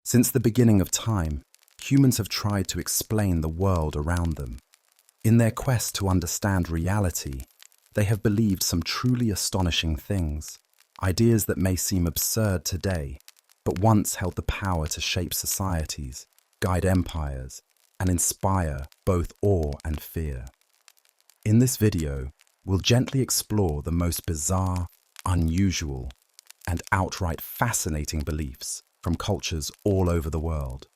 Since the beginning of time, humans have tried to explain the world around them. In their quest to understand reality, they have believed some truly astonishing things, ideas that may seem absurd today, but once held the power to shape societies, guide empires, and inspire both awe and fear. In this video, we'll gently explore the most bizarre, unusual, and outright fascinating beliefs from cultures all over the world.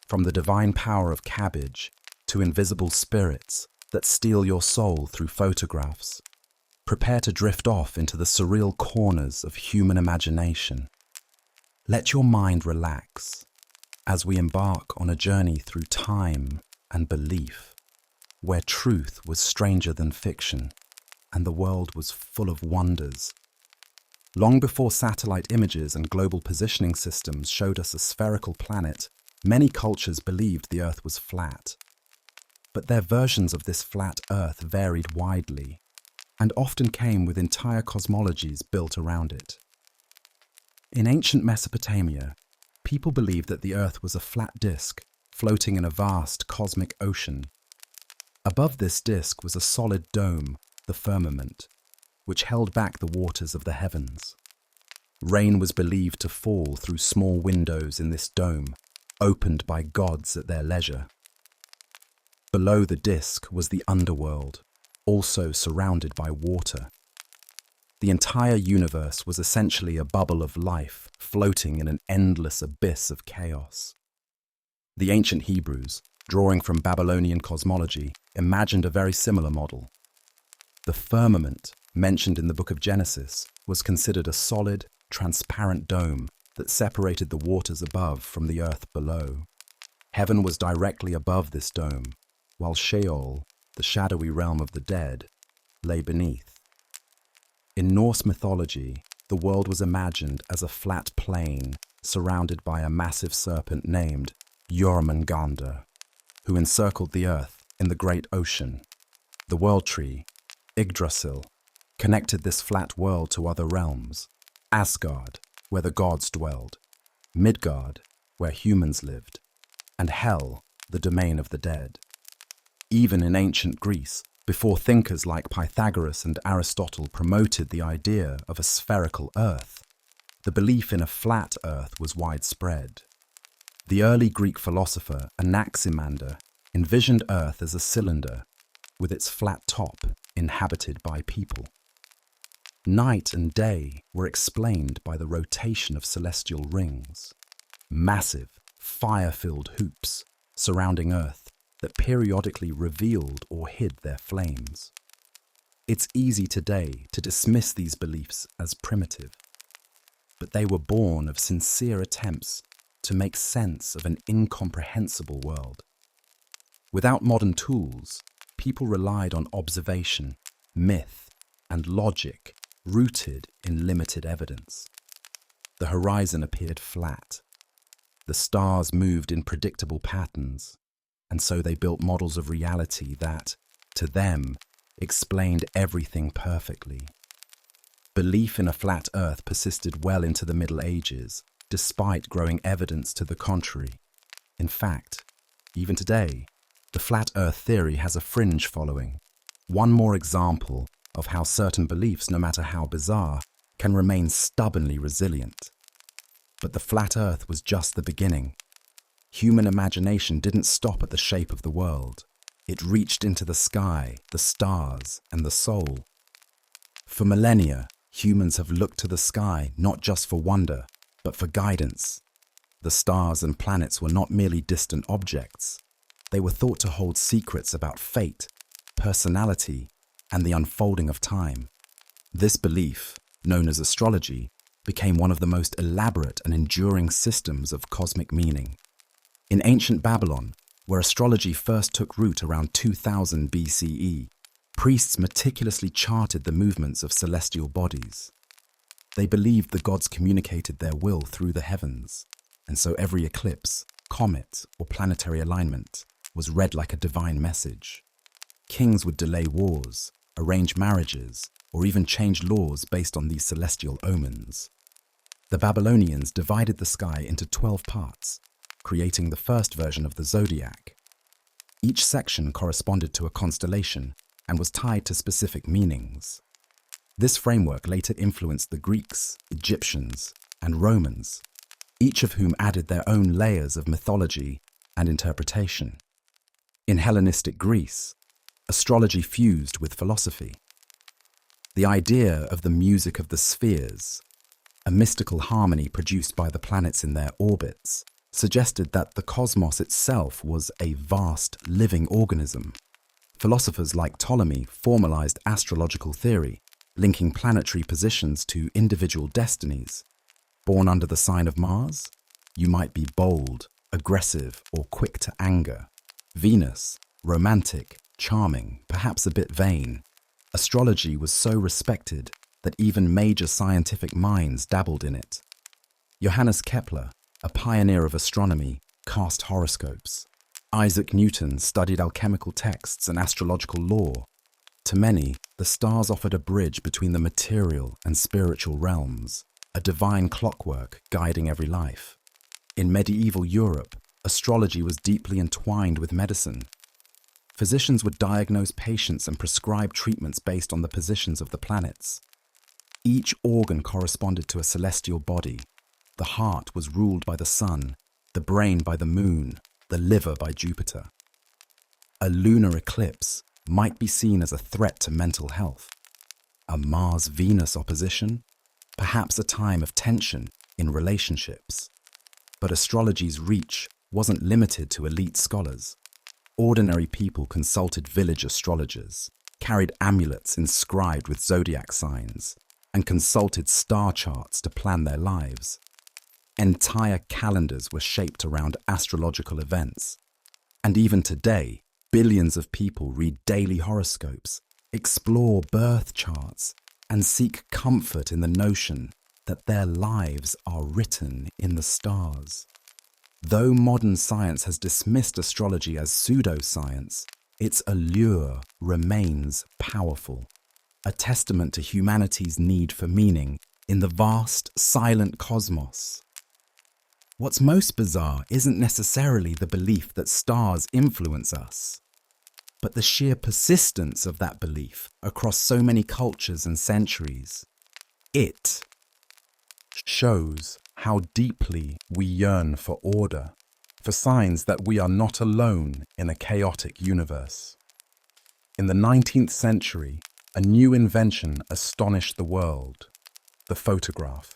From the divine power of cabbage to invisible spirits that steal your soul through photographs. Prepare to drift off into the surreal corners of human imagination. Let your mind relax as we embark on a journey through time and belief, where truth was stranger than fiction and the world was full of wonders. Long before satellite images and global positioning systems showed us a spherical planet, many cultures believed the Earth was flat. But their versions of this flat Earth varied widely and often came with entire cosmologies built around it. In ancient Mesopotamia, people believed that the Earth was a flat disk floating in a vast cosmic ocean. Above this disk was a solid dome, the firmament, which held back the waters of the heavens. Rain was believed to fall through small windows in this dome, opened by gods at their leisure. Below the disk was the underworld, also surrounded by water. The entire universe was essentially a bubble of life floating in an endless abyss of chaos. The ancient Hebrews, drawing from Babylonian cosmology, imagined a very similar model. The firmament, mentioned in the book of Genesis, was considered a solid, transparent dome that separated the waters above from the earth below. Heaven was directly above this dome, while Sheol, the shadowy realm of the dead, lay beneath. In Norse mythology, the world was imagined as a flat plain surrounded by a massive serpent named Jormungandr, who encircled the earth in the great ocean. The world tree, Yggdrasil, connected this flat world to other realms: Asgard, where the gods dwelled; Midgard, where humans lived; and Hell, the domain of the dead. Even in ancient Greece, before thinkers like Pythagoras and Aristotle promoted the idea of a spherical Earth, the belief in a flat Earth was widespread. The early Greek philosopher Anaximander envisioned Earth as a cylinder, with its flat top inhabited by people. Night and day were explained by the rotation of celestial rings, massive, fire-filled hoops surrounding Earth that periodically revealed or hid their flames. It's easy today to dismiss these beliefs as primitive, but they were born of sincere attempts to make sense of an incomprehensible world. Without modern tools, people relied on observation, myth, and logic rooted in limited evidence. The horizon appeared flat. The stars moved in predictable patterns, and so they built models of reality that, to them, explained everything perfectly. Belief in a flat Earth persisted well into the Middle Ages, despite growing evidence to the contrary. In fact, even today, the flat Earth theory has a fringe following. One more example of how certain beliefs, no matter how bizarre, can remain stubbornly resilient. But the flat Earth was just the beginning. Human imagination didn't stop at the shape of the world. It reached into the sky, the stars, and the soul. For millennia, humans have looked to the sky not just for wonder, but for guidance. The stars and planets were not merely distant objects. They were thought to hold secrets about fate, personality, and the unfolding of time. This belief, known as astrology, became one of the most elaborate and enduring systems of cosmic meaning. In ancient Babylon, where astrology first took root around 2000 BCE, priests meticulously charted the movements of celestial bodies. They believed the gods communicated their will through the heavens, and so every eclipse, comet, or planetary alignment was read like a divine message. Kings would delay wars, arrange marriages, or even change laws based on these celestial omens. The Babylonians divided the sky into 12 parts, creating the first version of the zodiac. Each section corresponded to a constellation and was tied to specific meanings. This framework later influenced the Greeks, Egyptians, and Romans, each of whom added their own layers of mythology and interpretation. In Hellenistic Greece, astrology fused with philosophy. The idea of the music of the spheres, a mystical harmony produced by the planets in their orbits, suggested that the cosmos itself was a vast, living organism. Philosophers like Ptolemy formalized astrological theory, linking planetary positions to individual destinies. Born under the sign of Mars, you might be bold, aggressive, or quick to anger. Venus, romantic, charming, perhaps a bit vain. Astrology was so respected that even major scientific minds dabbled in it. Johannes Kepler, a pioneer of astronomy, cast horoscopes. Isaac Newton studied alchemical texts and astrological lore. To many, the stars offered a bridge between the material and spiritual realms, a divine clockwork guiding every life. In medieval Europe, astrology was deeply entwined with medicine. Physicians would diagnose patients and prescribe treatments based on the positions of the planets. Each organ corresponded to a celestial body. The heart was ruled by the sun, the brain by the moon, the liver by Jupiter. A lunar eclipse might be seen as a threat to mental health. A Mars-Venus opposition, perhaps a time of tension in relationships. But astrology's reach wasn't limited to elite scholars. Ordinary people consulted village astrologers, carried amulets inscribed with zodiac signs, and consulted star charts to plan their lives. Entire calendars were shaped around astrological events. And even today, billions of people read daily horoscopes, explore birth charts, and seek comfort in the notion that their lives are written in the stars. Though modern science has dismissed astrology as pseudoscience, its allure remains powerful, a testament to humanity's need for meaning in the vast, silent cosmos. What's most bizarre isn't necessarily the belief that stars influence us, but the sheer persistence of that belief across so many cultures and centuries. It shows how deeply we yearn for order, for signs that we are not alone in a chaotic universe. In the 19th century, a new invention astonished the world: the photograph.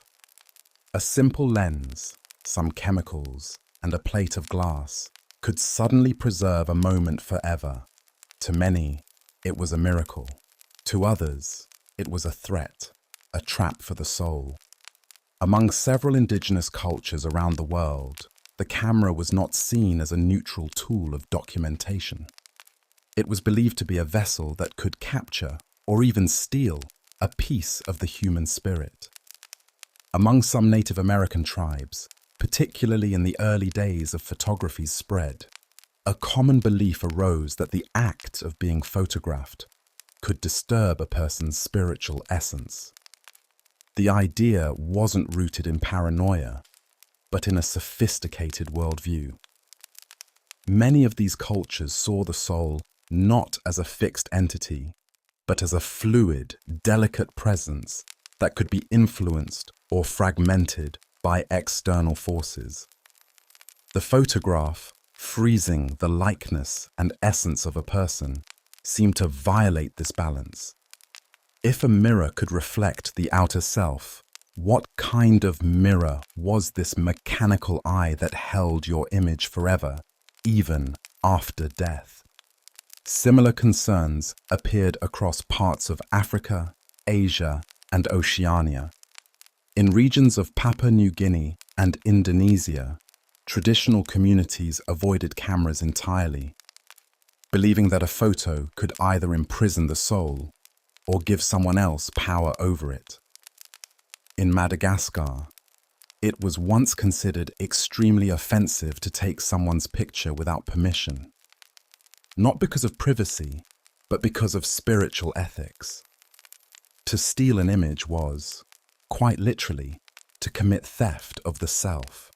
A simple lens, some chemicals, and a plate of glass could suddenly preserve a moment forever. To many, it was a miracle. To others, it was a threat, a trap for the soul. Among several indigenous cultures around the world, the camera was not seen as a neutral tool of documentation. It was believed to be a vessel that could capture, or even steal, a piece of the human spirit. Among some Native American tribes, particularly in the early days of photography's spread, a common belief arose that the act of being photographed could disturb a person's spiritual essence. The idea wasn't rooted in paranoia, but in a sophisticated worldview. Many of these cultures saw the soul not as a fixed entity, but as a fluid, delicate presence that could be influenced or fragmented by external forces. The photograph, freezing the likeness and essence of a person, seemed to violate this balance. If a mirror could reflect the outer self, what kind of mirror was this mechanical eye that held your image forever, even after death? Similar concerns appeared across parts of Africa, Asia, and Oceania. In regions of Papua New Guinea and Indonesia, traditional communities avoided cameras entirely, believing that a photo could either imprison the soul or give someone else power over it. In Madagascar, it was once considered extremely offensive to take someone's picture without permission, not because of privacy, but because of spiritual ethics. To steal an image was, quite literally, to commit theft of the self.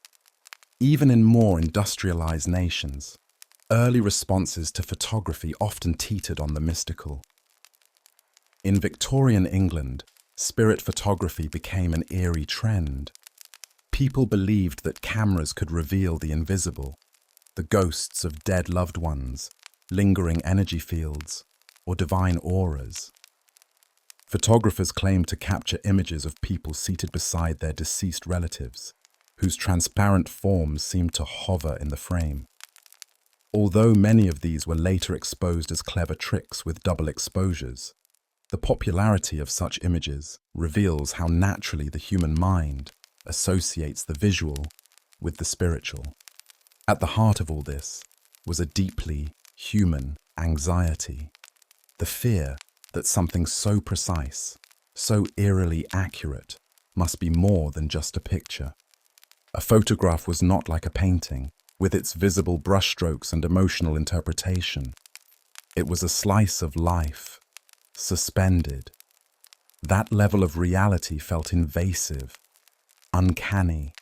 Even in more industrialized nations, early responses to photography often teetered on the mystical. In Victorian England, spirit photography became an eerie trend. People believed that cameras could reveal the invisible, the ghosts of dead loved ones, lingering energy fields, or divine auras. Photographers claimed to capture images of people seated beside their deceased relatives, whose transparent forms seemed to hover in the frame. Although many of these were later exposed as clever tricks with double exposures, the popularity of such images reveals how naturally the human mind associates the visual with the spiritual. At the heart of all this was a deeply human anxiety, the fear that something so precise, so eerily accurate, must be more than just a picture. A photograph was not like a painting, with its visible brushstrokes and emotional interpretation. It was a slice of life, suspended. That level of reality felt invasive, uncanny,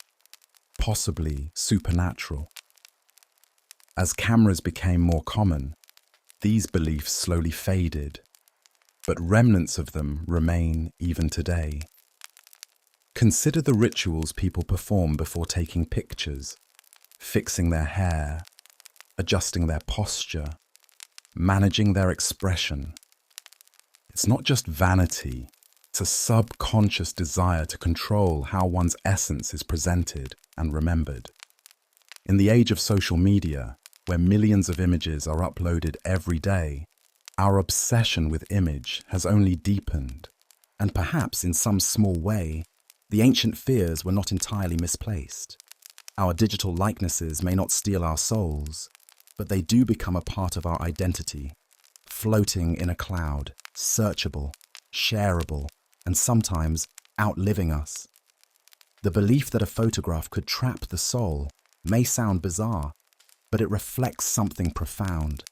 possibly supernatural. As cameras became more common, these beliefs slowly faded, but remnants of them remain even today. Consider the rituals people perform before taking pictures, fixing their hair, adjusting their posture, managing their expression. It's not just vanity, it's a subconscious desire to control how one's essence is presented and remembered. In the age of social media, where millions of images are uploaded every day, our obsession with image has only deepened, and perhaps in some small way, the ancient fears were not entirely misplaced. Our digital likenesses may not steal our souls, but they do become a part of our identity, floating in a cloud, searchable, shareable, and sometimes outliving us. The belief that a photograph could trap the soul may sound bizarre, but it reflects something profound,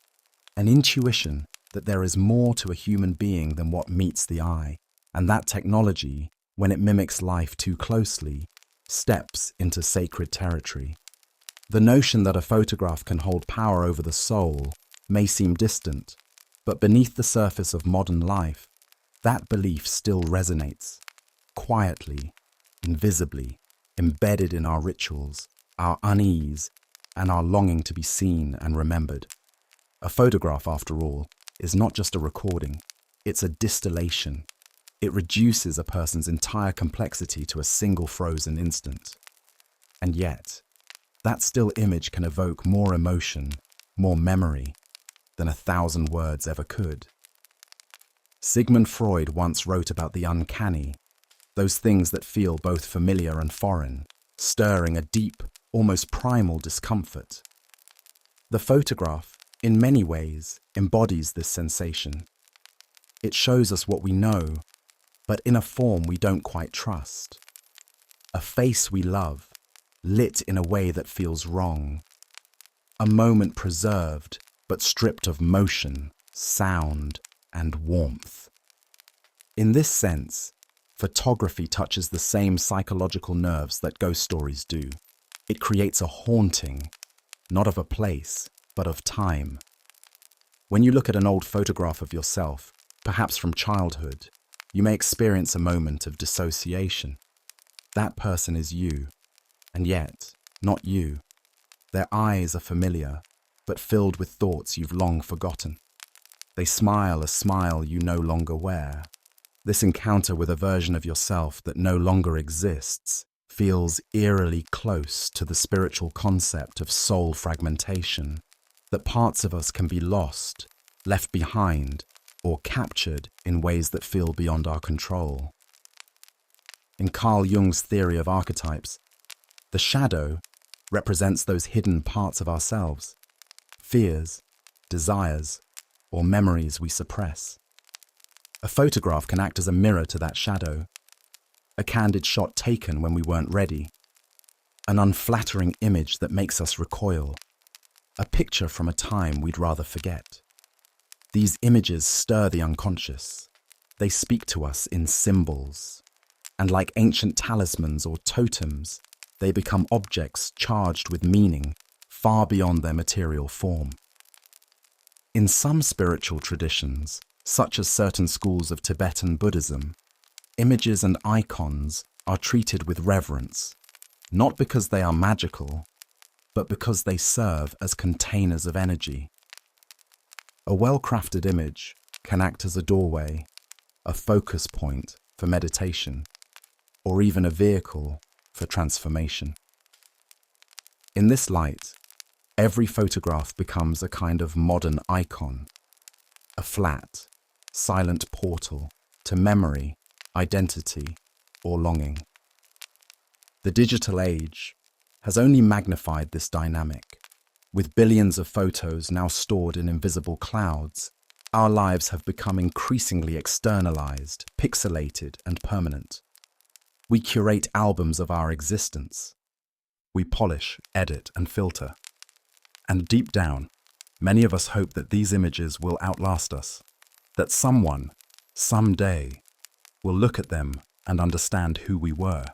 an intuition that there is more to a human being than what meets the eye, and that technology, when it mimics life too closely, steps into sacred territory. The notion that a photograph can hold power over the soul may seem distant, but beneath the surface of modern life, that belief still resonates, quietly, invisibly, embedded in our rituals, our unease, and our longing to be seen and remembered. A photograph, after all, is not just a recording, it's a distillation. It reduces a person's entire complexity to a single frozen instant. And yet, that still image can evoke more emotion, more memory, than 1,000 words ever could. Sigmund Freud once wrote about the uncanny, those things that feel both familiar and foreign, stirring a deep, almost primal discomfort. The photograph, in many ways, embodies this sensation. It shows us what we know, but in a form we don't quite trust. A face we love, lit in a way that feels wrong. A moment preserved, but stripped of motion, sound, and warmth. In this sense, photography touches the same psychological nerves that ghost stories do. It creates a haunting, not of a place, but of time. When you look at an old photograph of yourself, perhaps from childhood, you may experience a moment of dissociation. That person is you, and yet, not you. Their eyes are familiar, but filled with thoughts you've long forgotten. They smile a smile you no longer wear. This encounter with a version of yourself that no longer exists feels eerily close to the spiritual concept of soul fragmentation, that parts of us can be lost, left behind, or captured in ways that feel beyond our control. In Carl Jung's theory of archetypes, the shadow represents those hidden parts of ourselves, fears, desires, or memories we suppress. A photograph can act as a mirror to that shadow, a candid shot taken when we weren't ready, an unflattering image that makes us recoil, a picture from a time we'd rather forget. These images stir the unconscious. They speak to us in symbols. And like ancient talismans or totems, they become objects charged with meaning far beyond their material form. In some spiritual traditions, such as certain schools of Tibetan Buddhism, images and icons are treated with reverence, not because they are magical, but because they serve as containers of energy. A well-crafted image can act as a doorway, a focus point for meditation, or even a vehicle for transformation. In this light, every photograph becomes a kind of modern icon, a flat, silent portal to memory, identity, or longing. The digital age has only magnified this dynamic. With billions of photos now stored in invisible clouds, our lives have become increasingly externalized, pixelated, and permanent. We curate albums of our existence. We polish, edit, and filter. And deep down, many of us hope that these images will outlast us, that someone, someday, will look at them and understand who we were.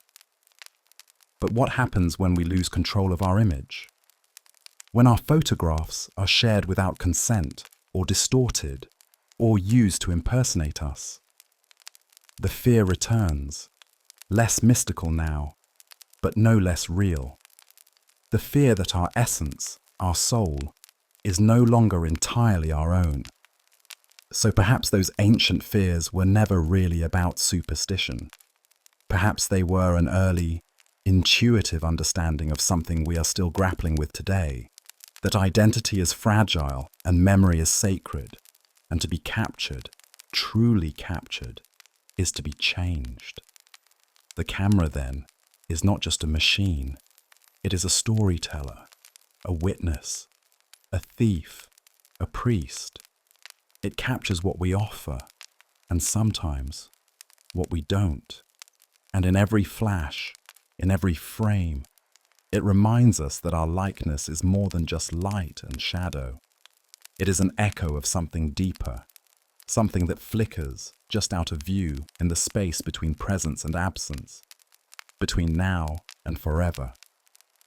But what happens when we lose control of our image? When our photographs are shared without consent, or distorted, or used to impersonate us? The fear returns, less mystical now, but no less real. The fear that our essence, our soul, is no longer entirely our own. So perhaps those ancient fears were never really about superstition. Perhaps they were an early, intuitive understanding of something we are still grappling with today, that identity is fragile and memory is sacred, and to be captured, truly captured, is to be changed. The camera, then, is not just a machine. It is a storyteller, a witness, a thief, a priest. It captures what we offer, and sometimes what we don't. And in every flash, in every frame, it reminds us that our likeness is more than just light and shadow. It is an echo of something deeper, something that flickers just out of view in the space between presence and absence, between now and forever.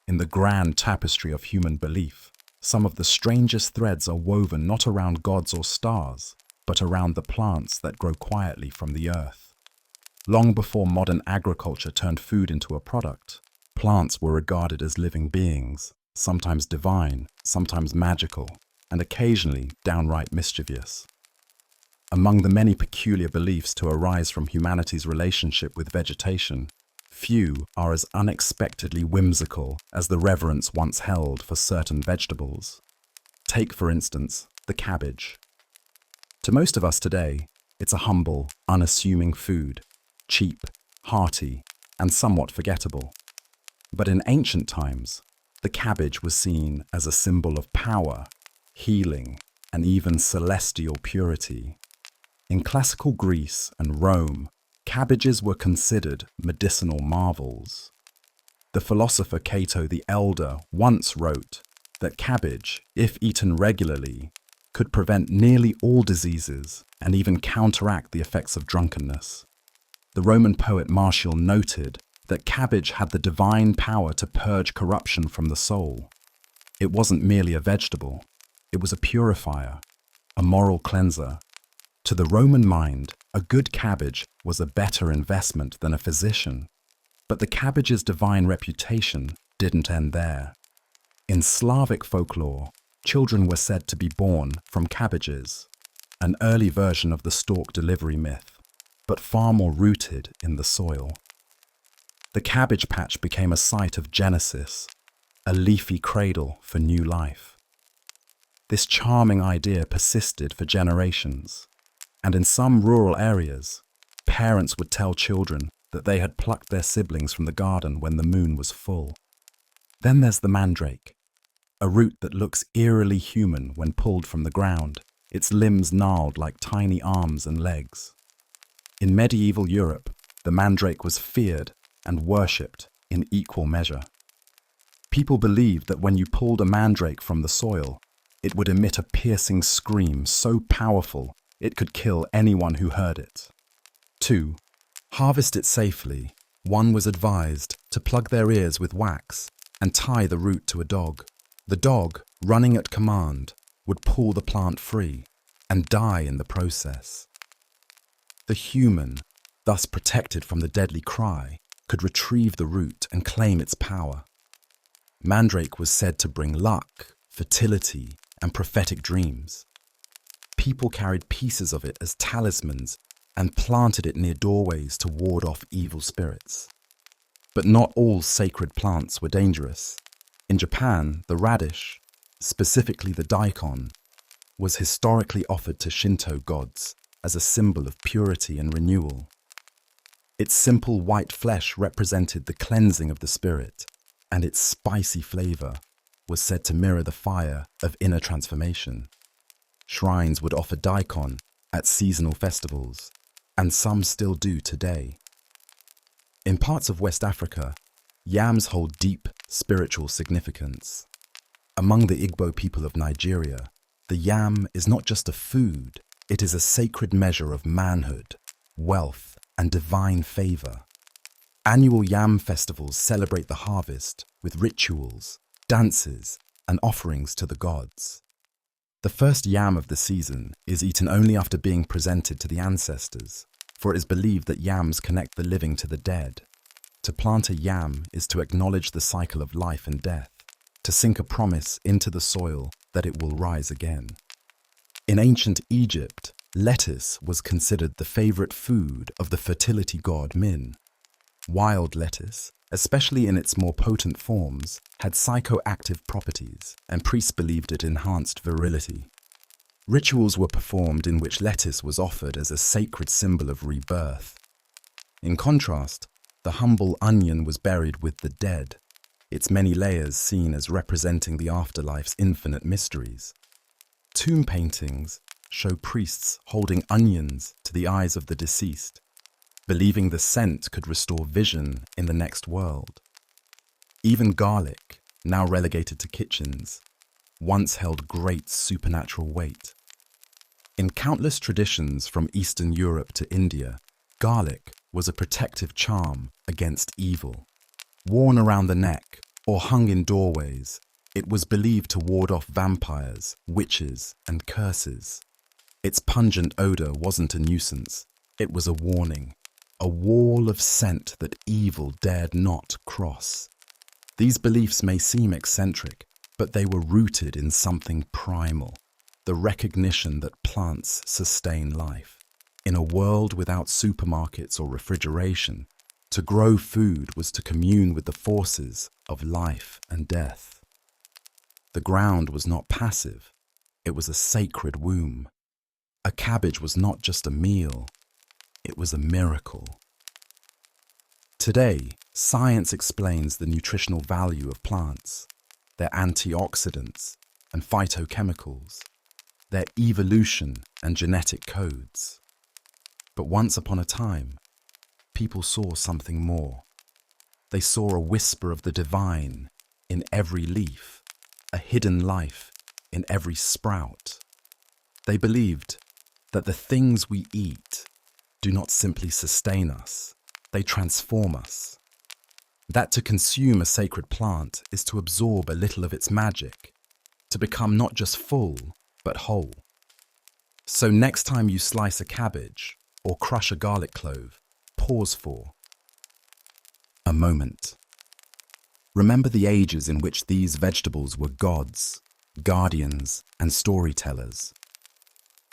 In the grand tapestry of human belief, some of the strangest threads are woven not around gods or stars, but around the plants that grow quietly from the earth. Long before modern agriculture turned food into a product, plants were regarded as living beings, sometimes divine, sometimes magical, and occasionally downright mischievous. Among the many peculiar beliefs to arise from humanity's relationship with vegetation, few are as unexpectedly whimsical as the reverence once held for certain vegetables. Take, for instance, the cabbage. To most of us today, it's a humble, unassuming food, cheap, hearty, and somewhat forgettable. But in ancient times, the cabbage was seen as a symbol of power, healing, and even celestial purity. In classical Greece and Rome, cabbages were considered medicinal marvels. The philosopher Cato the Elder once wrote that cabbage, if eaten regularly, could prevent nearly all diseases and even counteract the effects of drunkenness. The Roman poet Martial noted that cabbage had the divine power to purge corruption from the soul. It wasn't merely a vegetable, it was a purifier, a moral cleanser. To the Roman mind, a good cabbage was a better investment than a physician. But the cabbage's divine reputation didn't end there. In Slavic folklore, children were said to be born from cabbages, an early version of the stork delivery myth, but far more rooted in the soil. The cabbage patch became a site of genesis, a leafy cradle for new life. This charming idea persisted for generations, and in some rural areas, parents would tell children that they had plucked their siblings from the garden when the moon was full. Then there's the mandrake, a root that looks eerily human when pulled from the ground, its limbs gnarled like tiny arms and legs. In medieval Europe, the mandrake was feared and worshipped in equal measure. People believed that when you pulled a mandrake from the soil, it would emit a piercing scream so powerful it could kill anyone who heard it. 2. harvest it safely, one was advised to plug their ears with wax and tie the root to a dog. The dog, running at command, would pull the plant free and die in the process. The human, thus protected from the deadly cry, could retrieve the root and claim its power. Mandrake was said to bring luck, fertility, and prophetic dreams. People carried pieces of it as talismans and planted it near doorways to ward off evil spirits. But not all sacred plants were dangerous. In Japan, the radish, specifically the daikon, was historically offered to Shinto gods as a symbol of purity and renewal. Its simple white flesh represented the cleansing of the spirit, and its spicy flavor was said to mirror the fire of inner transformation. Shrines would offer daikon at seasonal festivals, and some still do today. In parts of West Africa, yams hold deep spiritual significance. Among the Igbo people of Nigeria, the yam is not just a food, it is a sacred measure of manhood, wealth, and divine favor. Annual yam festivals celebrate the harvest with rituals, dances, and offerings to the gods. The first yam of the season is eaten only after being presented to the ancestors, for it is believed that yams connect the living to the dead. To plant a yam is to acknowledge the cycle of life and death, to sink a promise into the soil that it will rise again. In ancient Egypt, lettuce was considered the favorite food of the fertility god Min. Wild lettuce, especially in its more potent forms, had psychoactive properties, and priests believed it enhanced virility. Rituals were performed in which lettuce was offered as a sacred symbol of rebirth. In contrast, the humble onion was buried with the dead, its many layers seen as representing the afterlife's infinite mysteries. Tomb paintings show priests holding onions to the eyes of the deceased, believing the scent could restore vision in the next world. Even garlic, now relegated to kitchens, once held great supernatural weight. In countless traditions from Eastern Europe to India, garlic was a protective charm against evil. Worn around the neck or hung in doorways, it was believed to ward off vampires, witches, and curses. Its pungent odor wasn't a nuisance, it was a warning, a wall of scent that evil dared not cross. These beliefs may seem eccentric, but they were rooted in something primal, the recognition that plants sustain life. In a world without supermarkets or refrigeration, to grow food was to commune with the forces of life and death. The ground was not passive, it was a sacred womb. A cabbage was not just a meal, it was a miracle. Today, science explains the nutritional value of plants, their antioxidants and phytochemicals, their evolution and genetic codes. But once upon a time, people saw something more. They saw a whisper of the divine in every leaf, a hidden life in every sprout. They believed that the things we eat do not simply sustain us, they transform us. That to consume a sacred plant is to absorb a little of its magic, to become not just full, but whole. So next time you slice a cabbage or crush a garlic clove, pause for a moment. Remember the ages in which these vegetables were gods, guardians, and storytellers.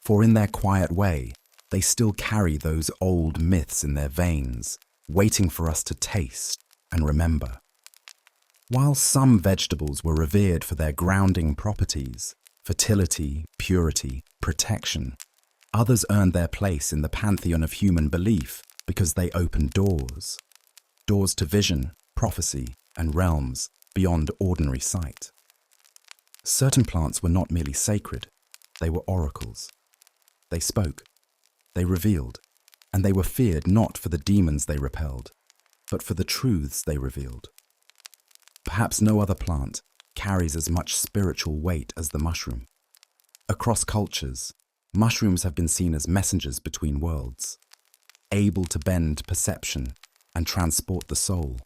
For in their quiet way, they still carry those old myths in their veins, waiting for us to taste and remember. While some vegetables were revered for their grounding properties, fertility, purity, protection, others earned their place in the pantheon of human belief because they opened doors to vision, prophecy, and realms beyond ordinary sight. Certain plants were not merely sacred, they were oracles. They spoke, they revealed, and they were feared not for the demons they repelled, but for the truths they revealed. Perhaps no other plant carries as much spiritual weight as the mushroom. Across cultures, mushrooms have been seen as messengers between worlds. able to bend perception and transport the soul.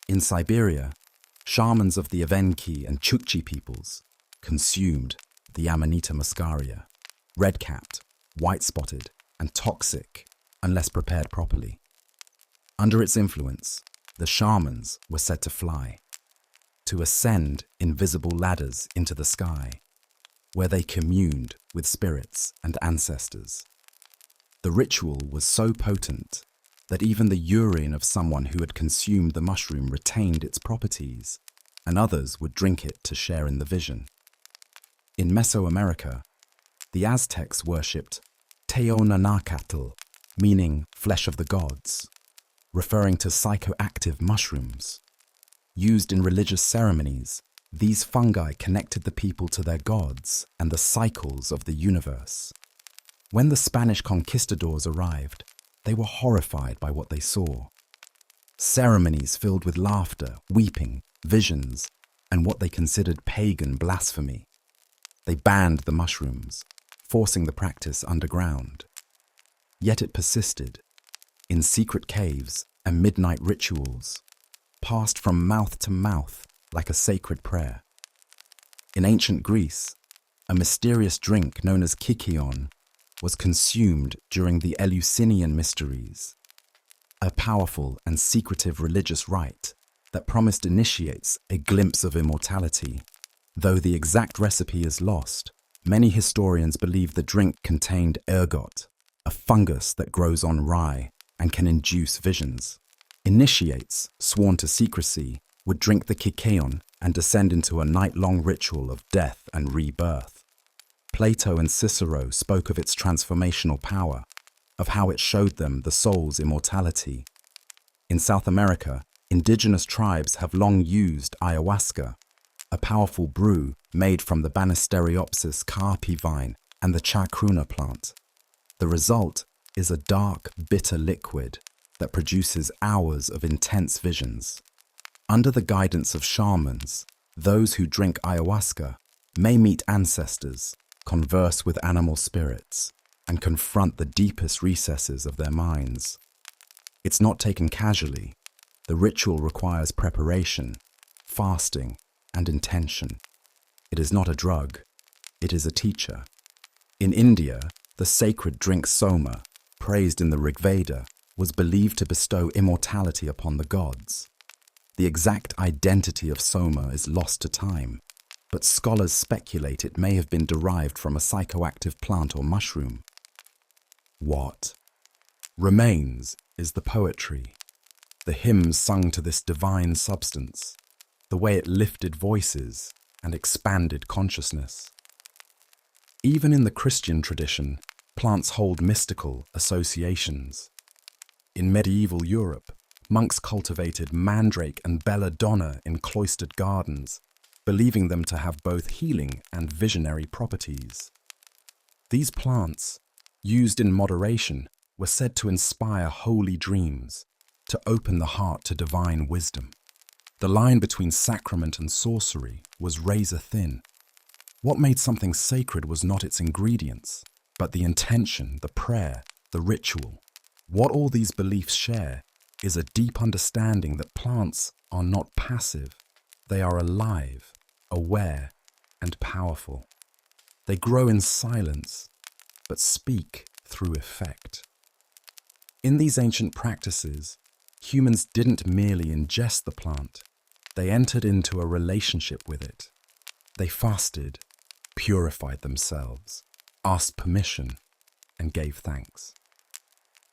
In Siberia, shamans of the Evenki and Chukchi peoples consumed the Amanita muscaria, red-capped, white-spotted, and toxic unless prepared properly. Under its influence, the shamans were said to fly, to ascend invisible ladders into the sky, where they communed with spirits and ancestors. The ritual was so potent that even the urine of someone who had consumed the mushroom retained its properties, and others would drink it to share in the vision. In Mesoamerica, the Aztecs worshipped Teonanacatl, meaning flesh of the gods, referring to psychoactive mushrooms. Used in religious ceremonies, these fungi connected the people to their gods and the cycles of the universe. When the Spanish conquistadors arrived, they were horrified by what they saw. Ceremonies filled with laughter, weeping, visions, and what they considered pagan blasphemy. They banned the mushrooms, forcing the practice underground. Yet it persisted, in secret caves and midnight rituals, passed from mouth to mouth like a sacred prayer. In ancient Greece, a mysterious drink known as kykeon was consumed during the Eleusinian Mysteries, a powerful and secretive religious rite that promised initiates a glimpse of immortality. Though the exact recipe is lost, many historians believe the drink contained ergot, a fungus that grows on rye and can induce visions. Initiates, sworn to secrecy, would drink the kykeon and descend into a night-long ritual of death and rebirth. Plato and Cicero spoke of its transformational power, of how it showed them the soul's immortality. In South America, indigenous tribes have long used ayahuasca, a powerful brew made from the Banisteriopsis carpi vine and the chacruna plant. The result is a dark, bitter liquid that produces hours of intense visions. Under the guidance of shamans, those who drink ayahuasca may meet ancestors, converse with animal spirits, and confront the deepest recesses of their minds. It's not taken casually. The ritual requires preparation, fasting, and intention. It is not a drug. It is a teacher. In India, the sacred drink soma, praised in the Rig Veda, was believed to bestow immortality upon the gods. The exact identity of soma is lost to time, but scholars speculate it may have been derived from a psychoactive plant or mushroom. What remains is the poetry, the hymns sung to this divine substance, the way it lifted voices and expanded consciousness. Even in the Christian tradition, plants hold mystical associations. In medieval Europe, monks cultivated mandrake and belladonna in cloistered gardens, believing them to have both healing and visionary properties. These plants, used in moderation, were said to inspire holy dreams, to open the heart to divine wisdom. The line between sacrament and sorcery was razor thin. What made something sacred was not its ingredients, but the intention, the prayer, the ritual. What all these beliefs share is a deep understanding that plants are not passive. They are alive, aware, and powerful. They grow in silence, but speak through effect. In these ancient practices, humans didn't merely ingest the plant. They entered into a relationship with it. They fasted, purified themselves, asked permission, and gave thanks.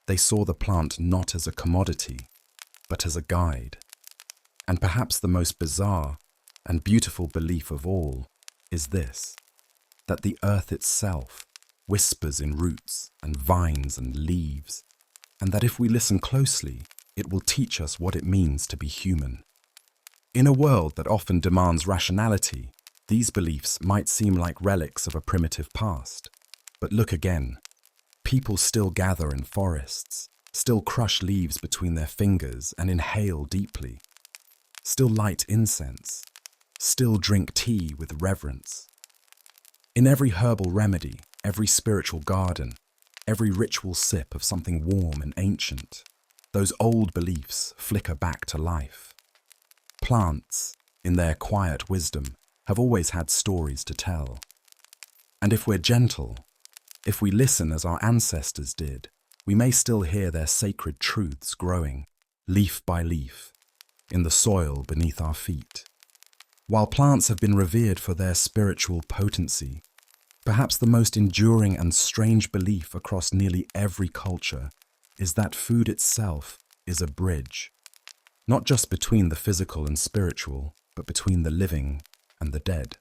They saw the plant not as a commodity, but as a guide. And perhaps the most bizarre and beautiful belief of all is this, that the earth itself whispers in roots and vines and leaves, and that if we listen closely, it will teach us what it means to be human. In a world that often demands rationality, these beliefs might seem like relics of a primitive past. But look again. People still gather in forests, still crush leaves between their fingers and inhale deeply, still light incense, still drink tea with reverence. In every herbal remedy, every spiritual garden, every ritual sip of something warm and ancient. Those old beliefs flicker back to life. Plants, in their quiet wisdom, have always had stories to tell. And if we're gentle, if we listen as our ancestors did, we may still hear their sacred truths growing, leaf by leaf, in the soil beneath our feet. While plants have been revered for their spiritual potency, perhaps the most enduring and strange belief across nearly every culture is that food itself is a bridge, not just between the physical and spiritual, but between the living and the dead.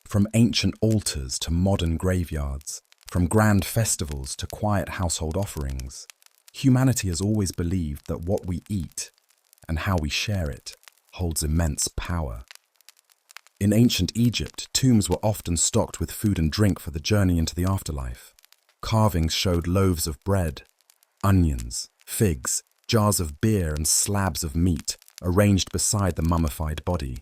From ancient altars to modern graveyards, from grand festivals to quiet household offerings, humanity has always believed that what we eat and how we share it holds immense power. In ancient Egypt, tombs were often stocked with food and drink for the journey into the afterlife. Carvings showed loaves of bread, onions, figs, jars of beer and slabs of meat arranged beside the mummified body.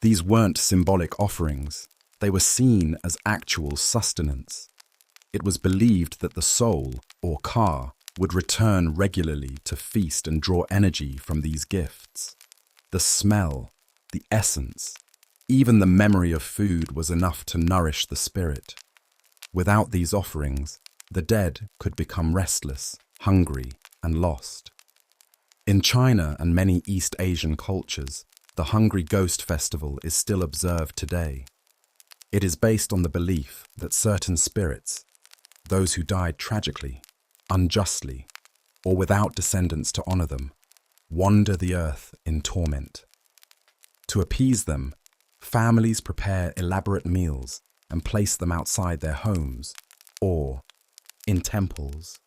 These weren't symbolic offerings. They were seen as actual sustenance. It was believed that the soul, or ka, would return regularly to feast and draw energy from these gifts. The smell, the essence, even the memory of food was enough to nourish the spirit. Without these offerings, the dead could become restless, hungry, and lost. In China and many East Asian cultures, the Hungry Ghost Festival is still observed today. It is based on the belief that certain spirits, those who died tragically, unjustly, or without descendants to honor them, wander the earth in torment. To appease them, families prepare elaborate meals and place them outside their homes or in temples.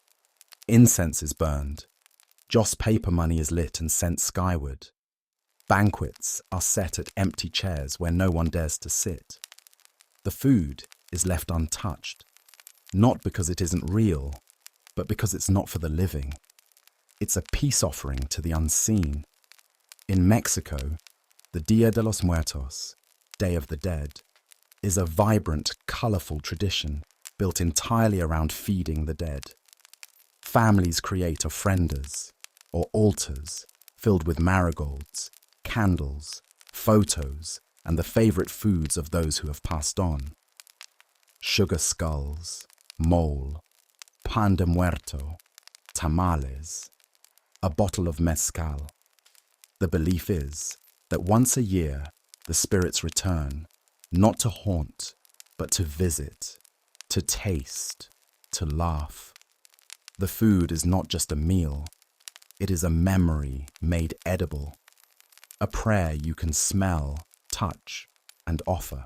Incense is burned. Joss paper money is lit and sent skyward. Banquets are set at empty chairs where no one dares to sit. The food is left untouched, not because it isn't real, but because it's not for the living. It's a peace offering to the unseen. In Mexico, the Dia de los Muertos, Day of the Dead, is a vibrant, colorful tradition built entirely around feeding the dead. Families create ofrendas, or altars, filled with marigolds, candles, photos, and the favorite foods of those who have passed on. Sugar skulls, mole, pan de muerto, tamales, a bottle of mezcal. The belief is that once a year, the spirits return, not to haunt, but to visit, to taste, to laugh. The food is not just a meal, it is a memory made edible, a prayer you can smell, touch, and offer.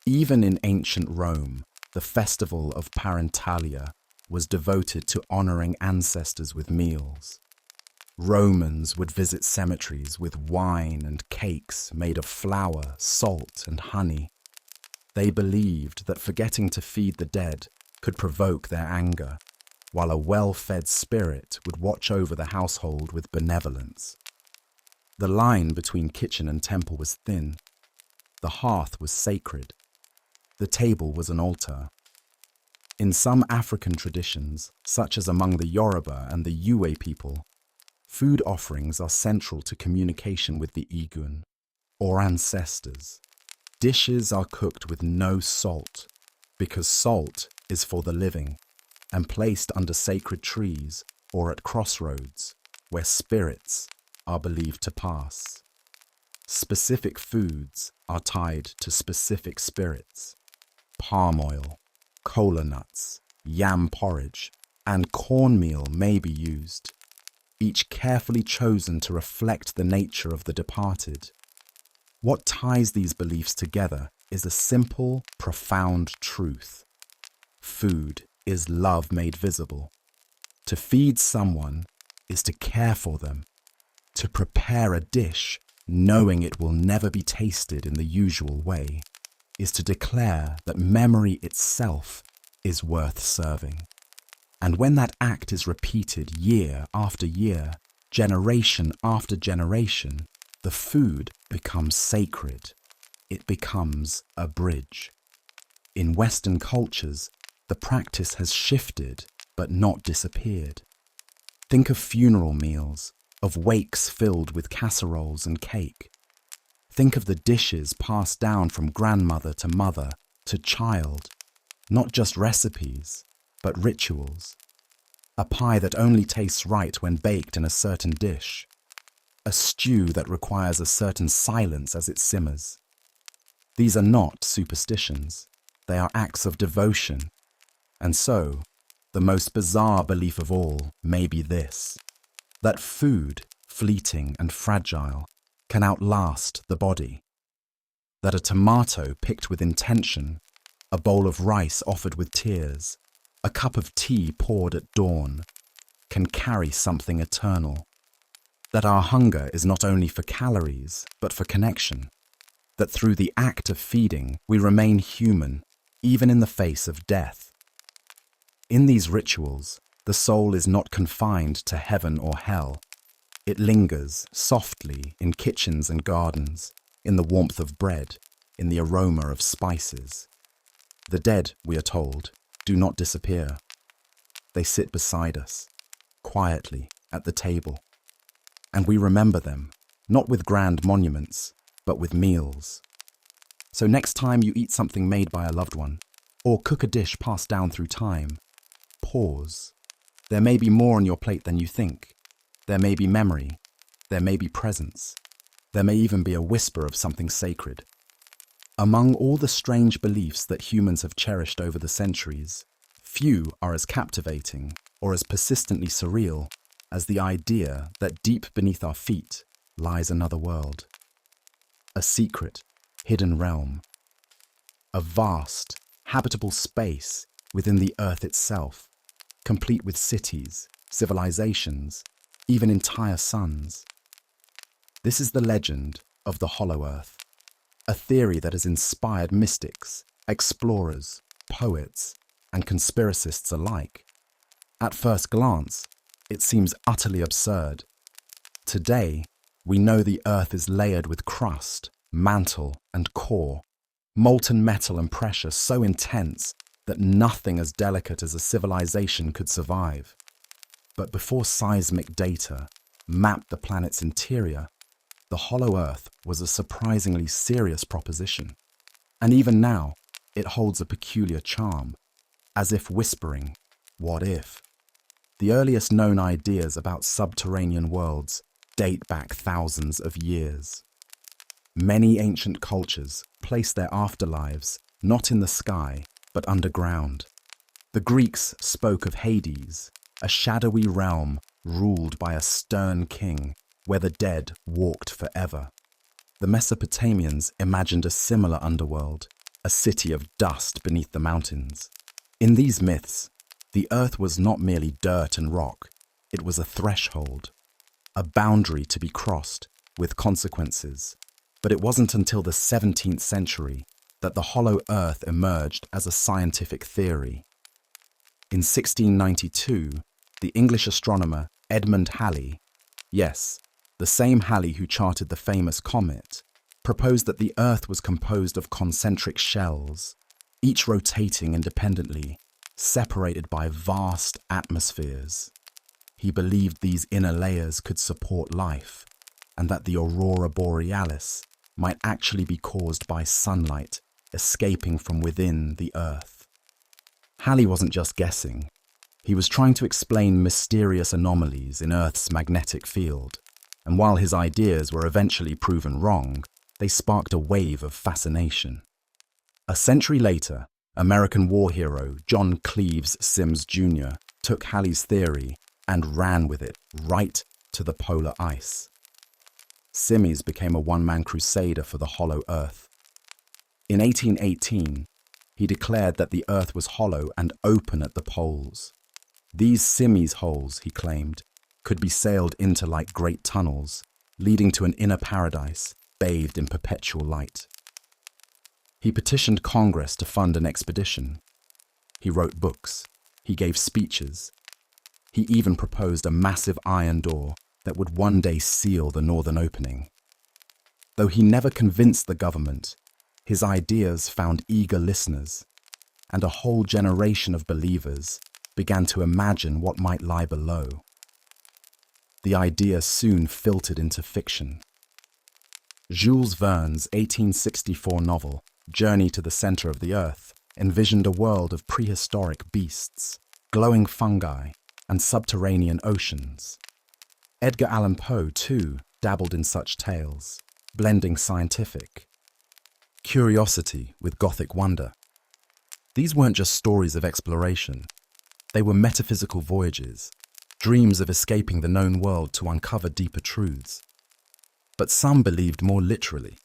Even in ancient Rome, the festival of Parentalia was devoted to honoring ancestors with meals. Romans would visit cemeteries with wine and cakes made of flour, salt, and honey. They believed that forgetting to feed the dead could provoke their anger, while a well-fed spirit would watch over the household with benevolence. The line between kitchen and temple was thin. The hearth was sacred. The table was an altar. In some African traditions, such as among the Yoruba and the Yue people, food offerings are central to communication with the Igun, or ancestors. Dishes are cooked with no salt, because salt is for the living, and placed under sacred trees or at crossroads, where spirits are believed to pass. Specific foods are tied to specific spirits. Palm oil, cola nuts, yam porridge, and cornmeal may be used, each carefully chosen to reflect the nature of the departed. What ties these beliefs together is a simple, profound truth. Food is love made visible. To feed someone is to care for them. To prepare a dish, knowing it will never be tasted in the usual way, is to declare that memory itself is worth serving. And when that act is repeated year after year, generation after generation, the food becomes sacred. It becomes a bridge. In Western cultures, the practice has shifted but not disappeared. Think of funeral meals, of wakes filled with casseroles and cake. Think of the dishes passed down from grandmother to mother to child, not just recipes, but rituals. A pie that only tastes right when baked in a certain dish. A stew that requires a certain silence as it simmers. These are not superstitions. They are acts of devotion. And so, the most bizarre belief of all may be this: that food, fleeting and fragile, can outlast the body. That a tomato picked with intention, a bowl of rice offered with tears, a cup of tea poured at dawn, can carry something eternal. That our hunger is not only for calories, but for connection. That through the act of feeding, we remain human, even in the face of death. In these rituals, the soul is not confined to heaven or hell. It lingers softly in kitchens and gardens, in the warmth of bread, in the aroma of spices. The dead, we are told, do not disappear. They sit beside us, quietly, at the table. And we remember them, not with grand monuments, but with meals. So next time you eat something made by a loved one, or cook a dish passed down through time, pause. There may be more on your plate than you think. There may be memory. There may be presence. There may even be a whisper of something sacred. Among all the strange beliefs that humans have cherished over the centuries, few are as captivating or as persistently surreal as the idea that deep beneath our feet lies another world. A secret, hidden realm. A vast, habitable space within the earth itself, complete with cities, civilizations, even entire suns. This is the legend of the Hollow Earth, a theory that has inspired mystics, explorers, poets, and conspiracists alike. At first glance, it seems utterly absurd. Today, we know the Earth is layered with crust, mantle, and core, molten metal and pressure so intense that nothing as delicate as a civilization could survive. But before seismic data mapped the planet's interior, the Hollow Earth was a surprisingly serious proposition. And even now, it holds a peculiar charm, as if whispering, what if? The earliest known ideas about subterranean worlds date back thousands of years. Many ancient cultures place their afterlives not in the sky, but underground. The Greeks spoke of Hades, a shadowy realm ruled by a stern king where the dead walked forever. The Mesopotamians imagined a similar underworld, a city of dust beneath the mountains. In these myths, the earth was not merely dirt and rock, it was a threshold, a boundary to be crossed with consequences. But it wasn't until the 17th century that the hollow earth emerged as a scientific theory. In 1692, the English astronomer Edmund Halley, yes, the same Halley who charted the famous comet, proposed that the Earth was composed of concentric shells, each rotating independently, separated by vast atmospheres. He believed these inner layers could support life, and that the aurora borealis might actually be caused by sunlight escaping from within the Earth. Halley wasn't just guessing. He was trying to explain mysterious anomalies in Earth's magnetic field, and while his ideas were eventually proven wrong, they sparked a wave of fascination. A century later, American war hero John Cleves Sims Jr. took Halley's theory and ran with it right to the polar ice. Sims became a one-man crusader for the hollow Earth. In 1818, he declared that the Earth was hollow and open at the poles. These Sims holes, he claimed, could be sailed into like great tunnels, leading to an inner paradise bathed in perpetual light. He petitioned Congress to fund an expedition. He wrote books. He gave speeches. He even proposed a massive iron door that would one day seal the northern opening. Though he never convinced the government, his ideas found eager listeners, and a whole generation of believers began to imagine what might lie below. The idea soon filtered into fiction. Jules Verne's 1864 novel, Journey to the Center of the Earth, envisioned a world of prehistoric beasts, glowing fungi, and subterranean oceans. Edgar Allan Poe, too, dabbled in such tales, blending scientific curiosity with Gothic wonder. These weren't just stories of exploration. They were metaphysical voyages, dreams of escaping the known world to uncover deeper truths. But some believed more literally.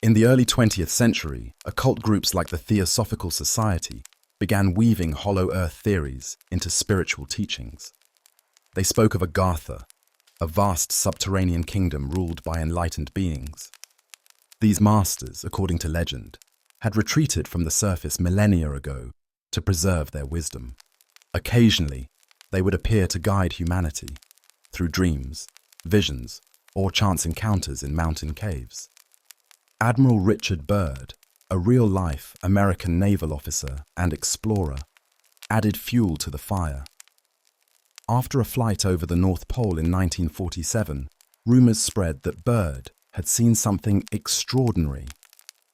In the early 20th century, occult groups like the Theosophical Society began weaving hollow earth theories into spiritual teachings. They spoke of Agartha, a vast subterranean kingdom ruled by enlightened beings. These masters, according to legend, had retreated from the surface millennia ago to preserve their wisdom. Occasionally, they would appear to guide humanity through dreams, visions, or chance encounters in mountain caves. Admiral Richard Byrd, a real-life American naval officer and explorer, added fuel to the fire. After a flight over the North Pole in 1947, rumors spread that Byrd had seen something extraordinary.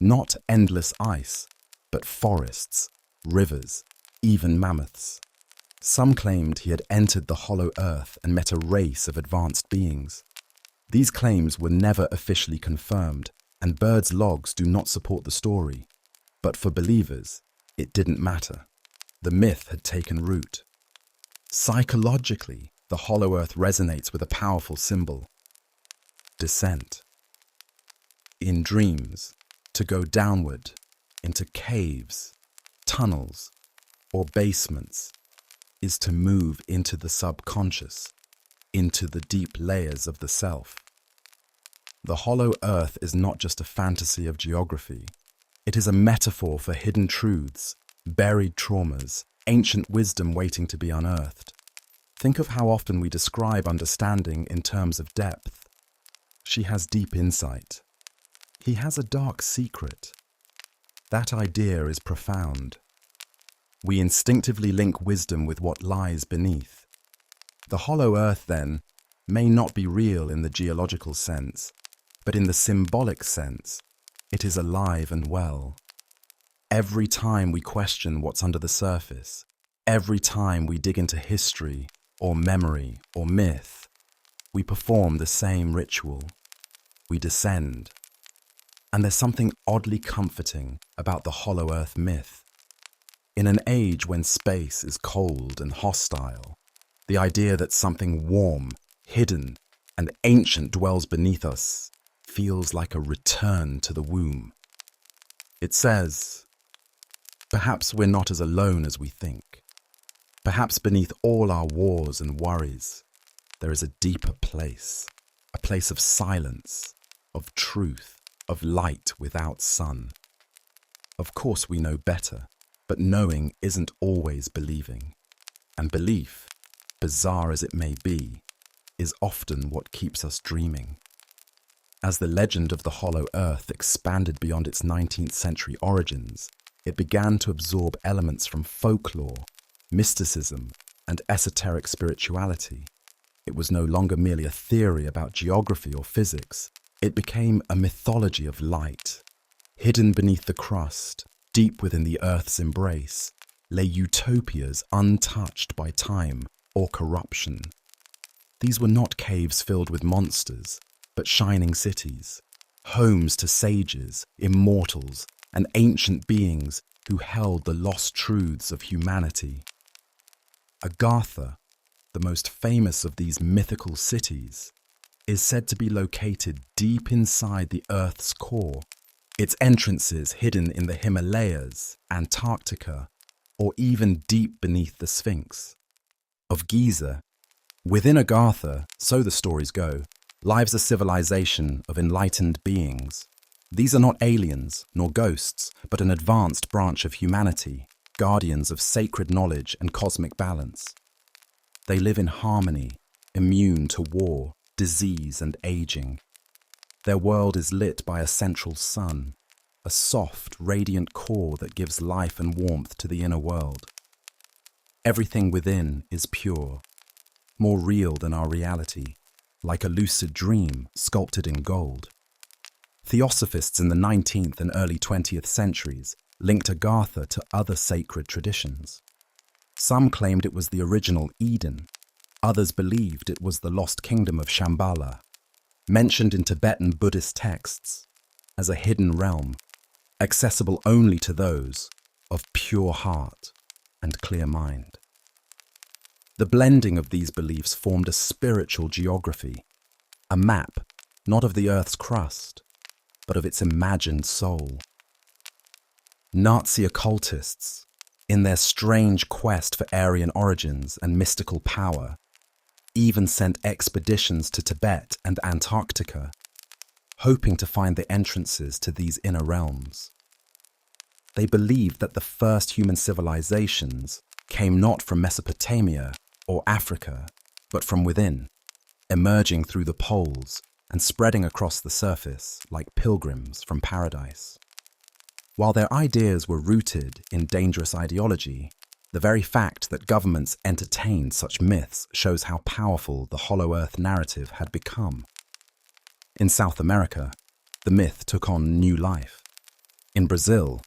Not endless ice, but forests, rivers, even mammoths. Some claimed he had entered the hollow earth and met a race of advanced beings. These claims were never officially confirmed, and Byrd's logs do not support the story. But for believers, it didn't matter. The myth had taken root. Psychologically, the hollow earth resonates with a powerful symbol: descent. In dreams, to go downward into caves, tunnels, or basements is to move into the subconscious, into the deep layers of the self. The hollow earth is not just a fantasy of geography. It is a metaphor for hidden truths, buried traumas, ancient wisdom waiting to be unearthed. Think of how often we describe understanding in terms of depth. She has deep insight. He has a dark secret. That idea is profound. We instinctively link wisdom with what lies beneath. The hollow earth, then, may not be real in the geological sense, but in the symbolic sense, it is alive and well. Every time we question what's under the surface, every time we dig into history or memory or myth, we perform the same ritual. We descend. And there's something oddly comforting about the hollow earth myth. In an age when space is cold and hostile, the idea that something warm, hidden, and ancient dwells beneath us feels like a return to the womb. It says, perhaps we're not as alone as we think. Perhaps beneath all our wars and worries, there is a deeper place, a place of silence, of truth, of light without sun. Of course we know better, but knowing isn't always believing. And belief, bizarre as it may be, is often what keeps us dreaming. As the legend of the hollow earth expanded beyond its 19th century origins, it began to absorb elements from folklore, mysticism, and esoteric spirituality. It was no longer merely a theory about geography or physics. It became a mythology of light. Hidden beneath the crust, deep within the earth's embrace, lay utopias untouched by time or corruption. These were not caves filled with monsters, but shining cities, homes to sages, immortals, and ancient beings who held the lost truths of humanity. Agartha, the most famous of these mythical cities, is said to be located deep inside the Earth's core, its entrances hidden in the Himalayas, Antarctica, or even deep beneath the Sphinx. Of Giza, within Agartha, so the stories go, lives a civilization of enlightened beings. These are not aliens nor ghosts, but an advanced branch of humanity, guardians of sacred knowledge and cosmic balance. They live in harmony, immune to war, disease, and aging. Their world is lit by a central sun, a soft, radiant core that gives life and warmth to the inner world. Everything within is pure, more real than our reality, like a lucid dream sculpted in gold. Theosophists in the 19th and early 20th centuries linked Agartha to other sacred traditions. Some claimed it was the original Eden, others believed it was the lost kingdom of Shambhala, mentioned in Tibetan Buddhist texts as a hidden realm, accessible only to those of pure heart and clear mind. The blending of these beliefs formed a spiritual geography, a map not of the Earth's crust, but of its imagined soul. Nazi occultists, in their strange quest for Aryan origins and mystical power, even sent expeditions to Tibet and Antarctica, hoping to find the entrances to these inner realms. They believed that the first human civilizations came not from Mesopotamia or Africa, but from within, emerging through the poles and spreading across the surface like pilgrims from paradise. While their ideas were rooted in dangerous ideology, the very fact that governments entertained such myths shows how powerful the Hollow Earth narrative had become. In South America, the myth took on new life. In Brazil,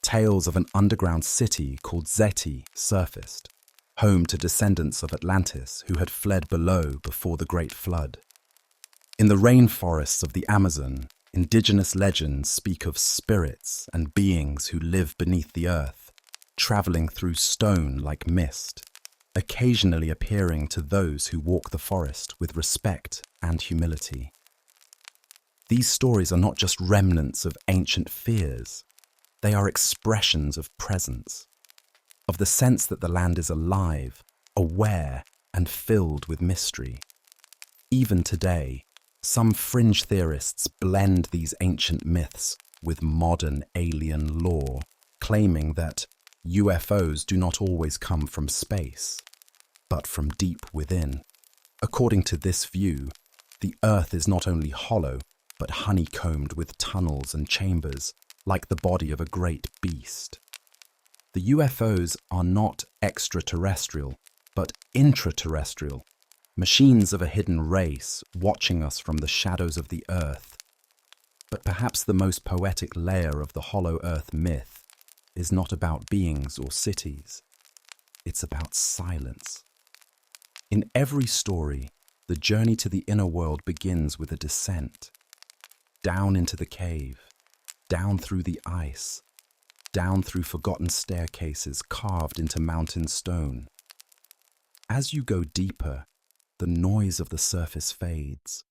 tales of an underground city called Zeti surfaced, home to descendants of Atlantis who had fled below before the Great Flood. In the rainforests of the Amazon, indigenous legends speak of spirits and beings who live beneath the earth, traveling through stone like mist, occasionally appearing to those who walk the forest with respect and humility. These stories are not just remnants of ancient fears, they are expressions of presence, of the sense that the land is alive, aware, and filled with mystery. Even today, some fringe theorists blend these ancient myths with modern alien lore, claiming that UFOs do not always come from space, but from deep within. According to this view, the Earth is not only hollow, but honeycombed with tunnels and chambers, like the body of a great beast. The UFOs are not extraterrestrial, but intraterrestrial, machines of a hidden race watching us from the shadows of the Earth. But perhaps the most poetic layer of the Hollow Earth myth is not about beings or cities. It's about silence. In every story, the journey to the inner world begins with a descent. Down into the cave, down through the ice, down through forgotten staircases carved into mountain stone. As you go deeper, the noise of the surface fades.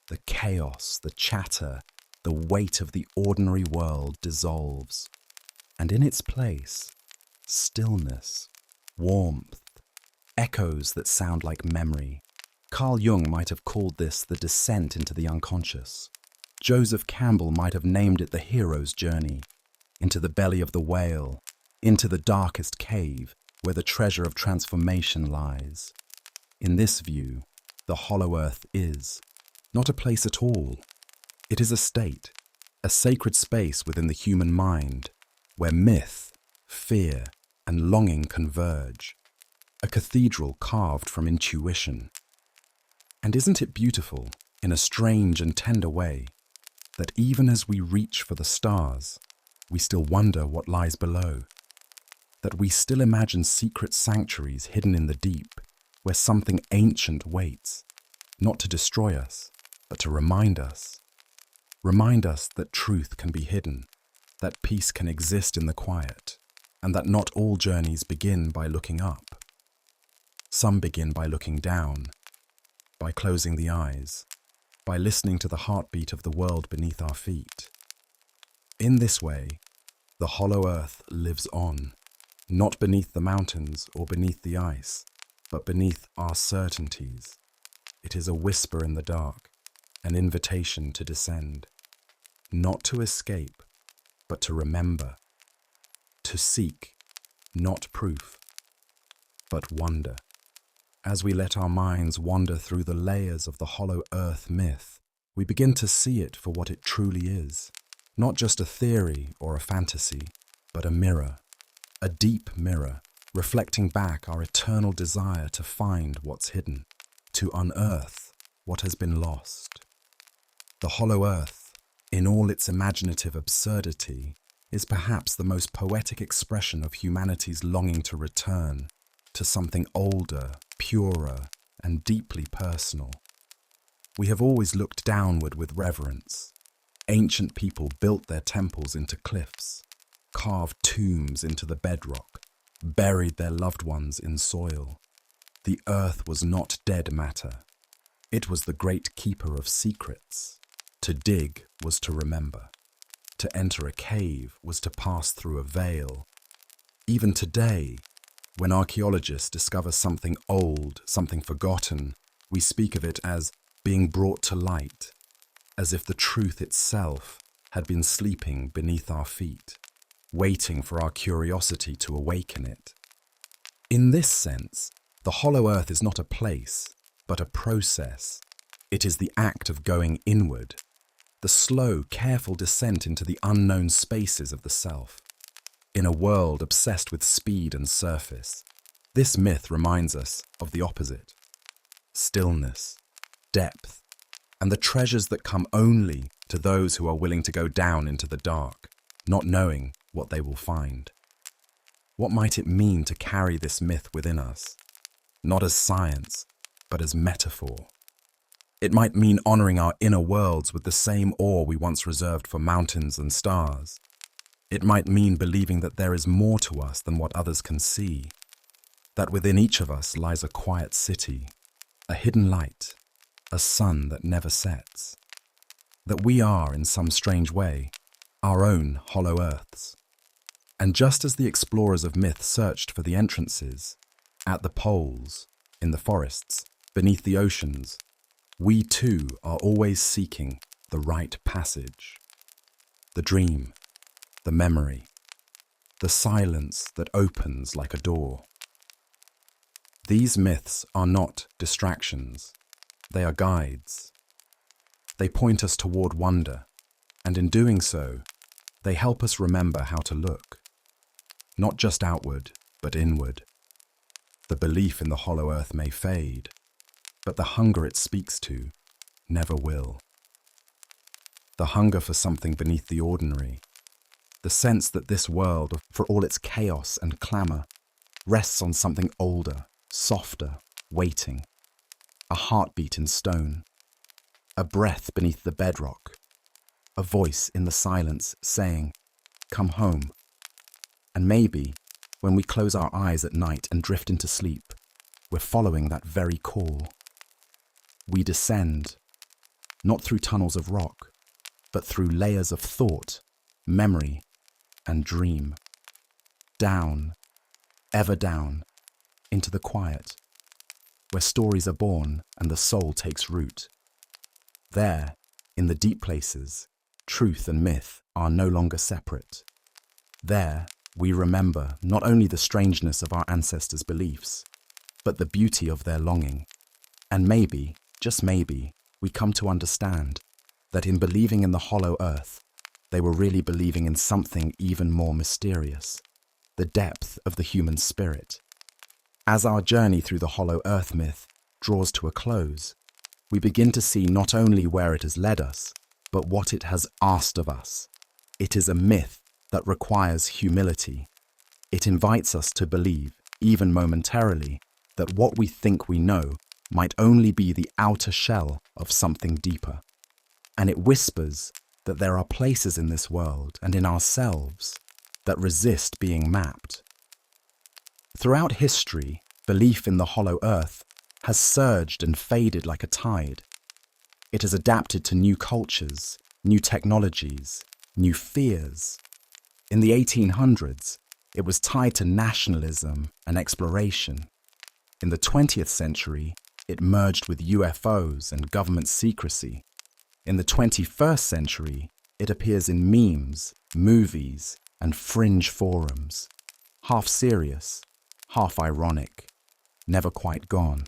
The chaos, the chatter, the weight of the ordinary world dissolves. And in its place, stillness, warmth, echoes that sound like memory. Carl Jung might have called this the descent into the unconscious. Joseph Campbell might have named it the hero's journey, into the belly of the whale, into the darkest cave where the treasure of transformation lies. In this view, the Hollow Earth is not a place at all. It is a state, a sacred space within the human mind, where myth, fear, and longing converge, a cathedral carved from intuition. And isn't it beautiful, in a strange and tender way, that even as we reach for the stars, we still wonder what lies below, that we still imagine secret sanctuaries hidden in the deep, where something ancient waits, not to destroy us, but to remind us that truth can be hidden, that peace can exist in the quiet, and that not all journeys begin by looking up. Some begin by looking down, by closing the eyes, by listening to the heartbeat of the world beneath our feet. In this way, the Hollow Earth lives on, not beneath the mountains or beneath the ice, but beneath our certainties. It is a whisper in the dark, an invitation to descend, not to escape, but to remember, to seek, not proof, but wonder. As we let our minds wander through the layers of the Hollow Earth myth, we begin to see it for what it truly is, Not just a theory or a fantasy, but a mirror, a deep mirror, reflecting back our eternal desire to find what's hidden, to unearth what has been lost. The hollow earth, in all its imaginative absurdity, is perhaps the most poetic expression of humanity's longing to return to something older, purer, and deeply personal. We have always looked downward with reverence. Ancient people built their temples into cliffs, carved tombs into the bedrock, buried their loved ones in soil. The earth was not dead matter. It was the great keeper of secrets. To dig was to remember. To enter a cave was to pass through a veil. Even today, when archaeologists discover something old, something forgotten, we speak of it as being brought to light, as if the truth itself had been sleeping beneath our feet, waiting for our curiosity to awaken it. In this sense, the hollow earth is not a place, but a process. It is the act of going inward, the slow, careful descent into the unknown spaces of the self. In a world obsessed with speed and surface, this myth reminds us of the opposite: stillness, depth, and the treasures that come only to those who are willing to go down into the dark, not knowing what they will find. What might it mean to carry this myth within us, not as science, but as metaphor? It might mean honoring our inner worlds with the same awe we once reserved for mountains and stars. It might mean believing that there is more to us than what others can see, that within each of us lies a quiet city, a hidden light, a sun that never sets, that we are, in some strange way, our own hollow earths. And just as the explorers of myth searched for the entrances, at the poles, in the forests, beneath the oceans, we too are always seeking the right passage. The dream, the memory, the silence that opens like a door. These myths are not distractions, they are guides. They point us toward wonder, and in doing so, they help us remember how to look, not just outward, but inward. The belief in the hollow earth may fade, but the hunger it speaks to never will. The hunger for something beneath the ordinary, the sense that this world, for all its chaos and clamour, rests on something older, softer, waiting. A heartbeat in stone, a breath beneath the bedrock, a voice in the silence saying, "Come home." And maybe, when we close our eyes at night and drift into sleep, we're following that very call. We descend, not through tunnels of rock, but through layers of thought, memory, and dream. Down, ever down, into the quiet, where stories are born and the soul takes root. There, in the deep places, truth and myth are no longer separate. There, we remember not only the strangeness of our ancestors' beliefs, but the beauty of their longing. And maybe, just maybe, we come to understand that in believing in the hollow earth, they were really believing in something even more mysterious, the depth of the human spirit. As our journey through the hollow earth myth draws to a close, we begin to see not only where it has led us, but what it has asked of us. It is a myth that requires humility. It invites us to believe, even momentarily, that what we think we know might only be the outer shell of something deeper. And it whispers that there are places in this world and in ourselves that resist being mapped. Throughout history, belief in the hollow earth has surged and faded like a tide. It has adapted to new cultures, new technologies, new fears. In the 1800s, it was tied to nationalism and exploration. In the 20th century, it merged with UFOs and government secrecy. In the 21st century, it appears in memes, movies, and fringe forums. Half serious, half ironic, never quite gone.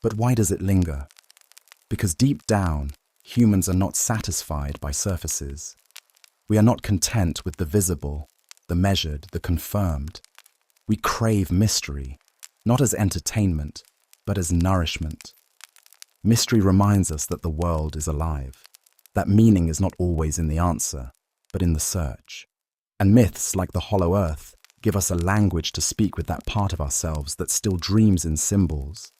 But why does it linger? Because deep down, humans are not satisfied by surfaces. We are not content with the visible, the measured, the confirmed. We crave mystery, not as entertainment, but as nourishment. Mystery reminds us that the world is alive, that meaning is not always in the answer, but in the search. And myths like the hollow earth give us a language to speak with that part of ourselves that still dreams in symbols.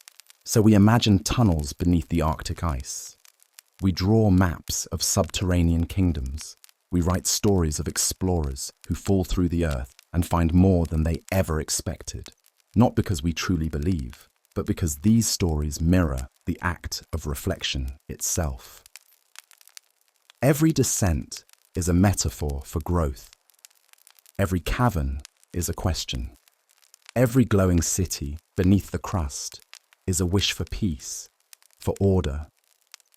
So we imagine tunnels beneath the Arctic ice. We draw maps of subterranean kingdoms. We write stories of explorers who fall through the earth and find more than they ever expected, not because we truly believe, but because these stories mirror the act of reflection itself. Every descent is a metaphor for growth. Every cavern is a question. Every glowing city beneath the crust is a wish for peace, for order,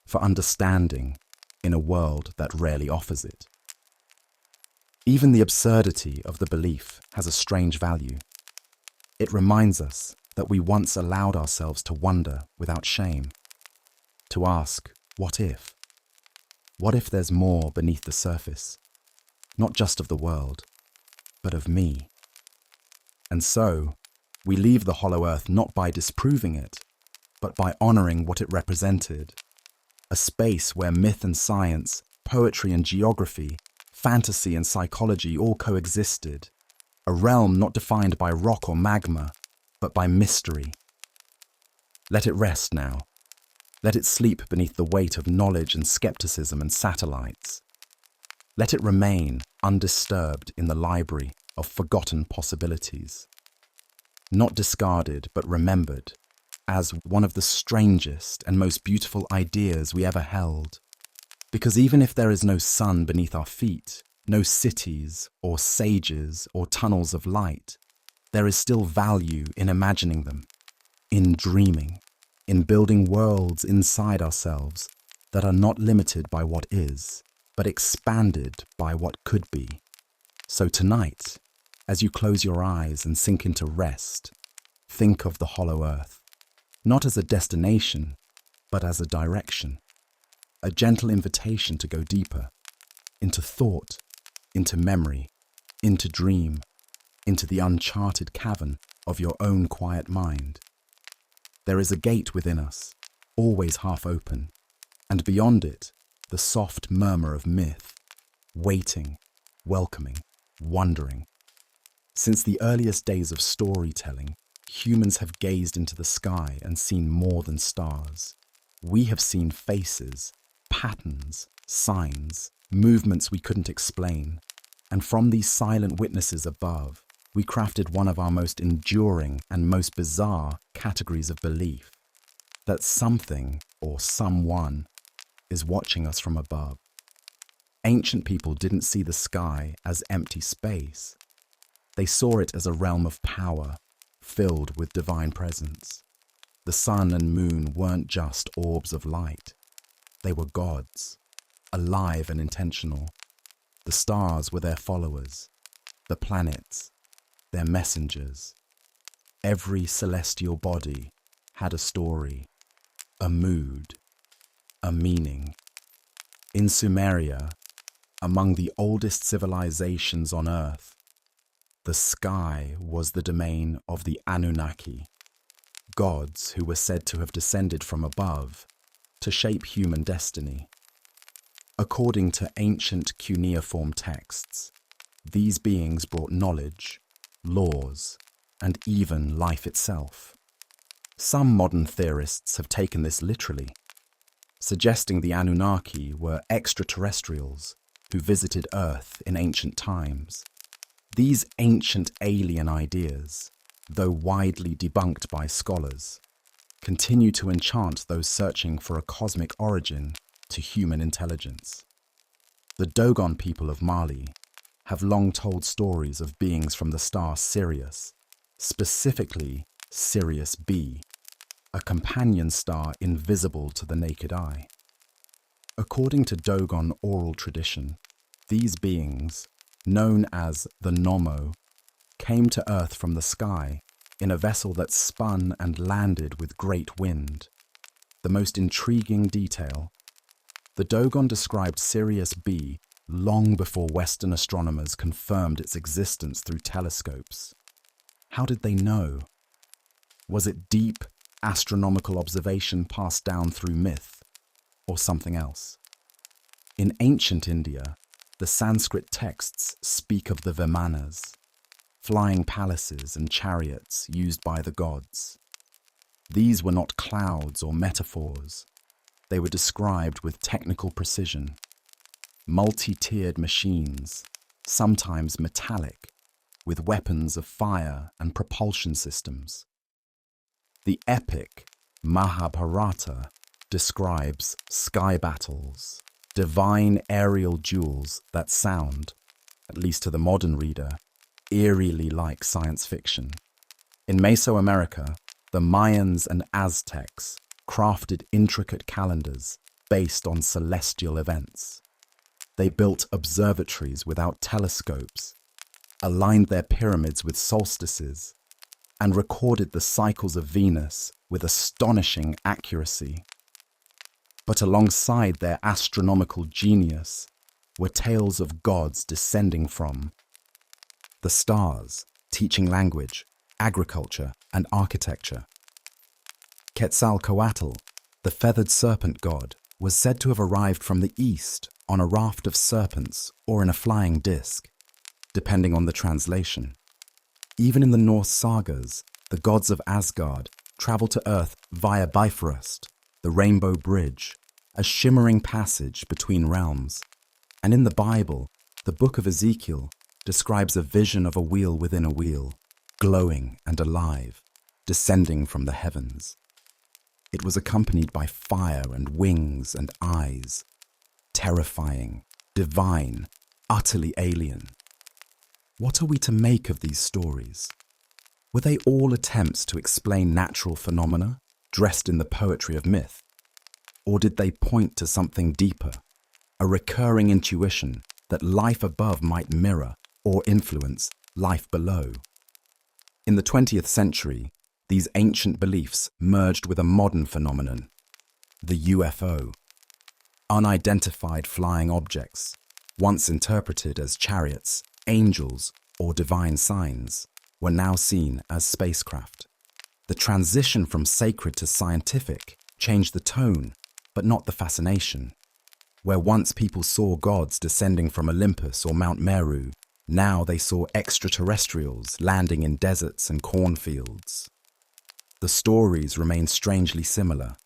for understanding in a world that rarely offers it. Even the absurdity of the belief has a strange value. It reminds us that we once allowed ourselves to wonder without shame, to ask, what if? What if there's more beneath the surface, not just of the world, but of me? And so, we leave the hollow earth not by disproving it, but by honoring what it represented, a space where myth and science, poetry and geography, fantasy and psychology all coexisted, a realm not defined by rock or magma, but by mystery. Let it rest now. Let it sleep beneath the weight of knowledge and skepticism and satellites. Let it remain undisturbed in the library of forgotten possibilities. Not discarded, but remembered as one of the strangest and most beautiful ideas we ever held. Because even if there is no sun beneath our feet, no cities or sages or tunnels of light, there is still value in imagining them, in dreaming, in building worlds inside ourselves that are not limited by what is, but expanded by what could be. So tonight, as you close your eyes and sink into rest, think of the hollow earth, not as a destination, but as a direction, a gentle invitation to go deeper, into thought, into memory, into dream, into the uncharted cavern of your own quiet mind. There is a gate within us, always half open, and beyond it, the soft murmur of myth, waiting, welcoming, wondering. Since the earliest days of storytelling, humans have gazed into the sky and seen more than stars. We have seen faces, patterns, signs, movements we couldn't explain. And from these silent witnesses above, we crafted one of our most enduring and most bizarre categories of belief, that something or someone is watching us from above. Ancient people didn't see the sky as empty space. They saw it as a realm of power, filled with divine presence. The sun and moon weren't just orbs of light. They were gods, alive and intentional. The stars were their followers, the planets, their messengers. Every celestial body had a story, a mood, a meaning. In Sumeria, among the oldest civilizations on Earth, the sky was the domain of the Anunnaki, gods who were said to have descended from above to shape human destiny. According to ancient cuneiform texts, these beings brought knowledge, laws, and even life itself. Some modern theorists have taken this literally, suggesting the Anunnaki were extraterrestrials who visited Earth in ancient times. These ancient alien ideas, though widely debunked by scholars, continue to enchant those searching for a cosmic origin to human intelligence. The Dogon people of Mali have long told stories of beings from the star Sirius, specifically Sirius B, a companion star invisible to the naked eye. According to Dogon oral tradition, these beings, known as the Nomo, came to Earth from the sky in a vessel that spun and landed with great wind. The most intriguing detail: the Dogon described Sirius B long before Western astronomers confirmed its existence through telescopes. How did they know? Was it deep astronomical observation passed down through myth, or something else? In ancient India, the Sanskrit texts speak of the Vimanas, flying palaces and chariots used by the gods. These were not clouds or metaphors. They were described with technical precision. Multi-tiered machines, sometimes metallic, with weapons of fire and propulsion systems. The epic Mahabharata describes sky battles, divine aerial duels that sound, at least to the modern reader, eerily like science fiction. In Mesoamerica, the Mayans and Aztecs crafted intricate calendars based on celestial events. They built observatories without telescopes, aligned their pyramids with solstices, and recorded the cycles of Venus with astonishing accuracy. But alongside their astronomical genius were tales of gods descending from the stars, teaching language, agriculture, and architecture. Quetzalcoatl, the feathered serpent god, was said to have arrived from the east on a raft of serpents or in a flying disc, depending on the translation. Even in the Norse sagas, the gods of Asgard travel to Earth via Bifrost, the Rainbow Bridge, a shimmering passage between realms. And in the Bible, the book of Ezekiel describes a vision of a wheel within a wheel, glowing and alive, descending from the heavens. It was accompanied by fire and wings and eyes, terrifying, divine, utterly alien. What are we to make of these stories? Were they all attempts to explain natural phenomena, dressed in the poetry of myth? Or did they point to something deeper, a recurring intuition that life above might mirror or influence life below? In the 20th century, these ancient beliefs merged with a modern phenomenon, the UFO. Unidentified flying objects, once interpreted as chariots, angels, or divine signs, were now seen as spacecraft. The transition from sacred to scientific changed the tone, but not the fascination. Where once people saw gods descending from Olympus or Mount Meru, now they saw extraterrestrials landing in deserts and cornfields. The stories remain strangely similar.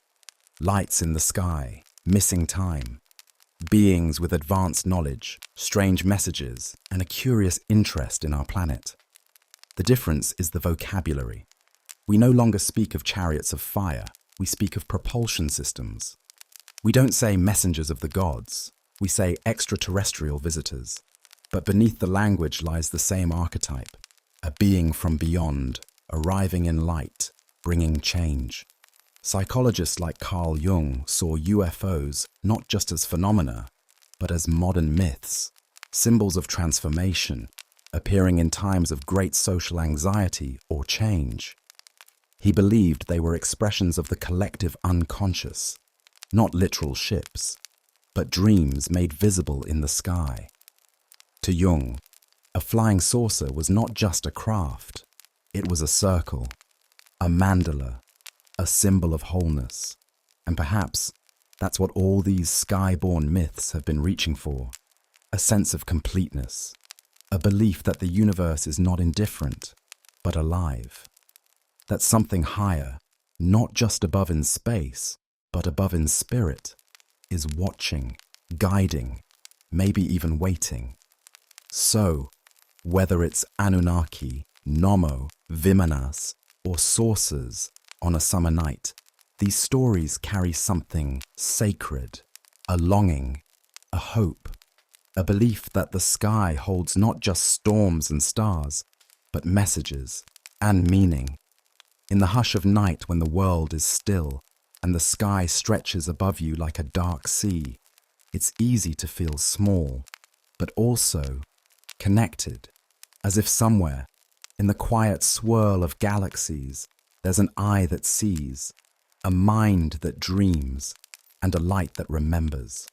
Lights in the sky, missing time, beings with advanced knowledge, strange messages, and a curious interest in our planet. The difference is the vocabulary. We no longer speak of chariots of fire, we speak of propulsion systems. We don't say messengers of the gods, we say extraterrestrial visitors. But beneath the language lies the same archetype, a being from beyond, arriving in light, bringing change. Psychologists like Carl Jung saw UFOs not just as phenomena, but as modern myths, symbols of transformation, appearing in times of great social anxiety or change. He believed they were expressions of the collective unconscious, not literal ships, but dreams made visible in the sky. To Jung, a flying saucer was not just a craft, it was a circle, a mandala, a symbol of wholeness. And perhaps that's what all these sky-born myths have been reaching for, a sense of completeness, a belief that the universe is not indifferent, but alive, that something higher, not just above in space, but above in spirit, is watching, guiding, maybe even waiting. So, whether it's Anunnaki, Nomo, Vimanas, or saucers on a summer night, these stories carry something sacred, a longing, a hope, a belief that the sky holds not just storms and stars, but messages and meaning. In the hush of night when the world is still and the sky stretches above you like a dark sea, it's easy to feel small, but also connected, as if somewhere, in the quiet swirl of galaxies, there's an eye that sees, a mind that dreams, and a light that remembers.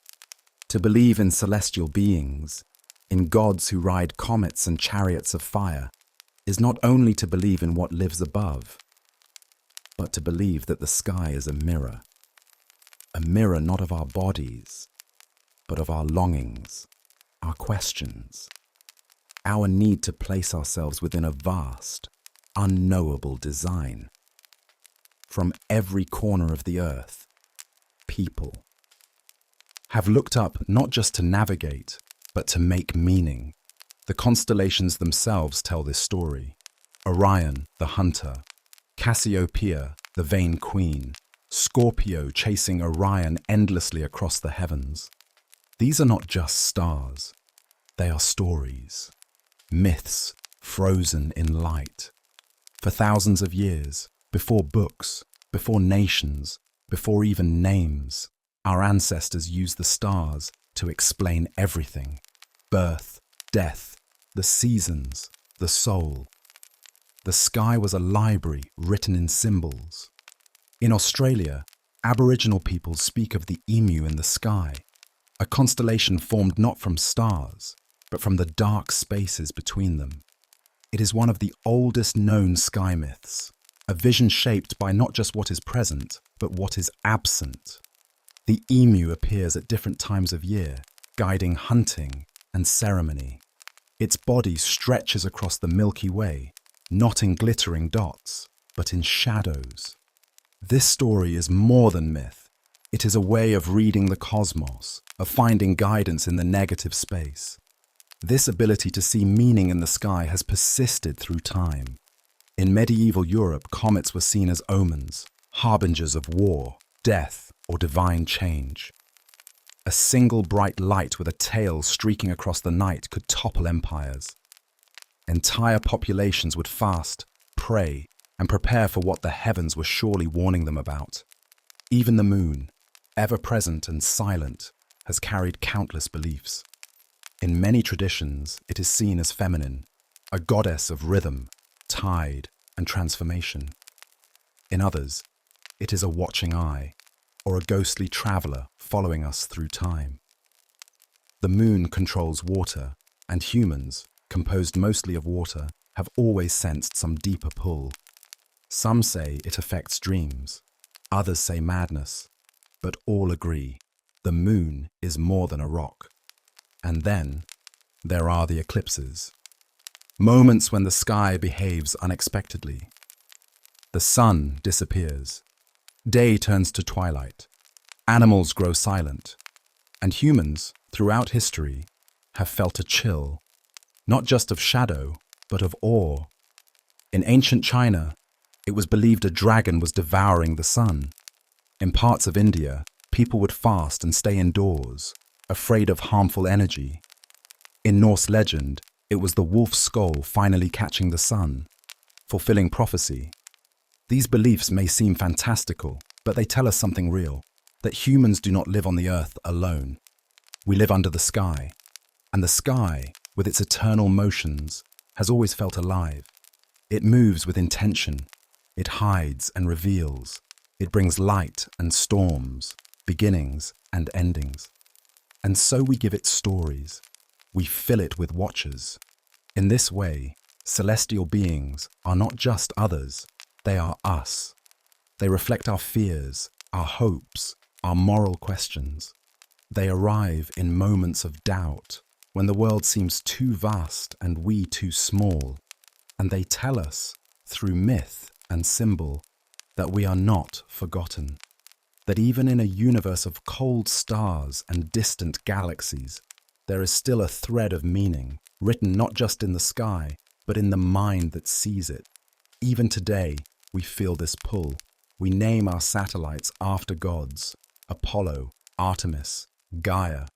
To believe in celestial beings, in gods who ride comets and chariots of fire, is not only to believe in what lives above, but to believe that the sky is a mirror not of our bodies, but of our longings, our questions, our need to place ourselves within a vast, unknowable design. From every corner of the earth, people have looked up not just to navigate, but to make meaning. The constellations themselves tell this story. Orion, the hunter; Cassiopeia, the vain queen; Scorpio chasing Orion endlessly across the heavens. These are not just stars. They are stories, myths frozen in light. For thousands of years, before books, before nations, before even names, our ancestors used the stars to explain everything: birth, death, the seasons, the soul. The sky was a library written in symbols. In Australia, Aboriginal peoples speak of the emu in the sky, a constellation formed not from stars, but from the dark spaces between them. It is one of the oldest known sky myths, a vision shaped by not just what is present, but what is absent. The emu appears at different times of year, guiding hunting and ceremony. Its body stretches across the Milky Way, not in glittering dots, but in shadows. This story is more than myth. It is a way of reading the cosmos, of finding guidance in the negative space. This ability to see meaning in the sky has persisted through time. In medieval Europe, comets were seen as omens, harbingers of war, death, or divine change. A single bright light with a tail streaking across the night could topple empires. Entire populations would fast, pray, and prepare for what the heavens were surely warning them about. Even the moon, ever present and silent, has carried countless beliefs. In many traditions, it is seen as feminine, a goddess of rhythm, tide, and transformation. In others, it is a watching eye, or a ghostly traveler following us through time. The moon controls water, and humans, composed mostly of water, have always sensed some deeper pull. Some say it affects dreams, others say madness, but all agree the moon is more than a rock. And then there are the eclipses, moments when the sky behaves unexpectedly. The sun disappears, day turns to twilight, animals grow silent, and humans, throughout history, have felt a chill, not just of shadow, but of awe. In ancient China, it was believed a dragon was devouring the sun. In parts of India, people would fast and stay indoors, afraid of harmful energy. In Norse legend, it was the wolf's skull finally catching the sun, fulfilling prophecy. These beliefs may seem fantastical, but they tell us something real, that humans do not live on the earth alone. We live under the sky, and the sky, with its eternal motions, has always felt alive. It moves with intention. It hides and reveals. It brings light and storms, beginnings and endings. And so we give it stories. We fill it with watchers. In this way, celestial beings are not just others, they are us. They reflect our fears, our hopes, our moral questions. They arrive in moments of doubt, when the world seems too vast and we too small. And they tell us, through myth and symbol, that we are not forgotten. That even in a universe of cold stars and distant galaxies, there is still a thread of meaning, written not just in the sky, but in the mind that sees it. Even today, we feel this pull. We name our satellites after gods: Apollo, Artemis, Gaia.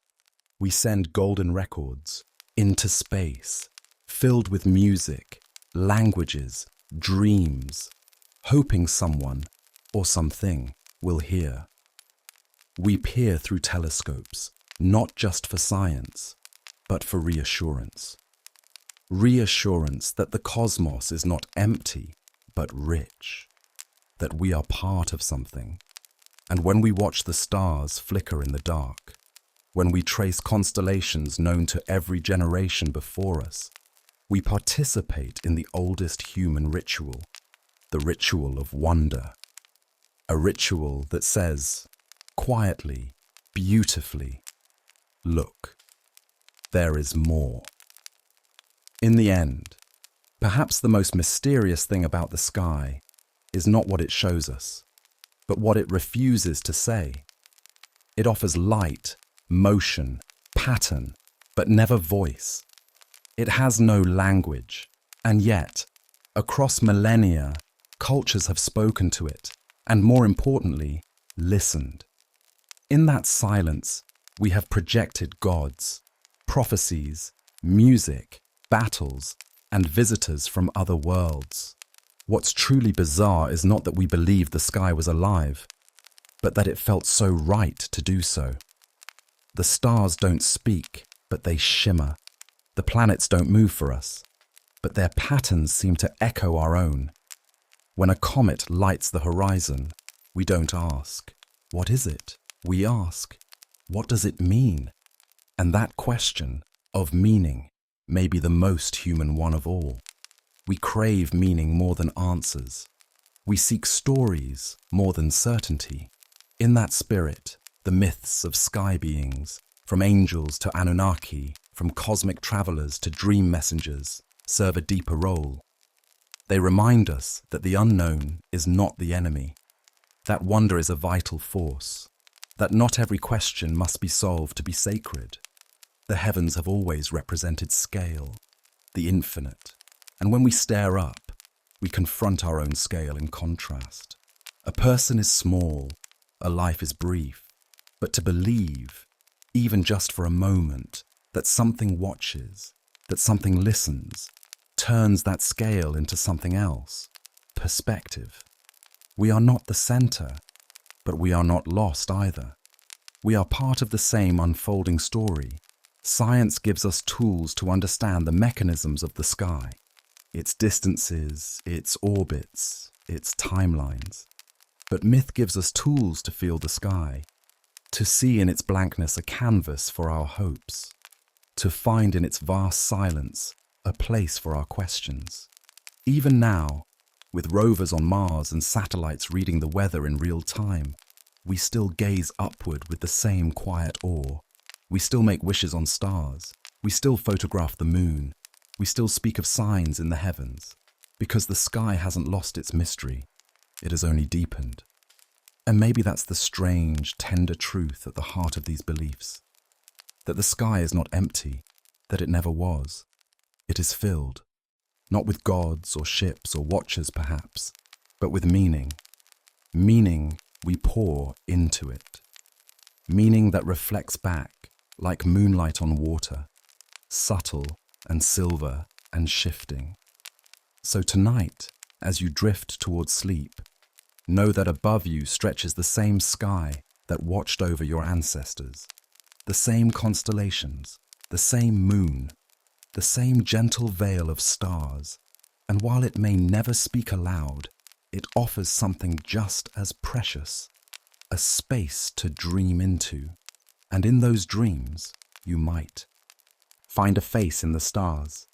We send golden records into space, filled with music, languages, dreams, hoping someone or something will hear. We peer through telescopes, not just for science, but for reassurance. Reassurance that the cosmos is not empty, but rich, that we are part of something. And when we watch the stars flicker in the dark, when we trace constellations known to every generation before us, we participate in the oldest human ritual, the ritual of wonder. A ritual that says, quietly, beautifully, look, there is more. In the end, perhaps the most mysterious thing about the sky is not what it shows us, but what it refuses to say. It offers light, motion, pattern, but never voice. It has no language, and yet, across millennia, cultures have spoken to it, and more importantly, listened. In that silence, we have projected gods, prophecies, music, battles, and visitors from other worlds. What's truly bizarre is not that we believed the sky was alive, but that it felt so right to do so. The stars don't speak, but they shimmer. The planets don't move for us, but their patterns seem to echo our own. When a comet lights the horizon, we don't ask, what is it? We ask, what does it mean? And that question of meaning may be the most human one of all. We crave meaning more than answers. We seek stories more than certainty. In that spirit, the myths of sky beings, from angels to Anunnaki, from cosmic travelers to dream messengers, serve a deeper role. They remind us that the unknown is not the enemy, that wonder is a vital force, that not every question must be solved to be sacred. The heavens have always represented scale, the infinite, and when we stare up, we confront our own scale in contrast. A person is small, a life is brief, but to believe, even just for a moment, that something watches, that something listens, turns that scale into something else, perspective. We are not the center, but we are not lost either. We are part of the same unfolding story. Science gives us tools to understand the mechanisms of the sky, its distances, its orbits, its timelines. But myth gives us tools to feel the sky, to see in its blankness a canvas for our hopes, to find in its vast silence a place for our questions. Even now, with rovers on Mars and satellites reading the weather in real time, we still gaze upward with the same quiet awe. We still make wishes on stars. We still photograph the moon. We still speak of signs in the heavens, because the sky hasn't lost its mystery. It has only deepened. And maybe that's the strange, tender truth at the heart of these beliefs, that the sky is not empty, that it never was. It is filled, not with gods or ships or watchers perhaps, but with meaning. Meaning we pour into it. Meaning that reflects back like moonlight on water, subtle and silver and shifting. So tonight, as you drift towards sleep, know that above you stretches the same sky that watched over your ancestors, the same constellations, the same moon, the same gentle veil of stars, and while it may never speak aloud, it offers something just as precious, a space to dream into. And in those dreams, you might find a face in the stars,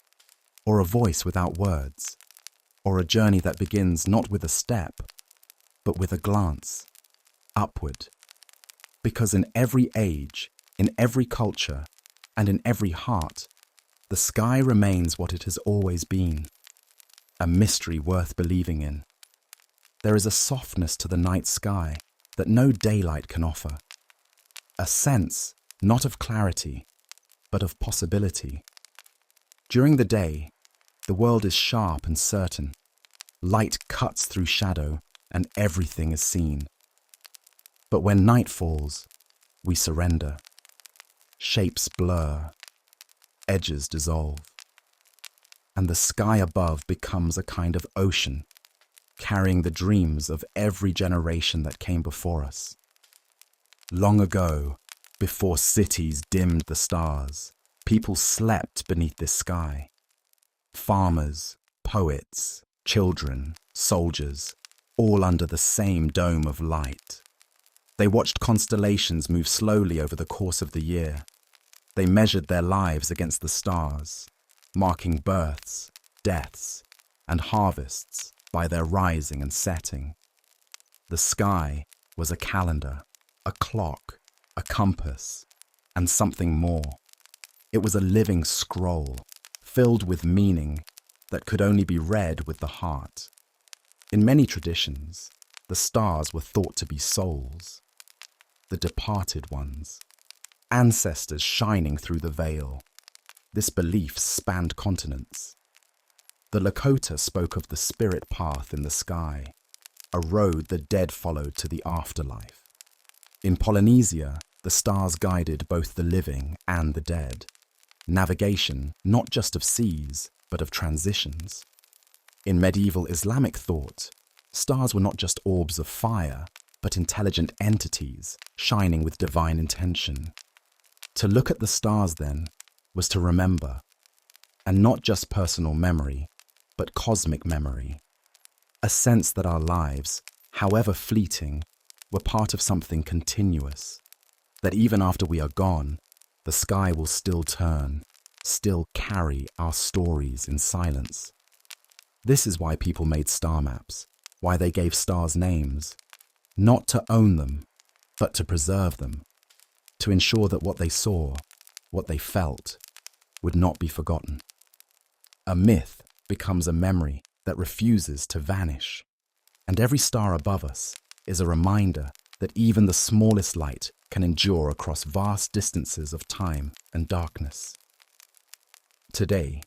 or a voice without words, or a journey that begins not with a step, but with a glance, upward. Because in every age, in every culture, and in every heart, the sky remains what it has always been, a mystery worth believing in. There is a softness to the night sky that no daylight can offer, a sense not of clarity, but of possibility. During the day, the world is sharp and certain. Light cuts through shadow, and everything is seen. But when night falls, we surrender. Shapes blur, edges dissolve, and the sky above becomes a kind of ocean, carrying the dreams of every generation that came before us. Long ago, before cities dimmed the stars, people slept beneath this sky. Farmers, poets, children, soldiers, all under the same dome of light. They watched constellations move slowly over the course of the year. They measured their lives against the stars, marking births, deaths, and harvests by their rising and setting. The sky was a calendar, a clock, a compass, and something more. It was a living scroll, filled with meaning that could only be read with the heart. In many traditions, the stars were thought to be souls, the departed ones, ancestors shining through the veil. This belief spanned continents. The Lakota spoke of the spirit path in the sky, a road the dead followed to the afterlife. In Polynesia, the stars guided both the living and the dead. Navigation not just of seas, but of transitions. In medieval Islamic thought, stars were not just orbs of fire, but intelligent entities shining with divine intention. To look at the stars, then, was to remember, and not just personal memory, but cosmic memory. A sense that our lives, however fleeting, were part of something continuous, that even after we are gone, the sky will still turn, still carry our stories in silence. This is why people made star maps, why they gave stars names, not to own them, but to preserve them, to ensure that what they saw, what they felt, would not be forgotten. A myth becomes a memory that refuses to vanish, and every star above us is a reminder that even the smallest light can endure across vast distances of time and darkness. Today,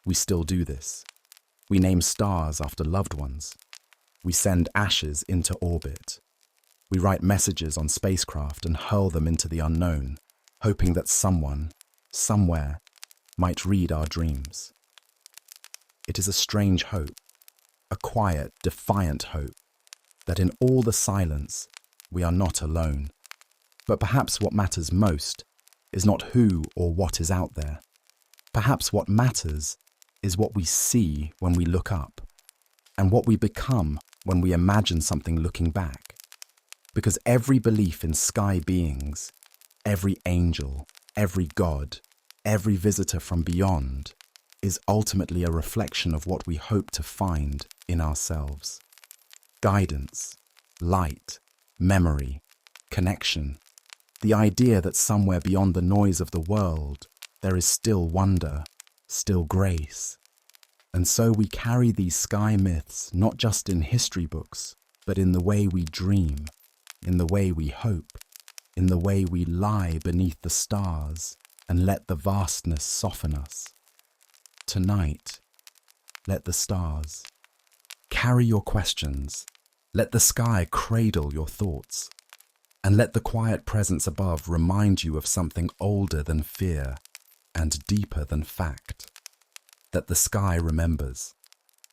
we still do this. We name stars after loved ones. We send ashes into orbit. We write messages on spacecraft and hurl them into the unknown, hoping that someone, somewhere, might read our dreams. It is a strange hope, a quiet, defiant hope, that in all the silence, we are not alone. But perhaps what matters most is not who or what is out there. Perhaps what matters is what we see when we look up, and what we become when we imagine something looking back. Because every belief in sky beings, every angel, every god, every visitor from beyond, is ultimately a reflection of what we hope to find in ourselves. Guidance, light, memory, connection, the idea that somewhere beyond the noise of the world, there is still wonder, still grace. And so we carry these sky myths not just in history books, but in the way we dream, in the way we hope, in the way we lie beneath the stars and let the vastness soften us. Tonight, let the stars carry your questions, let the sky cradle your thoughts, and let the quiet presence above remind you of something older than fear and deeper than fact, that the sky remembers,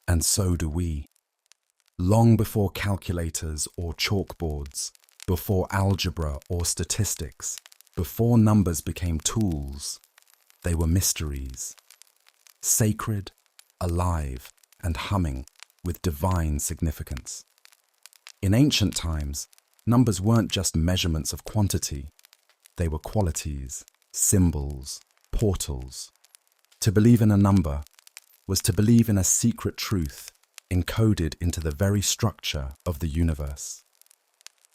and so do we. Long before calculators or chalkboards, before algebra or statistics, before numbers became tools, they were mysteries, sacred, alive, and humming with divine significance. In ancient times, numbers weren't just measurements of quantity, they were qualities, symbols, portals. To believe in a number was to believe in a secret truth encoded into the very structure of the universe.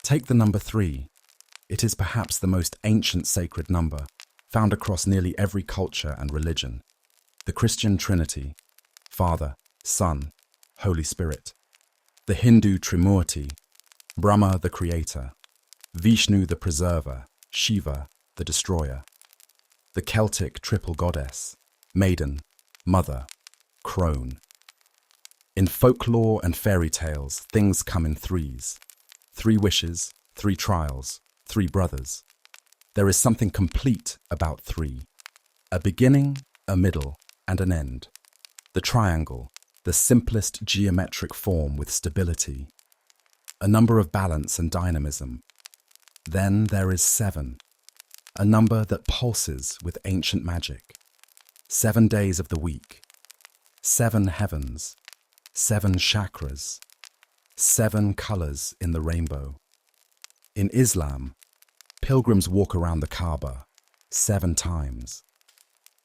Take the number 3. It is perhaps the most ancient sacred number, found across nearly every culture and religion. The Christian Trinity, Father, Son, Holy Spirit. The Hindu Trimurti, Brahma the Creator, Vishnu the Preserver, Shiva the Destroyer. The Celtic Triple Goddess, Maiden, Mother, Crone. In folklore and fairy tales, things come in threes. 3 wishes, 3 trials, 3 brothers. There is something complete about 3. A beginning, a middle, and an end. The triangle, the simplest geometric form with stability. A number of balance and dynamism. Then there is 7, a number that pulses with ancient magic. 7 days of the week. 7 heavens. 7 chakras. 7 colors in the rainbow. In Islam, pilgrims walk around the Kaaba 7 times.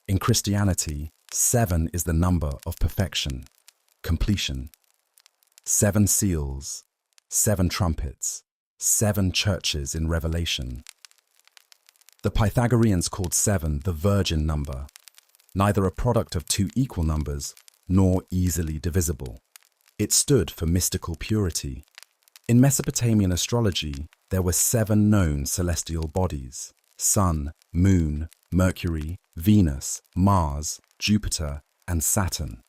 In Christianity, 7 is the number of perfection, completion. 7 seals, 7 trumpets, 7 churches in Revelation. The Pythagoreans called 7 the virgin number, neither a product of 2 equal numbers nor easily divisible. It stood for mystical purity. In Mesopotamian astrology, there were 7 known celestial bodies: Sun, Moon, Mercury, Venus, Mars, Jupiter, and Saturn.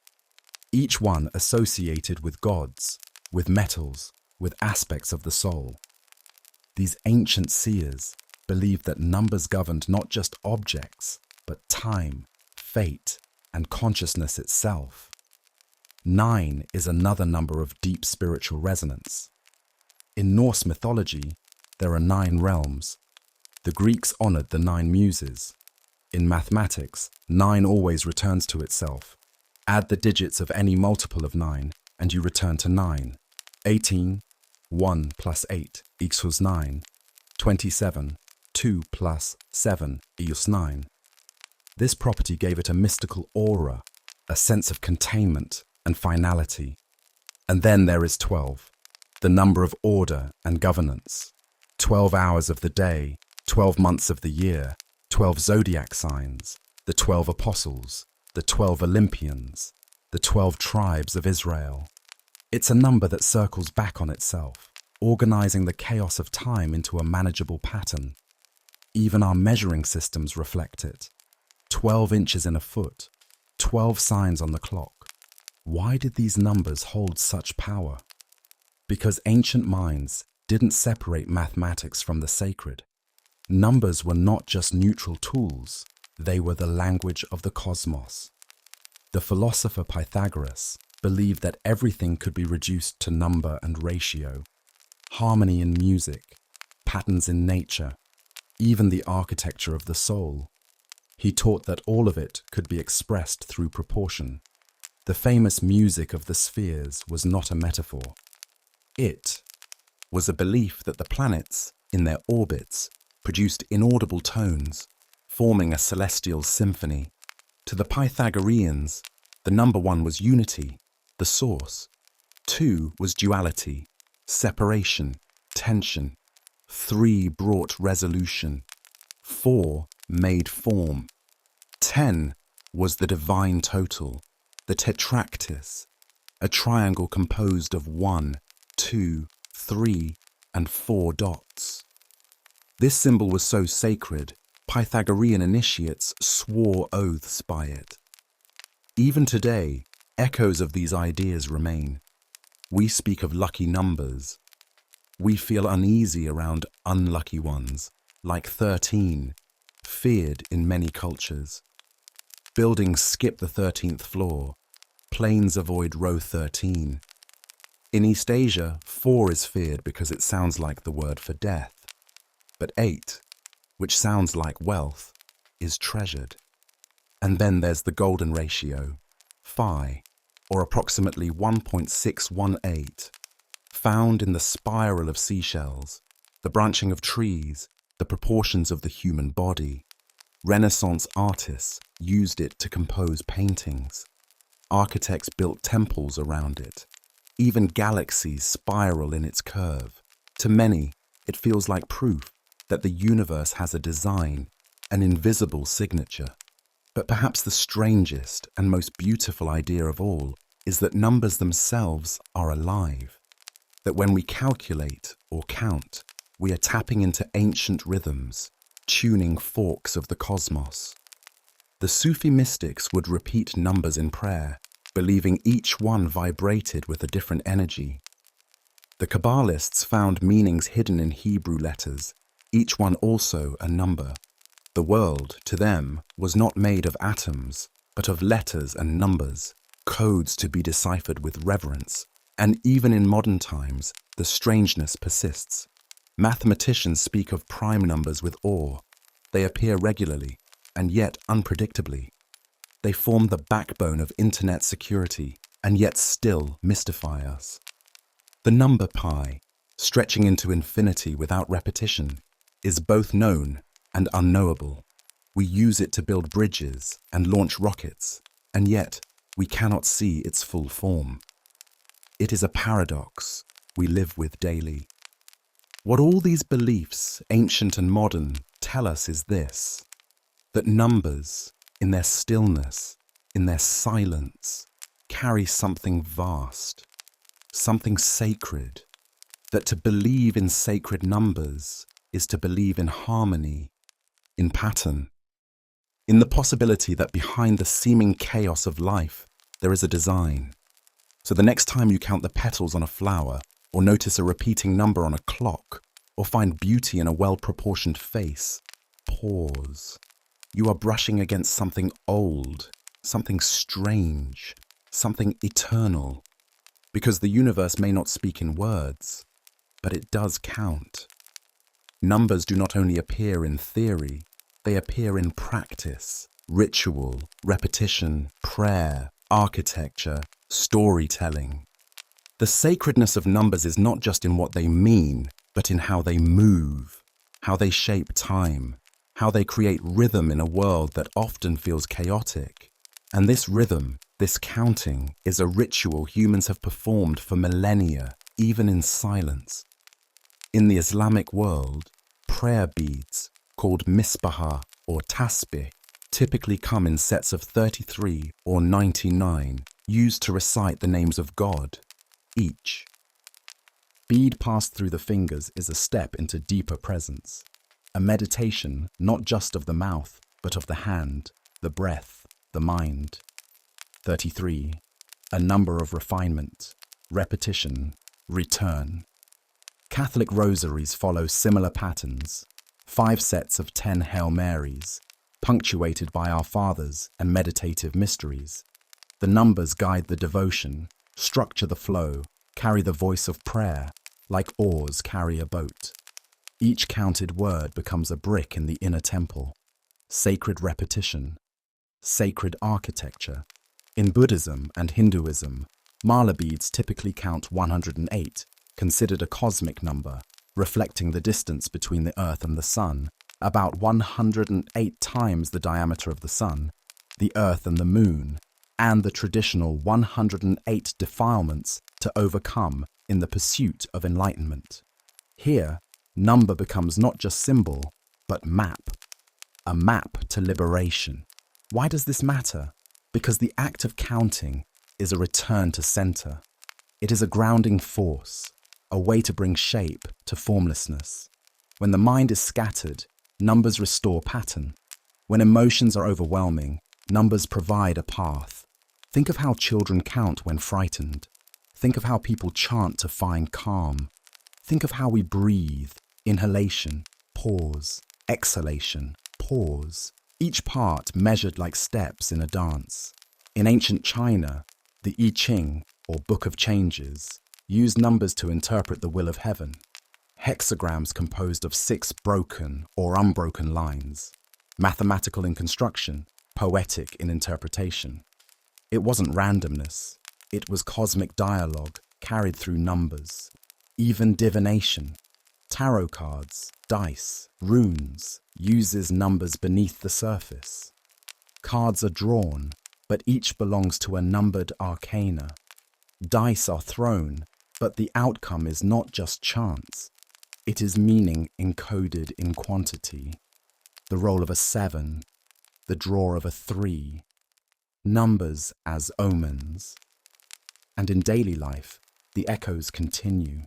Each one associated with gods, with metals, with aspects of the soul. These ancient seers believed that numbers governed not just objects, but time, fate, and consciousness itself. 9 is another number of deep spiritual resonance. In Norse mythology, there are 9 realms. The Greeks honored the 9 muses. In mathematics, 9 always returns to itself. Add the digits of any multiple of 9, and you return to 9. 18, 1 plus 8 equals 9. 27, 2 plus 7 equals 9. This property gave it a mystical aura, a sense of containment and finality. And then there is 12, the number of order and governance. 12 hours of the day, 12 months of the year, 12 zodiac signs, the 12 apostles, the 12 Olympians, the 12 tribes of Israel. It's a number that circles back on itself, organizing the chaos of time into a manageable pattern. Even our measuring systems reflect it. 12 inches in a foot, 12 signs on the clock. Why did these numbers hold such power? Because ancient minds didn't separate mathematics from the sacred. Numbers were not just neutral tools, they were the language of the cosmos. The philosopher Pythagoras believed that everything could be reduced to number and ratio. Harmony in music, patterns in nature, even the architecture of the soul. He taught that all of it could be expressed through proportion. The famous music of the spheres was not a metaphor. It was a belief that the planets, in their orbits, produced inaudible tones, forming a celestial symphony. To the Pythagoreans, the number 1 was unity, the source. 2 was duality, separation, tension. 3 brought resolution. 4 made form. 10 was the divine total, the tetractys, a triangle composed of 1, 2, 3, and 4 dots. This symbol was so sacred, Pythagorean initiates swore oaths by it. Even today, echoes of these ideas remain. We speak of lucky numbers. We feel uneasy around unlucky ones, like 13, feared in many cultures. Buildings skip the 13th floor. Planes avoid row 13. In East Asia, 4 is feared because it sounds like the word for death. But 8, which sounds like wealth, is treasured. And then there's the golden ratio, phi, or approximately 1.618, found in the spiral of seashells, the branching of trees, the proportions of the human body. Renaissance artists used it to compose paintings. Architects built temples around it. Even galaxies spiral in its curve. To many, it feels like proof that the universe has a design, an invisible signature. But perhaps the strangest and most beautiful idea of all is that numbers themselves are alive. That when we calculate or count, we are tapping into ancient rhythms, tuning forks of the cosmos. The Sufi mystics would repeat numbers in prayer, believing each one vibrated with a different energy. The Kabbalists found meanings hidden in Hebrew letters, each one also a number. The world, to them, was not made of atoms, but of letters and numbers, codes to be deciphered with reverence. And even in modern times, the strangeness persists. Mathematicians speak of prime numbers with awe. They appear regularly, and yet unpredictably. They form the backbone of internet security, and yet still mystify us. The number pi, stretching into infinity without repetition, is both known and unknowable. We use it to build bridges and launch rockets, and yet we cannot see its full form. It is a paradox we live with daily. What all these beliefs, ancient and modern, tell us is this: that numbers, in their stillness, in their silence, carry something vast, something sacred, that to believe in sacred numbers is to believe in harmony, in pattern, in the possibility that behind the seeming chaos of life, there is a design. So the next time you count the petals on a flower, or notice a repeating number on a clock, or find beauty in a well-proportioned face, pause. You are brushing against something old, something strange, something eternal. Because the universe may not speak in words, but it does count. Numbers do not only appear in theory, they appear in practice, ritual, repetition, prayer, architecture, storytelling. The sacredness of numbers is not just in what they mean, but in how they move, how they shape time, how they create rhythm in a world that often feels chaotic. And this rhythm, this counting, is a ritual humans have performed for millennia, even in silence. In the Islamic world, prayer beads, called misbah or tasbih, typically come in sets of 33 or 99, used to recite the names of God, each. Bead passed through the fingers is a step into deeper presence, a meditation not just of the mouth, but of the hand, the breath, the mind. 33, a number of refinement, repetition, return. Catholic rosaries follow similar patterns, 5 sets of 10 Hail Marys, punctuated by Our Fathers and meditative mysteries. The numbers guide the devotion, structure the flow, carry the voice of prayer, like oars carry a boat. Each counted word becomes a brick in the inner temple. Sacred repetition, sacred architecture. In Buddhism and Hinduism, mala beads typically count 108, considered a cosmic number, reflecting the distance between the Earth and the Sun, about 108 times the diameter of the Sun, the Earth and the Moon, and the traditional 108 defilements to overcome in the pursuit of enlightenment. Here, number becomes not just symbol, but map. A map to liberation. Why does this matter? Because the act of counting is a return to center. It is a grounding force, a way to bring shape to formlessness. When the mind is scattered, numbers restore pattern. When emotions are overwhelming, numbers provide a path. Think of how children count when frightened. Think of how people chant to find calm. Think of how we breathe. Inhalation, pause. Exhalation, pause. Each part measured like steps in a dance. In ancient China, the I Ching, or Book of Changes, used numbers to interpret the will of heaven. Hexagrams composed of 6 broken or unbroken lines. Mathematical in construction, poetic in interpretation. It wasn't randomness. It was cosmic dialogue carried through numbers. Even divination, tarot cards, dice, runes, uses numbers beneath the surface. Cards are drawn, but each belongs to a numbered arcana. Dice are thrown, but the outcome is not just chance. It is meaning encoded in quantity. The roll of a 7, the draw of a 3. Numbers as omens. And in daily life, the echoes continue.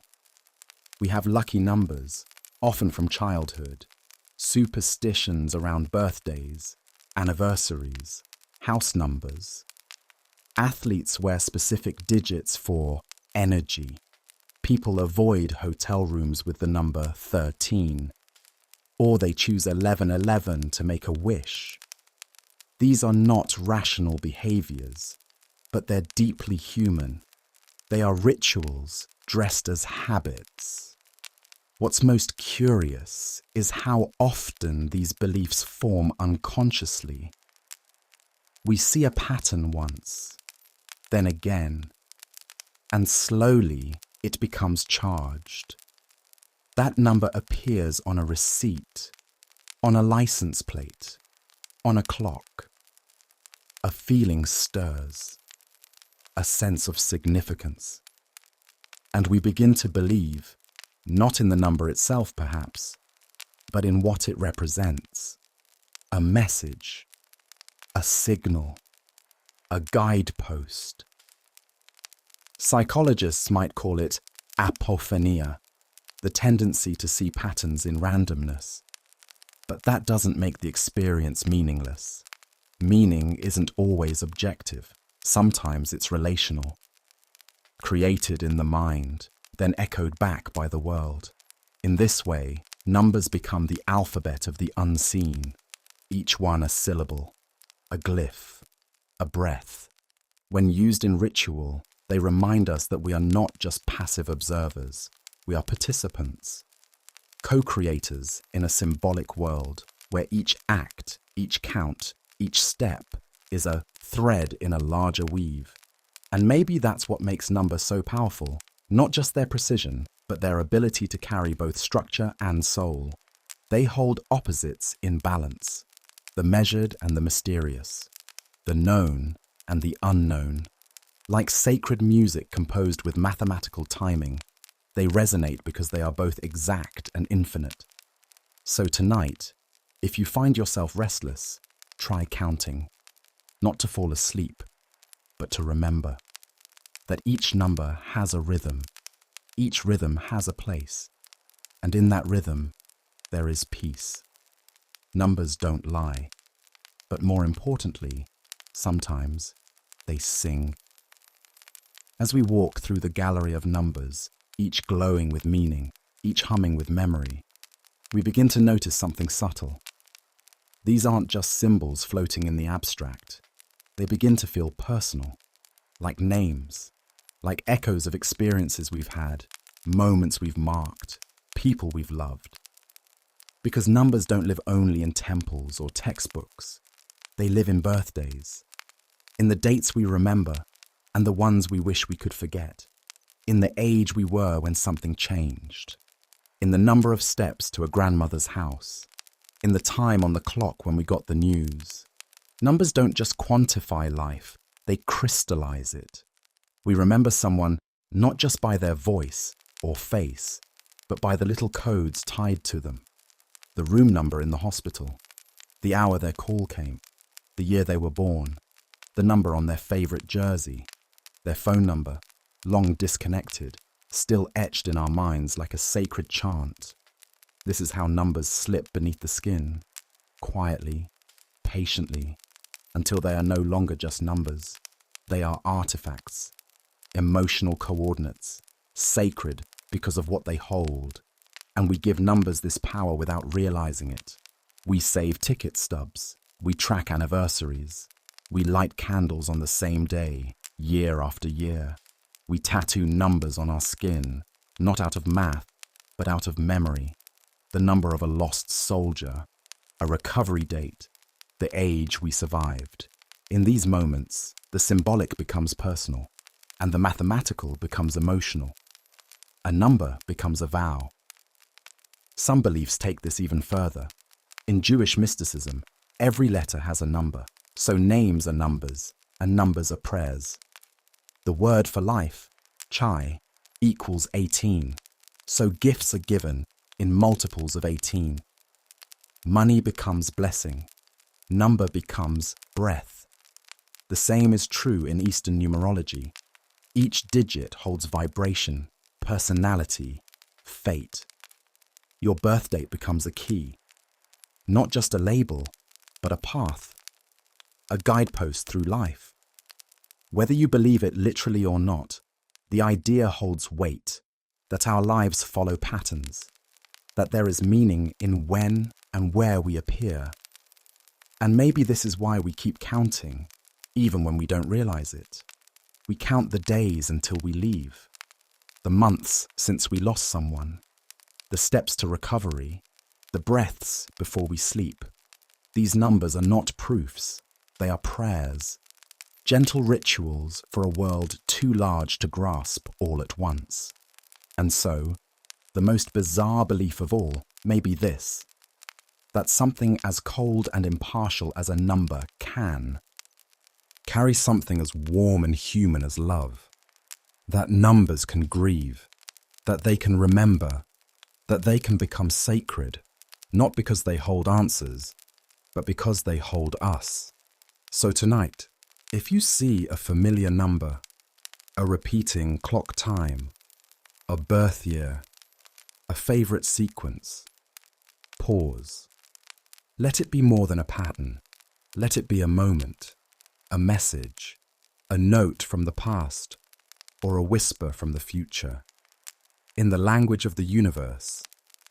We have lucky numbers, often from childhood, superstitions around birthdays, anniversaries, house numbers. Athletes wear specific digits for energy. People avoid hotel rooms with the number 13, or they choose 1111 to make a wish. These are not rational behaviors, but they're deeply human. They are rituals dressed as habits. What's most curious is how often these beliefs form unconsciously. We see a pattern once, then again, and slowly it becomes charged. That number appears on a receipt, on a license plate, on a clock. A feeling stirs, a sense of significance. And we begin to believe, not in the number itself perhaps, but in what it represents. A message, a signal, a guidepost. Psychologists might call it apophenia, the tendency to see patterns in randomness. But that doesn't make the experience meaningless. Meaning isn't always objective. Sometimes it's relational. Created in the mind, then echoed back by the world. In this way, numbers become the alphabet of the unseen, each one a syllable, a glyph, a breath. When used in ritual, they remind us that we are not just passive observers, we are participants, co-creators in a symbolic world where each act, each count, each step is a thread in a larger weave. And maybe that's what makes numbers so powerful, not just their precision, but their ability to carry both structure and soul. They hold opposites in balance, the measured and the mysterious, the known and the unknown. Like sacred music composed with mathematical timing, they resonate because they are both exact and infinite. So tonight, if you find yourself restless, try counting, not to fall asleep, but to remember that each number has a rhythm, each rhythm has a place, and in that rhythm, there is peace. Numbers don't lie, but more importantly, sometimes they sing. As we walk through the gallery of numbers, each glowing with meaning, each humming with memory, we begin to notice something subtle. These aren't just symbols floating in the abstract. They begin to feel personal, like names, like echoes of experiences we've had, moments we've marked, people we've loved. Because numbers don't live only in temples or textbooks. They live in birthdays, in the dates we remember and the ones we wish we could forget, in the age we were when something changed, in the number of steps to a grandmother's house, in the time on the clock when we got the news. Numbers don't just quantify life, they crystallize it. We remember someone not just by their voice or face, but by the little codes tied to them. The room number in the hospital, the hour their call came, the year they were born, the number on their favorite jersey, their phone number, long disconnected, still etched in our minds like a sacred chant. This is how numbers slip beneath the skin, quietly, patiently, until they are no longer just numbers. They are artifacts, emotional coordinates, sacred because of what they hold. And we give numbers this power without realizing it. We save ticket stubs, we track anniversaries, we light candles on the same day, year after year. We tattoo numbers on our skin, not out of math, but out of memory. The number of a lost soldier, a recovery date, the age we survived. In these moments, the symbolic becomes personal, and the mathematical becomes emotional. A number becomes a vow. Some beliefs take this even further. In Jewish mysticism, every letter has a number, so names are numbers, and numbers are prayers. The word for life, chai, equals 18, so gifts are given in multiples of 18. Money becomes blessing. Number becomes breath. The same is true in Eastern numerology. Each digit holds vibration, personality, fate. Your birth date becomes a key. Not just a label, but a path. A guidepost through life. Whether you believe it literally or not, the idea holds weight, that our lives follow patterns, that there is meaning in when and where we appear. And maybe this is why we keep counting, even when we don't realize it. We count the days until we leave, the months since we lost someone, the steps to recovery, the breaths before we sleep. These numbers are not proofs, they are prayers, gentle rituals for a world too large to grasp all at once. And so, The most bizarre belief of all may be this: that something as cold and impartial as a number can carry something as warm and human as love. That numbers can grieve, that they can remember, that they can become sacred, not because they hold answers, but because they hold us. So tonight, if you see a familiar number, a repeating clock time, a birth year, a favorite sequence, pause. Let it be more than a pattern. Let it be a moment, a message, a note from the past, or a whisper from the future. In the language of the universe,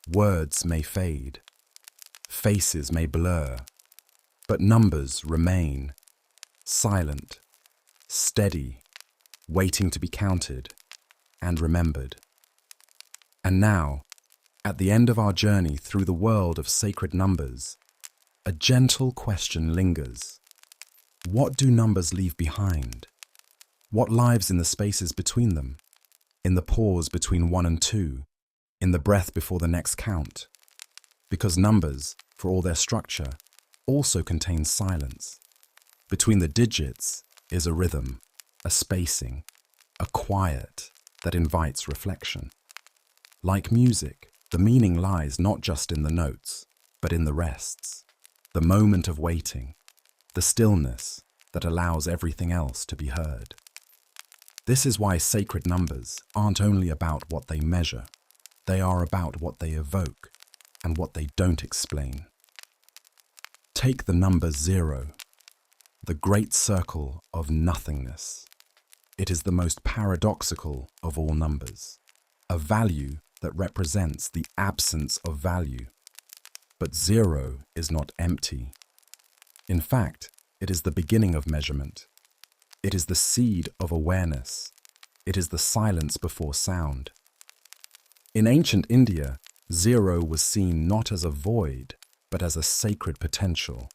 words may fade, faces may blur, but numbers remain, silent, steady, waiting to be counted and remembered. And now, at the end of our journey through the world of sacred numbers, a gentle question lingers. What do numbers leave behind? What lives in the spaces between them? In the pause between 1 and 2? In the breath before the next count? Because numbers, for all their structure, also contain silence. Between the digits is a rhythm, a spacing, a quiet that invites reflection. Like music, the meaning lies not just in the notes, but in the rests, the moment of waiting, the stillness that allows everything else to be heard. This is why sacred numbers aren't only about what they measure, they are about what they evoke and what they don't explain. Take the number 0, the great circle of nothingness. It is the most paradoxical of all numbers, a value that represents the absence of value. But 0 is not empty. In fact, it is the beginning of measurement. It is the seed of awareness. It is the silence before sound. In ancient India, 0 was seen not as a void, but as a sacred potential,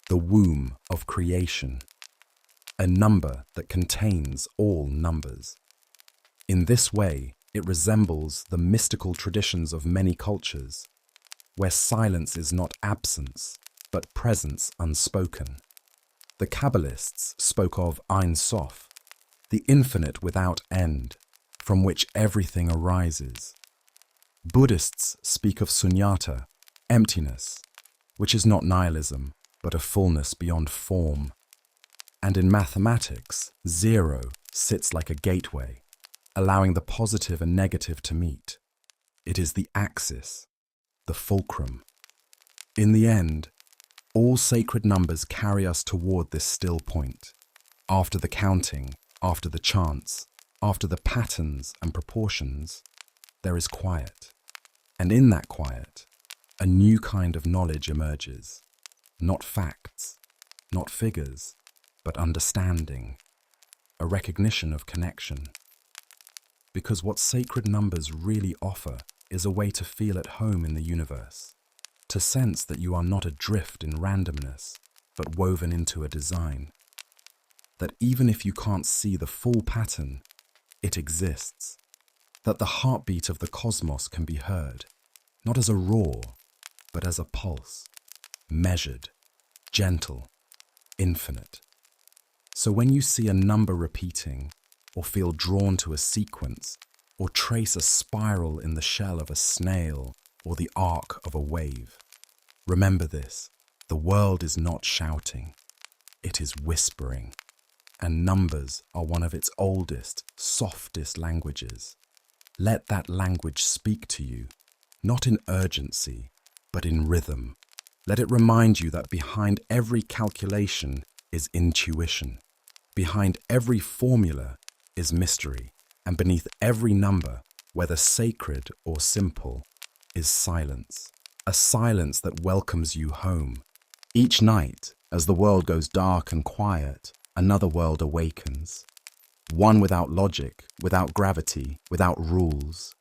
the womb of creation, a number that contains all numbers. In this way, it resembles the mystical traditions of many cultures, where silence is not absence, but presence unspoken. The Kabbalists spoke of Ein Sof, the infinite without end, from which everything arises. Buddhists speak of sunyata, emptiness, which is not nihilism, but a fullness beyond form. And in mathematics, 0 sits like a gateway, allowing the positive and negative to meet. It is the axis, the fulcrum. In the end, all sacred numbers carry us toward this still point. After the counting, after the chants, after the patterns and proportions, there is quiet. And in that quiet, a new kind of knowledge emerges. Not facts, not figures, but understanding, a recognition of connection. Because what sacred numbers really offer is a way to feel at home in the universe, to sense that you are not adrift in randomness, but woven into a design. That even if you can't see the full pattern, it exists. That the heartbeat of the cosmos can be heard, not as a roar, but as a pulse, measured, gentle, infinite. So when you see a number repeating, or feel drawn to a sequence, or trace a spiral in the shell of a snail or the arc of a wave, remember this: the world is not shouting, it is whispering, and numbers are one of its oldest, softest languages. Let that language speak to you, not in urgency, but in rhythm. Let it remind you that behind every calculation is intuition. Behind every formula is mystery. And beneath every number, whether sacred or simple, is silence. A silence that welcomes you home. Each night, as the world goes dark and quiet, another world awakens. One without logic, without gravity, without rules.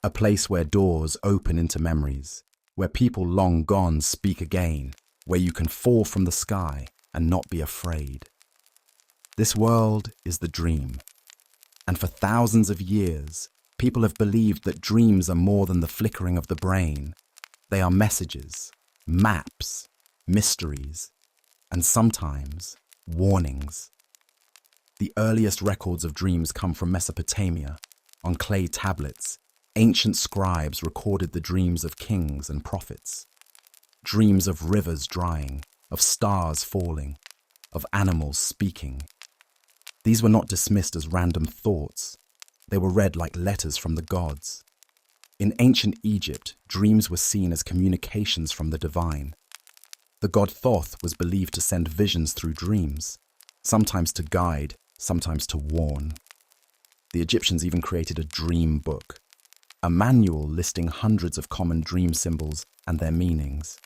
A place where doors open into memories, where people long gone speak again, where you can fall from the sky and not be afraid. This world is the dream, and for thousands of years, People have believed that dreams are more than the flickering of the brain. They are messages, maps, mysteries, and sometimes warnings. The earliest records of dreams come from Mesopotamia. On clay tablets, ancient scribes recorded the dreams of kings and prophets. Dreams of rivers drying, of stars falling, of animals speaking. These were not dismissed as random thoughts. They were read like letters from the gods. In ancient Egypt, dreams were seen as communications from the divine. The god Thoth was believed to send visions through dreams, sometimes to guide, sometimes to warn. The Egyptians even created a dream book, a manual listing hundreds of common dream symbols and their meanings.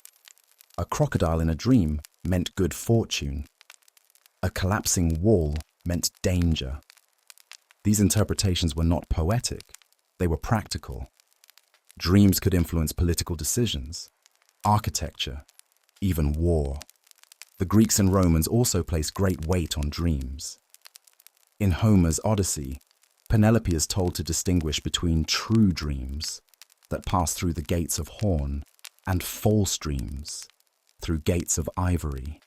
A crocodile in a dream meant good fortune. A collapsing wall meant danger. These interpretations were not poetic, they were practical. Dreams could influence political decisions, architecture, even war. The Greeks and Romans also placed great weight on dreams. In Homer's Odyssey, Penelope is told to distinguish between true dreams that pass through the gates of horn and false dreams through gates of ivory.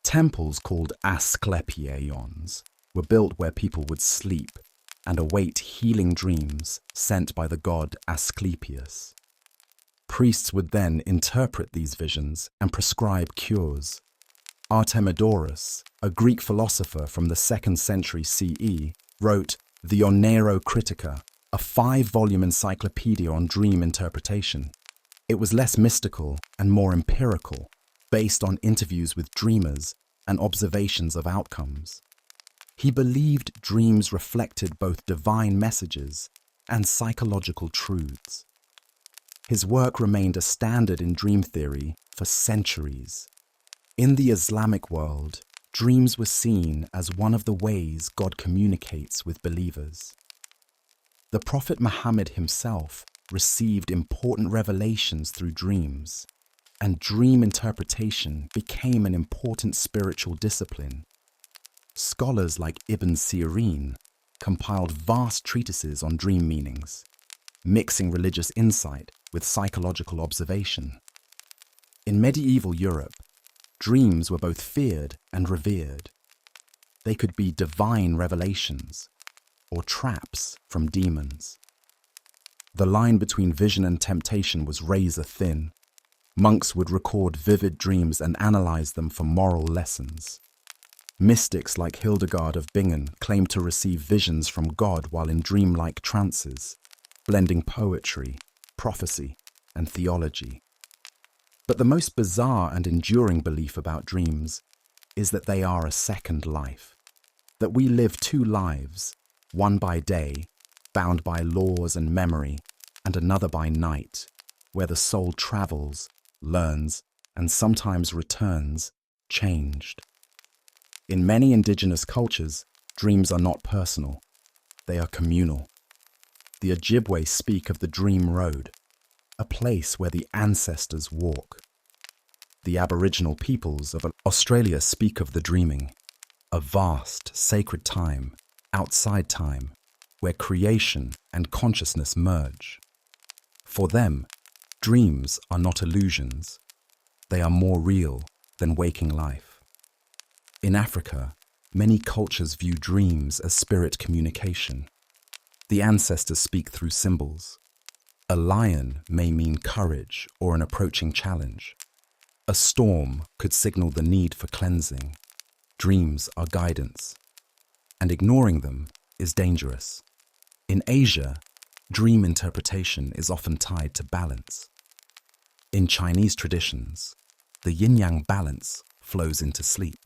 Temples called asclepieions were built where people would sleep and await healing dreams sent by the god Asclepius. Priests would then interpret these visions and prescribe cures. Artemidorus, a Greek philosopher from the 2nd century CE, wrote the Onero Critica, a 5-volume encyclopedia on dream interpretation. It was less mystical and more empirical, based on interviews with dreamers and observations of outcomes. He believed dreams reflected both divine messages and psychological truths. His work remained a standard in dream theory for centuries. In the Islamic world, dreams were seen as one of the ways God communicates with believers. The Prophet Muhammad himself received important revelations through dreams, and dream interpretation became an important spiritual discipline. Scholars like Ibn Sirin compiled vast treatises on dream meanings, mixing religious insight with psychological observation. In medieval Europe, dreams were both feared and revered. They could be divine revelations or traps from demons. The line between vision and temptation was razor thin. Monks would record vivid dreams and analyze them for moral lessons. Mystics like Hildegard of Bingen claimed to receive visions from God while in dreamlike trances, blending poetry, prophecy, and theology. But the most bizarre and enduring belief about dreams is that they are a second life, that we live 2 lives, one by day, bound by laws and memory, and another by night, where the soul travels, learns, and sometimes returns, changed. In many indigenous cultures, dreams are not personal, they are communal. The Ojibwe speak of the dream road, a place where the ancestors walk. The Aboriginal peoples of Australia speak of the dreaming, a vast, sacred time, outside time, where creation and consciousness merge. For them, dreams are not illusions. They are more real than waking life. In Africa, many cultures view dreams as spirit communication. The ancestors speak through symbols. A lion may mean courage or an approaching challenge. A storm could signal the need for cleansing. Dreams are guidance, and ignoring them is dangerous. In Asia, dream interpretation is often tied to balance. In Chinese traditions, the yin-yang balance flows into sleep.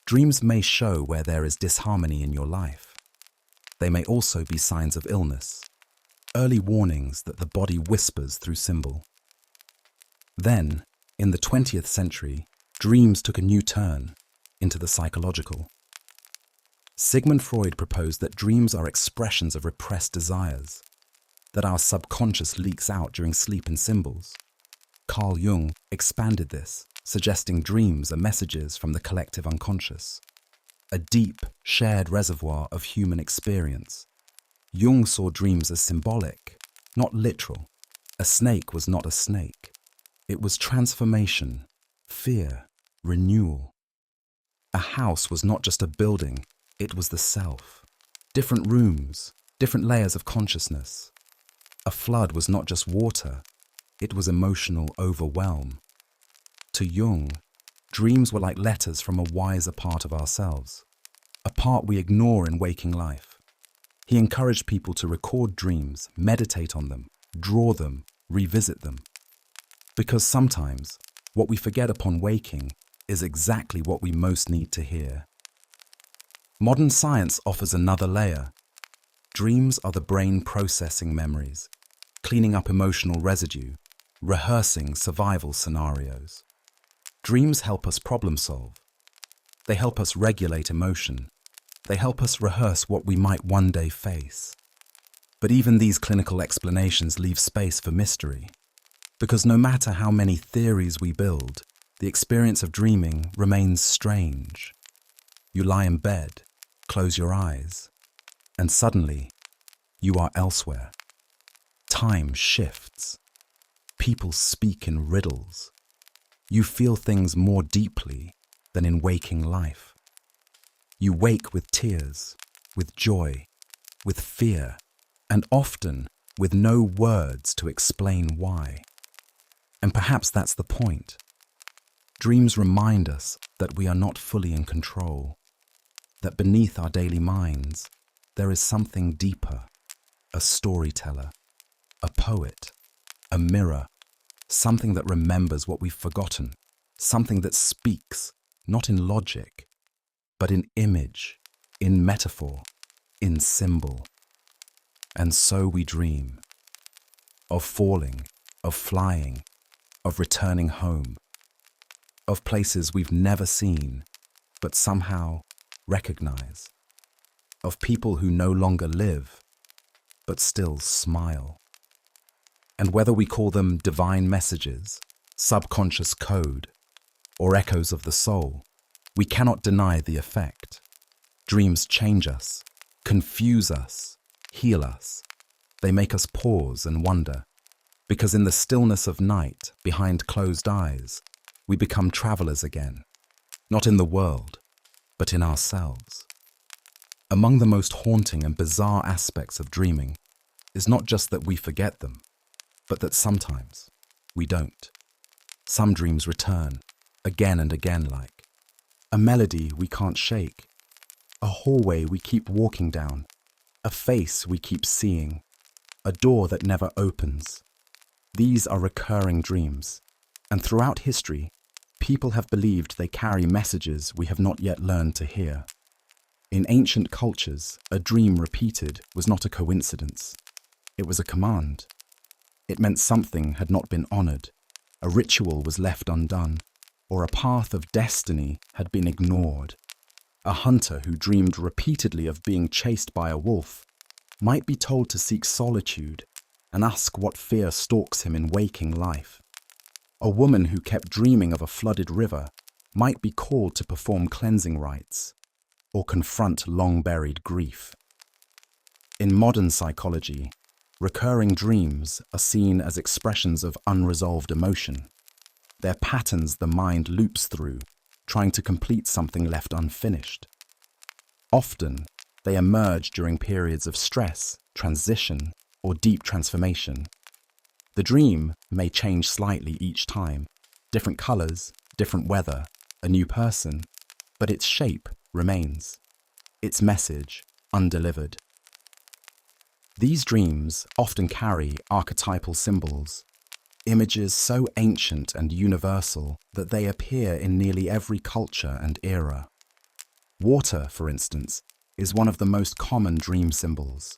Dreams may show where there is disharmony in your life. They may also be signs of illness, early warnings that the body whispers through symbol. Then, in the 20th century, dreams took a new turn into the psychological. Sigmund Freud proposed that dreams are expressions of repressed desires, that our subconscious leaks out during sleep in symbols. Carl Jung expanded this, suggesting dreams are messages from the collective unconscious, a deep, shared reservoir of human experience. Jung saw dreams as symbolic, not literal. A snake was not a snake. It was transformation, fear, renewal. A house was not just a building, it was the self. Different rooms, different layers of consciousness. A flood was not just water, it was emotional overwhelm. To Jung, dreams were like letters from a wiser part of ourselves, a part we ignore in waking life. He encouraged people to record dreams, meditate on them, draw them, revisit them. Because sometimes, what we forget upon waking is exactly what we most need to hear. Modern science offers another layer. Dreams are the brain processing memories, cleaning up emotional residue, rehearsing survival scenarios. Dreams help us problem solve. They help us regulate emotion. They help us rehearse what we might one day face. But even these clinical explanations leave space for mystery. Because no matter how many theories we build, the experience of dreaming remains strange. You lie in bed, close your eyes, and suddenly, you are elsewhere. Time shifts. People speak in riddles. You feel things more deeply than in waking life. You wake with tears, with joy, with fear, and often with no words to explain why. And perhaps that's the point. Dreams remind us that we are not fully in control, that beneath our daily minds, there is something deeper, a storyteller, a poet, a mirror, something that remembers what we've forgotten, something that speaks, not in logic, but in image, in metaphor, in symbol. And so we dream of falling, of flying, of returning home, of places we've never seen, but somehow recognize, of people who no longer live, but still smile. And whether we call them divine messages, subconscious code, or echoes of the soul, we cannot deny the effect. Dreams change us, confuse us, heal us. They make us pause and wonder, because in the stillness of night, behind closed eyes, we become travelers again, not in the world, but in ourselves. Among the most haunting and bizarre aspects of dreaming is not just that we forget them, but that sometimes we don't. Some dreams return, again and again, like a melody we can't shake, a hallway we keep walking down, a face we keep seeing, a door that never opens. These are recurring dreams, and throughout history, people have believed they carry messages we have not yet learned to hear. In ancient cultures, a dream repeated was not a coincidence. It was a command. It meant something had not been honored, a ritual was left undone, or a path of destiny had been ignored. A hunter who dreamed repeatedly of being chased by a wolf might be told to seek solitude and ask what fear stalks him in waking life. A woman who kept dreaming of a flooded river might be called to perform cleansing rites or confront long-buried grief. In modern psychology, recurring dreams are seen as expressions of unresolved emotion. They're patterns the mind loops through, trying to complete something left unfinished. Often, they emerge during periods of stress, transition, or deep transformation. The dream may change slightly each time, different colors, different weather, a new person, but its shape remains, its message undelivered. These dreams often carry archetypal symbols, images so ancient and universal that they appear in nearly every culture and era. Water, for instance, is one of the most common dream symbols.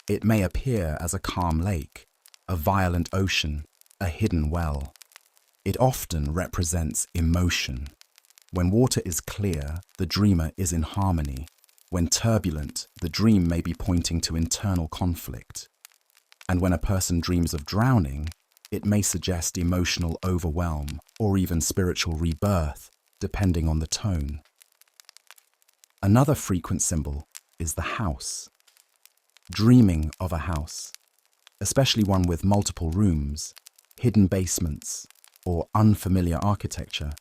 It may appear as a calm lake, a violent ocean, a hidden well. It often represents emotion. When water is clear, the dreamer is in harmony. When turbulent, the dream may be pointing to internal conflict. And when a person dreams of drowning, it may suggest emotional overwhelm or even spiritual rebirth, depending on the tone. Another frequent symbol is the house. Dreaming of a house, especially one with multiple rooms, hidden basements, or unfamiliar architecture,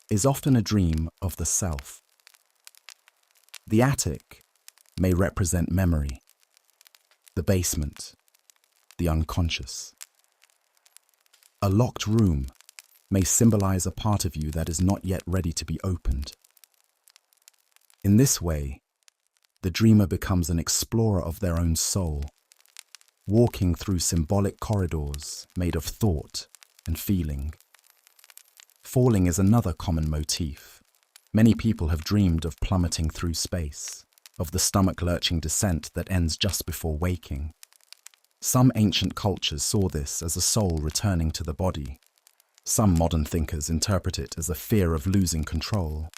is often a dream of the self. The attic may represent memory, the basement, the unconscious. A locked room may symbolize a part of you that is not yet ready to be opened. In this way, the dreamer becomes an explorer of their own soul, walking through symbolic corridors made of thought and feeling. Falling is another common motif. Many people have dreamed of plummeting through space, of the stomach-lurching descent that ends just before waking. Some ancient cultures saw this as a soul returning to the body. Some modern thinkers interpret it as a fear of losing control.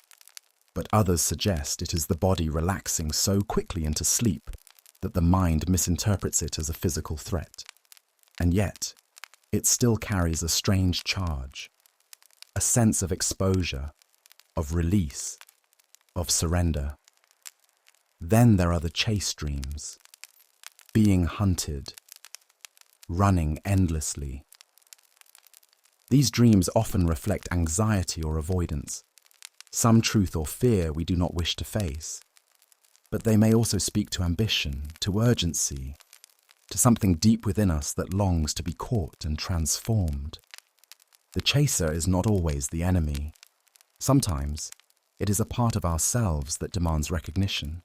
But others suggest it is the body relaxing so quickly into sleep that the mind misinterprets it as a physical threat. And yet, it still carries a strange charge, a sense of exposure, of release, of surrender. Then there are the chase dreams, being hunted, running endlessly. These dreams often reflect anxiety or avoidance, some truth or fear we do not wish to face. But they may also speak to ambition, to urgency, to something deep within us that longs to be caught and transformed. The chaser is not always the enemy. Sometimes it is a part of ourselves that demands recognition.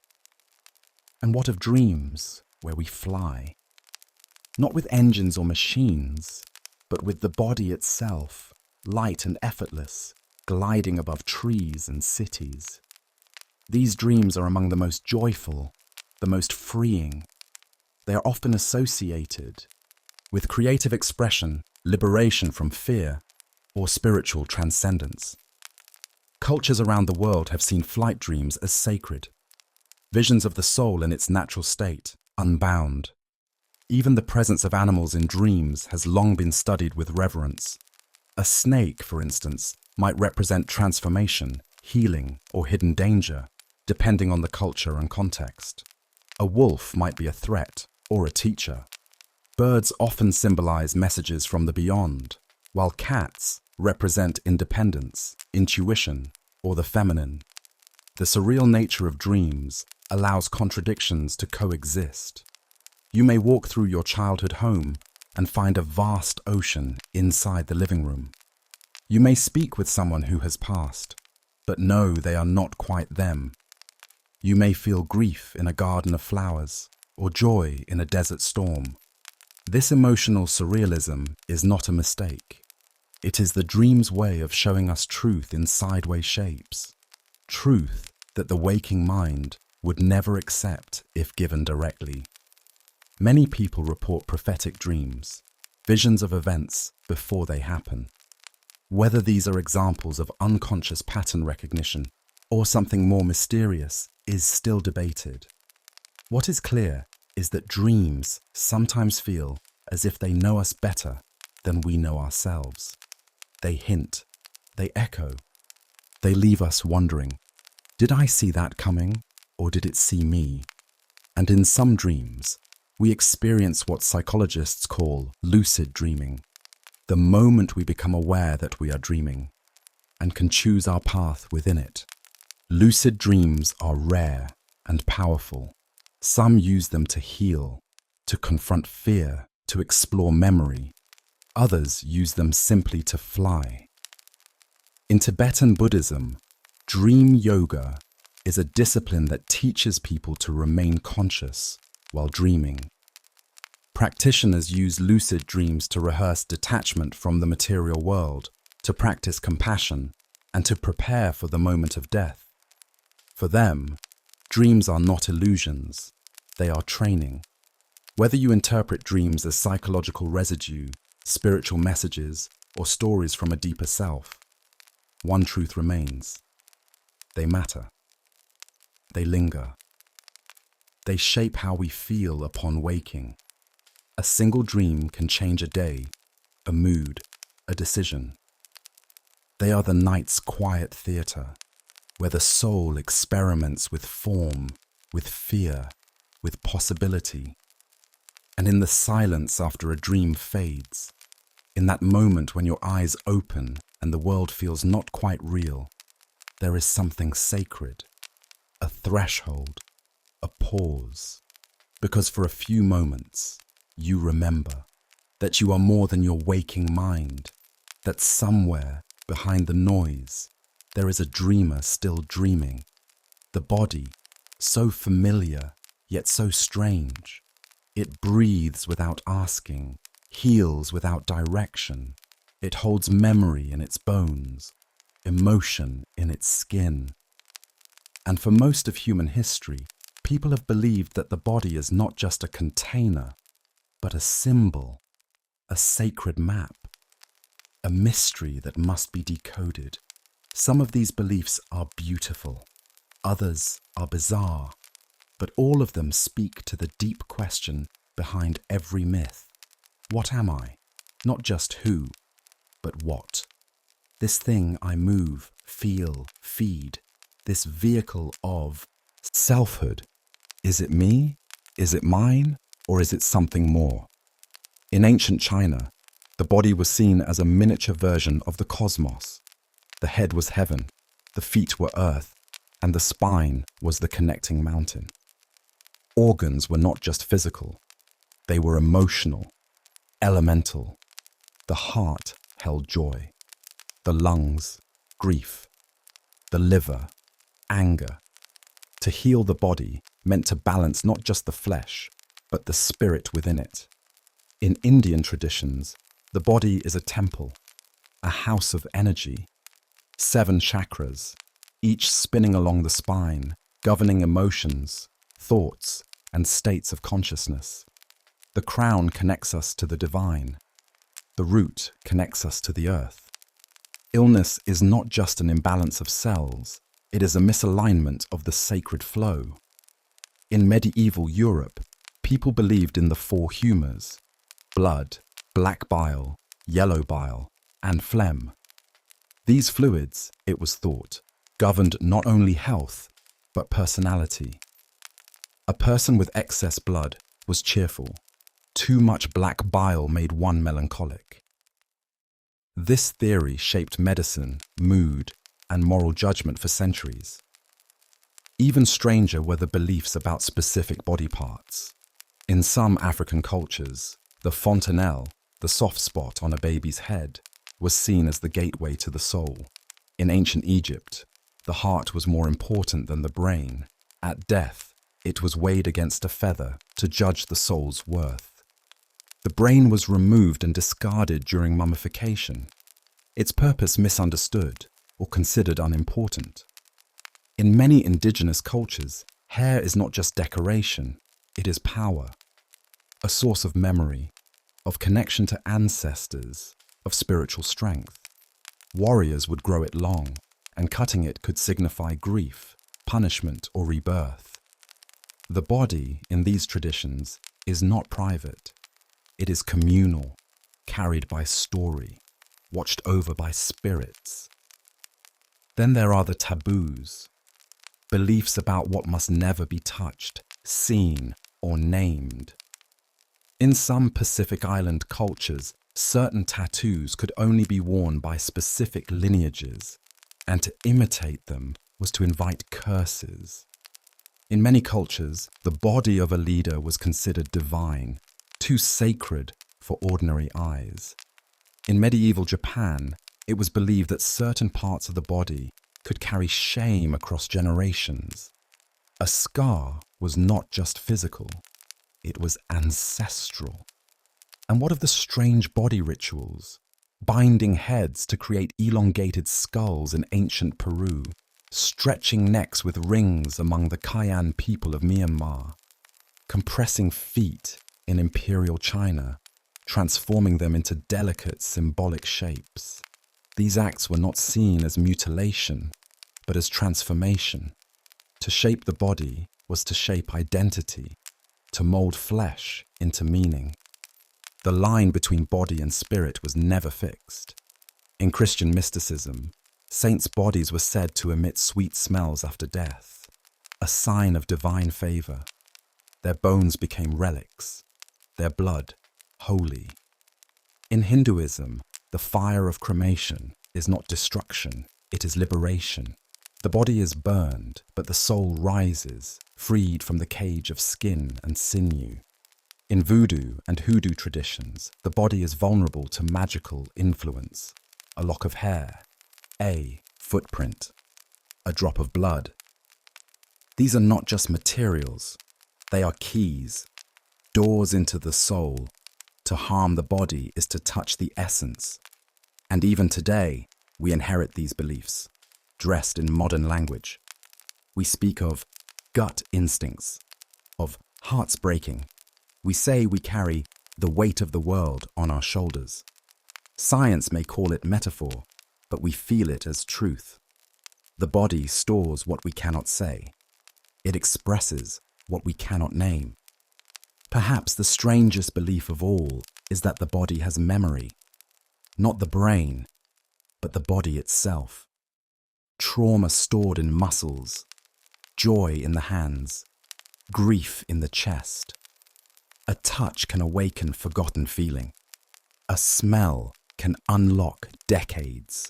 And what of dreams where we fly? Not with engines or machines, but with the body itself, light and effortless, gliding above trees and cities. These dreams are among the most joyful, the most freeing. They are often associated with creative expression, liberation from fear, or spiritual transcendence. Cultures around the world have seen flight dreams as sacred, visions of the soul in its natural state, unbound. Even the presence of animals in dreams has long been studied with reverence. A snake, for instance, might represent transformation, healing, or hidden danger, depending on the culture and context. A wolf might be a threat or a teacher. Birds often symbolize messages from the beyond, while cats represent independence, intuition, or the feminine. The surreal nature of dreams allows contradictions to coexist. You may walk through your childhood home and find a vast ocean inside the living room. You may speak with someone who has passed, but know they are not quite them. You may feel grief in a garden of flowers, or joy in a desert storm. This emotional surrealism is not a mistake. It is the dream's way of showing us truth in sideways shapes, truth that the waking mind would never accept if given directly. Many people report prophetic dreams, visions of events before they happen. Whether these are examples of unconscious pattern recognition or something more mysterious is still debated. What is clear is that dreams sometimes feel as if they know us better than we know ourselves. They hint, they echo, they leave us wondering, did I see that coming, or did it see me? And in some dreams, we experience what psychologists call lucid dreaming, the moment we become aware that we are dreaming and can choose our path within it. Lucid dreams are rare and powerful. Some use them to heal, to confront fear, to explore memory. Others use them simply to fly. In Tibetan Buddhism, dream yoga is a discipline that teaches people to remain conscious while dreaming. Practitioners use lucid dreams to rehearse detachment from the material world, to practice compassion, and to prepare for the moment of death. For them, dreams are not illusions, they are training. Whether you interpret dreams as psychological residue, spiritual messages, or stories from a deeper self, one truth remains. They matter. They linger. They shape how we feel upon waking. A single dream can change a day, a mood, a decision. They are the night's quiet theatre, where the soul experiments with form, with fear, with possibility. And in the silence after a dream fades, in that moment when your eyes open and the world feels not quite real, there is something sacred, a threshold, a pause. Because for a few moments, you remember that you are more than your waking mind, that somewhere behind the noise, there is a dreamer still dreaming. The body, so familiar, yet so strange. It breathes without asking, heals without direction. It holds memory in its bones, emotion in its skin. And for most of human history, people have believed that the body is not just a container, but a symbol, a sacred map, a mystery that must be decoded. Some of these beliefs are beautiful, others are bizarre, but all of them speak to the deep question behind every myth. What am I? Not just who, but what? This thing I move, feel, feed, this vehicle of selfhood. Is it me? Is it mine? Or is it something more? In ancient China, the body was seen as a miniature version of the cosmos. The head was heaven, the feet were earth, and the spine was the connecting mountain. Organs were not just physical, they were emotional, elemental. The heart held joy, the lungs, grief, the liver, anger. To heal the body meant to balance not just the flesh, but the spirit within it. In Indian traditions, the body is a temple, a house of energy, 7 chakras, each spinning along the spine, governing emotions, thoughts, and states of consciousness. The crown connects us to the divine. The root connects us to the earth. Illness is not just an imbalance of cells, it is a misalignment of the sacred flow. In medieval Europe, people believed in the 4 humours: blood, black bile, yellow bile, and phlegm. These fluids, it was thought, governed not only health, but personality. A person with excess blood was cheerful. Too much black bile made one melancholic. This theory shaped medicine, mood, and moral judgment for centuries. Even stranger were the beliefs about specific body parts. In some African cultures, the fontanelle, the soft spot on a baby's head, was seen as the gateway to the soul. In ancient Egypt, the heart was more important than the brain. At death, it was weighed against a feather to judge the soul's worth. The brain was removed and discarded during mummification, its purpose misunderstood or considered unimportant. In many indigenous cultures, hair is not just decoration, it is power, a source of memory, of connection to ancestors, of spiritual strength. Warriors would grow it long, and cutting it could signify grief, punishment, or rebirth. The body, in these traditions, is not private. It is communal, carried by story, watched over by spirits. Then there are the taboos, beliefs about what must never be touched, seen, or named. In some Pacific Island cultures, certain tattoos could only be worn by specific lineages, and to imitate them was to invite curses. In many cultures, the body of a leader was considered divine, too sacred for ordinary eyes. In medieval Japan, it was believed that certain parts of the body could carry shame across generations. A scar was not just physical, it was ancestral. And what of the strange body rituals? Binding heads to create elongated skulls in ancient Peru, stretching necks with rings among the Kayan people of Myanmar, compressing feet in imperial China, transforming them into delicate symbolic shapes. These acts were not seen as mutilation, but as transformation. To shape the body was to shape identity, to mold flesh into meaning. The line between body and spirit was never fixed. In Christian mysticism, saints' bodies were said to emit sweet smells after death, a sign of divine favor. Their bones became relics, their blood holy. In Hinduism, the fire of cremation is not destruction, it is liberation. The body is burned, but the soul rises, freed from the cage of skin and sinew. In voodoo and hoodoo traditions, the body is vulnerable to magical influence. A lock of hair, a footprint, a drop of blood. These are not just materials, they are keys, doors into the soul. To harm the body is to touch the essence. And even today, we inherit these beliefs, dressed in modern language. We speak of gut instincts, of hearts breaking. We say we carry the weight of the world on our shoulders. Science may call it metaphor, but we feel it as truth. The body stores what we cannot say. It expresses what we cannot name. Perhaps the strangest belief of all is that the body has memory, not the brain, but the body itself. Trauma stored in muscles, joy in the hands, grief in the chest. A touch can awaken forgotten feeling. A smell can unlock decades.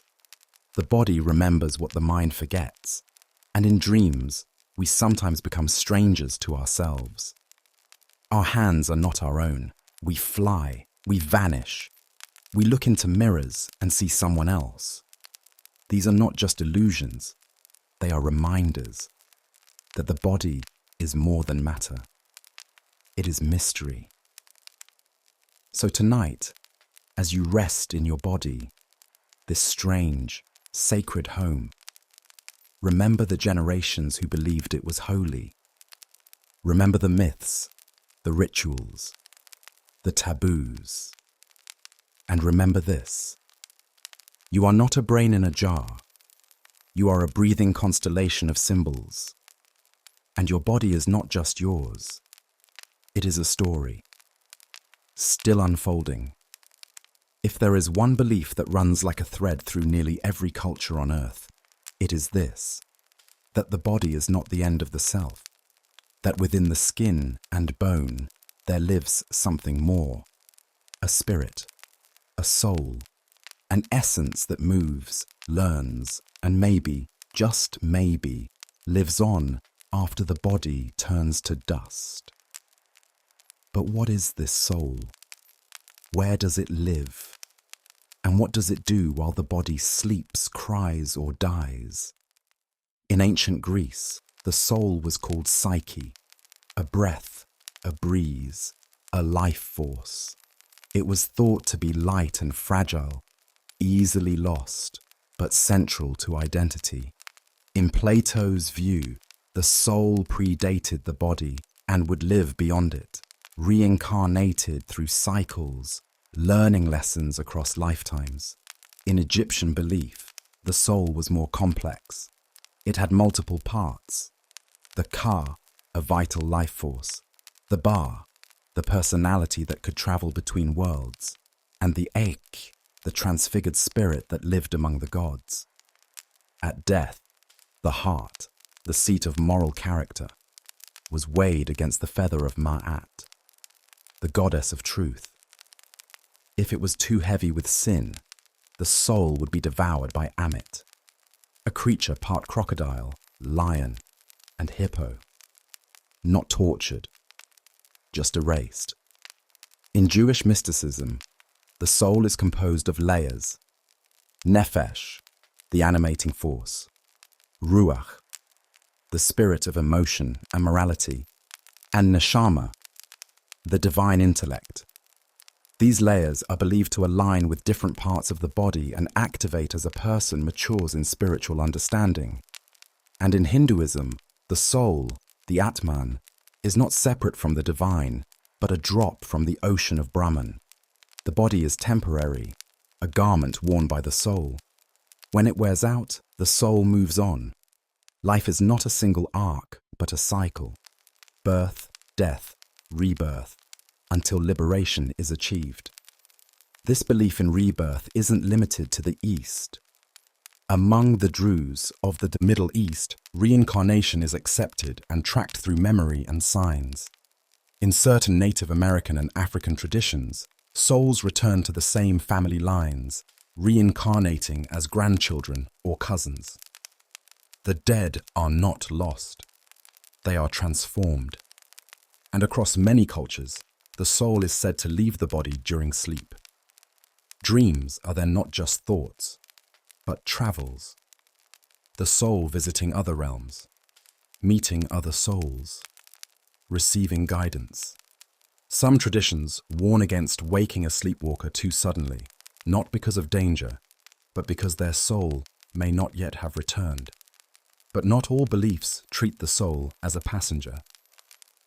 The body remembers what the mind forgets, and in dreams, we sometimes become strangers to ourselves. Our hands are not our own. We fly, we vanish. We look into mirrors and see someone else. These are not just illusions, they are reminders that the body is more than matter. It is mystery. So tonight, as you rest in your body, this strange, sacred home, remember the generations who believed it was holy. Remember the myths, the rituals, the taboos. And remember this: you are not a brain in a jar. You are a breathing constellation of symbols. And your body is not just yours. It is a story, still unfolding. If there is one belief that runs like a thread through nearly every culture on Earth, it is this: that the body is not the end of the self. That within the skin and bone there lives something more, a spirit, a soul, an essence that moves, learns, and maybe, just maybe, lives on after the body turns to dust. But what is this soul? Where does it live? And what does it do while the body sleeps, cries, or dies? In ancient Greece, the soul was called psyche, a breath, a breeze, a life force. It was thought to be light and fragile, easily lost, but central to identity. In Plato's view, the soul predated the body and would live beyond it, reincarnated through cycles, learning lessons across lifetimes. In Egyptian belief, the soul was more complex. It had multiple parts: the ka, a vital life force; the ba, the personality that could travel between worlds; and the ek, the transfigured spirit that lived among the gods. At death, the heart, the seat of moral character, was weighed against the feather of Ma'at, the goddess of truth. If it was too heavy with sin, the soul would be devoured by Amit, a creature part crocodile, lion, and hippo. Not tortured, just erased. In Jewish mysticism, the soul is composed of layers: nefesh, the animating force; ruach, the spirit of emotion and morality; and neshama, the divine intellect. These layers are believed to align with different parts of the body and activate as a person matures in spiritual understanding. And in Hinduism, the soul, the Atman, is not separate from the divine, but a drop from the ocean of Brahman. The body is temporary, a garment worn by the soul. When it wears out, the soul moves on. Life is not a single arc, but a cycle: birth, death, rebirth, until liberation is achieved. This belief in rebirth isn't limited to the East. Among the Druze of the Middle East, reincarnation is accepted and tracked through memory and signs. In certain Native American and African traditions, souls return to the same family lines, reincarnating as grandchildren or cousins. The dead are not lost. They are transformed. And across many cultures, the soul is said to leave the body during sleep. Dreams are then not just thoughts, but travels. The soul visiting other realms, meeting other souls, receiving guidance. Some traditions warn against waking a sleepwalker too suddenly, not because of danger, but because their soul may not yet have returned. But not all beliefs treat the soul as a passenger.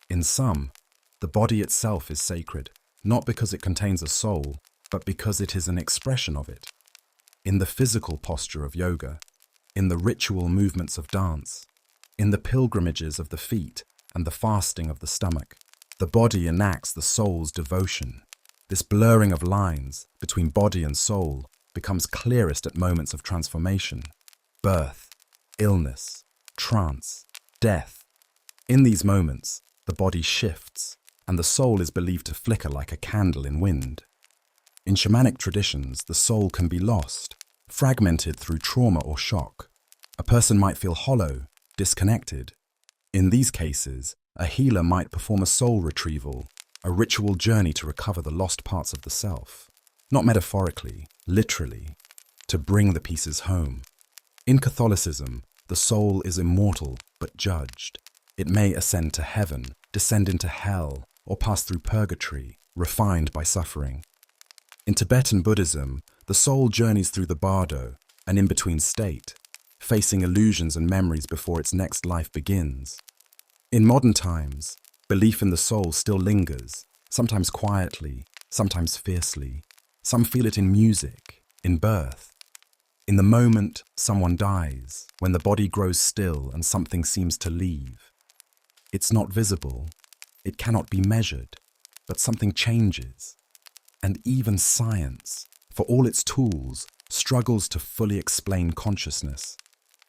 In some, the body itself is sacred, not because it contains a soul, but because it is an expression of it. In the physical posture of yoga, in the ritual movements of dance, in the pilgrimages of the feet and the fasting of the stomach, the body enacts the soul's devotion. This blurring of lines between body and soul becomes clearest at moments of transformation, birth, illness, trance, death. In these moments, the body shifts, and the soul is believed to flicker like a candle in wind. In shamanic traditions, the soul can be lost, fragmented through trauma or shock. A person might feel hollow, disconnected. In these cases, a healer might perform a soul retrieval, a ritual journey to recover the lost parts of the self, not metaphorically, literally, to bring the pieces home. In Catholicism, the soul is immortal but judged. It may ascend to heaven, descend into hell, or pass through purgatory, refined by suffering. In Tibetan Buddhism, the soul journeys through the bardo, an in-between state, facing illusions and memories before its next life begins. In modern times, belief in the soul still lingers, sometimes quietly, sometimes fiercely. Some feel it in music, in birth, in the moment someone dies, when the body grows still and something seems to leave. It's not visible, it cannot be measured, but something changes. And even science, for all its tools, struggles to fully explain consciousness,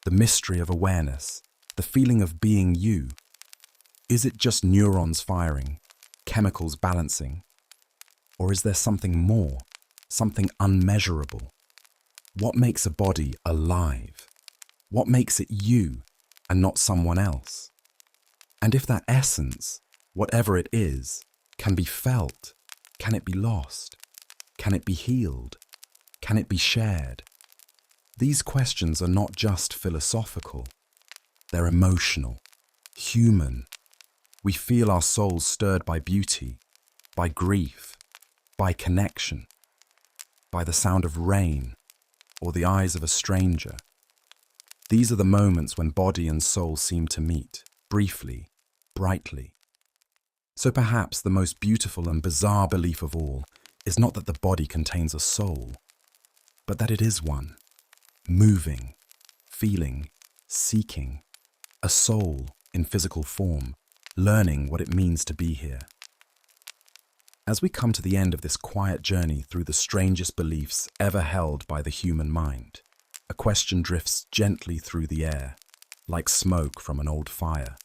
the mystery of awareness, the feeling of being you. Is it just neurons firing, chemicals balancing? Or is there something more, something unmeasurable? What makes a body alive? What makes it you and not someone else? And if that essence, whatever it is, can be felt, can it be lost? Can it be healed? Can it be shared? These questions are not just philosophical. They're emotional, human. We feel our souls stirred by beauty, by grief, by connection, by the sound of rain, or the eyes of a stranger. These are the moments when body and soul seem to meet, briefly, brightly. So perhaps the most beautiful and bizarre belief of all is not that the body contains a soul, but that it is one, moving, feeling, seeking, a soul in physical form, learning what it means to be here. As we come to the end of this quiet journey through the strangest beliefs ever held by the human mind, a question drifts gently through the air, like smoke from an old fire.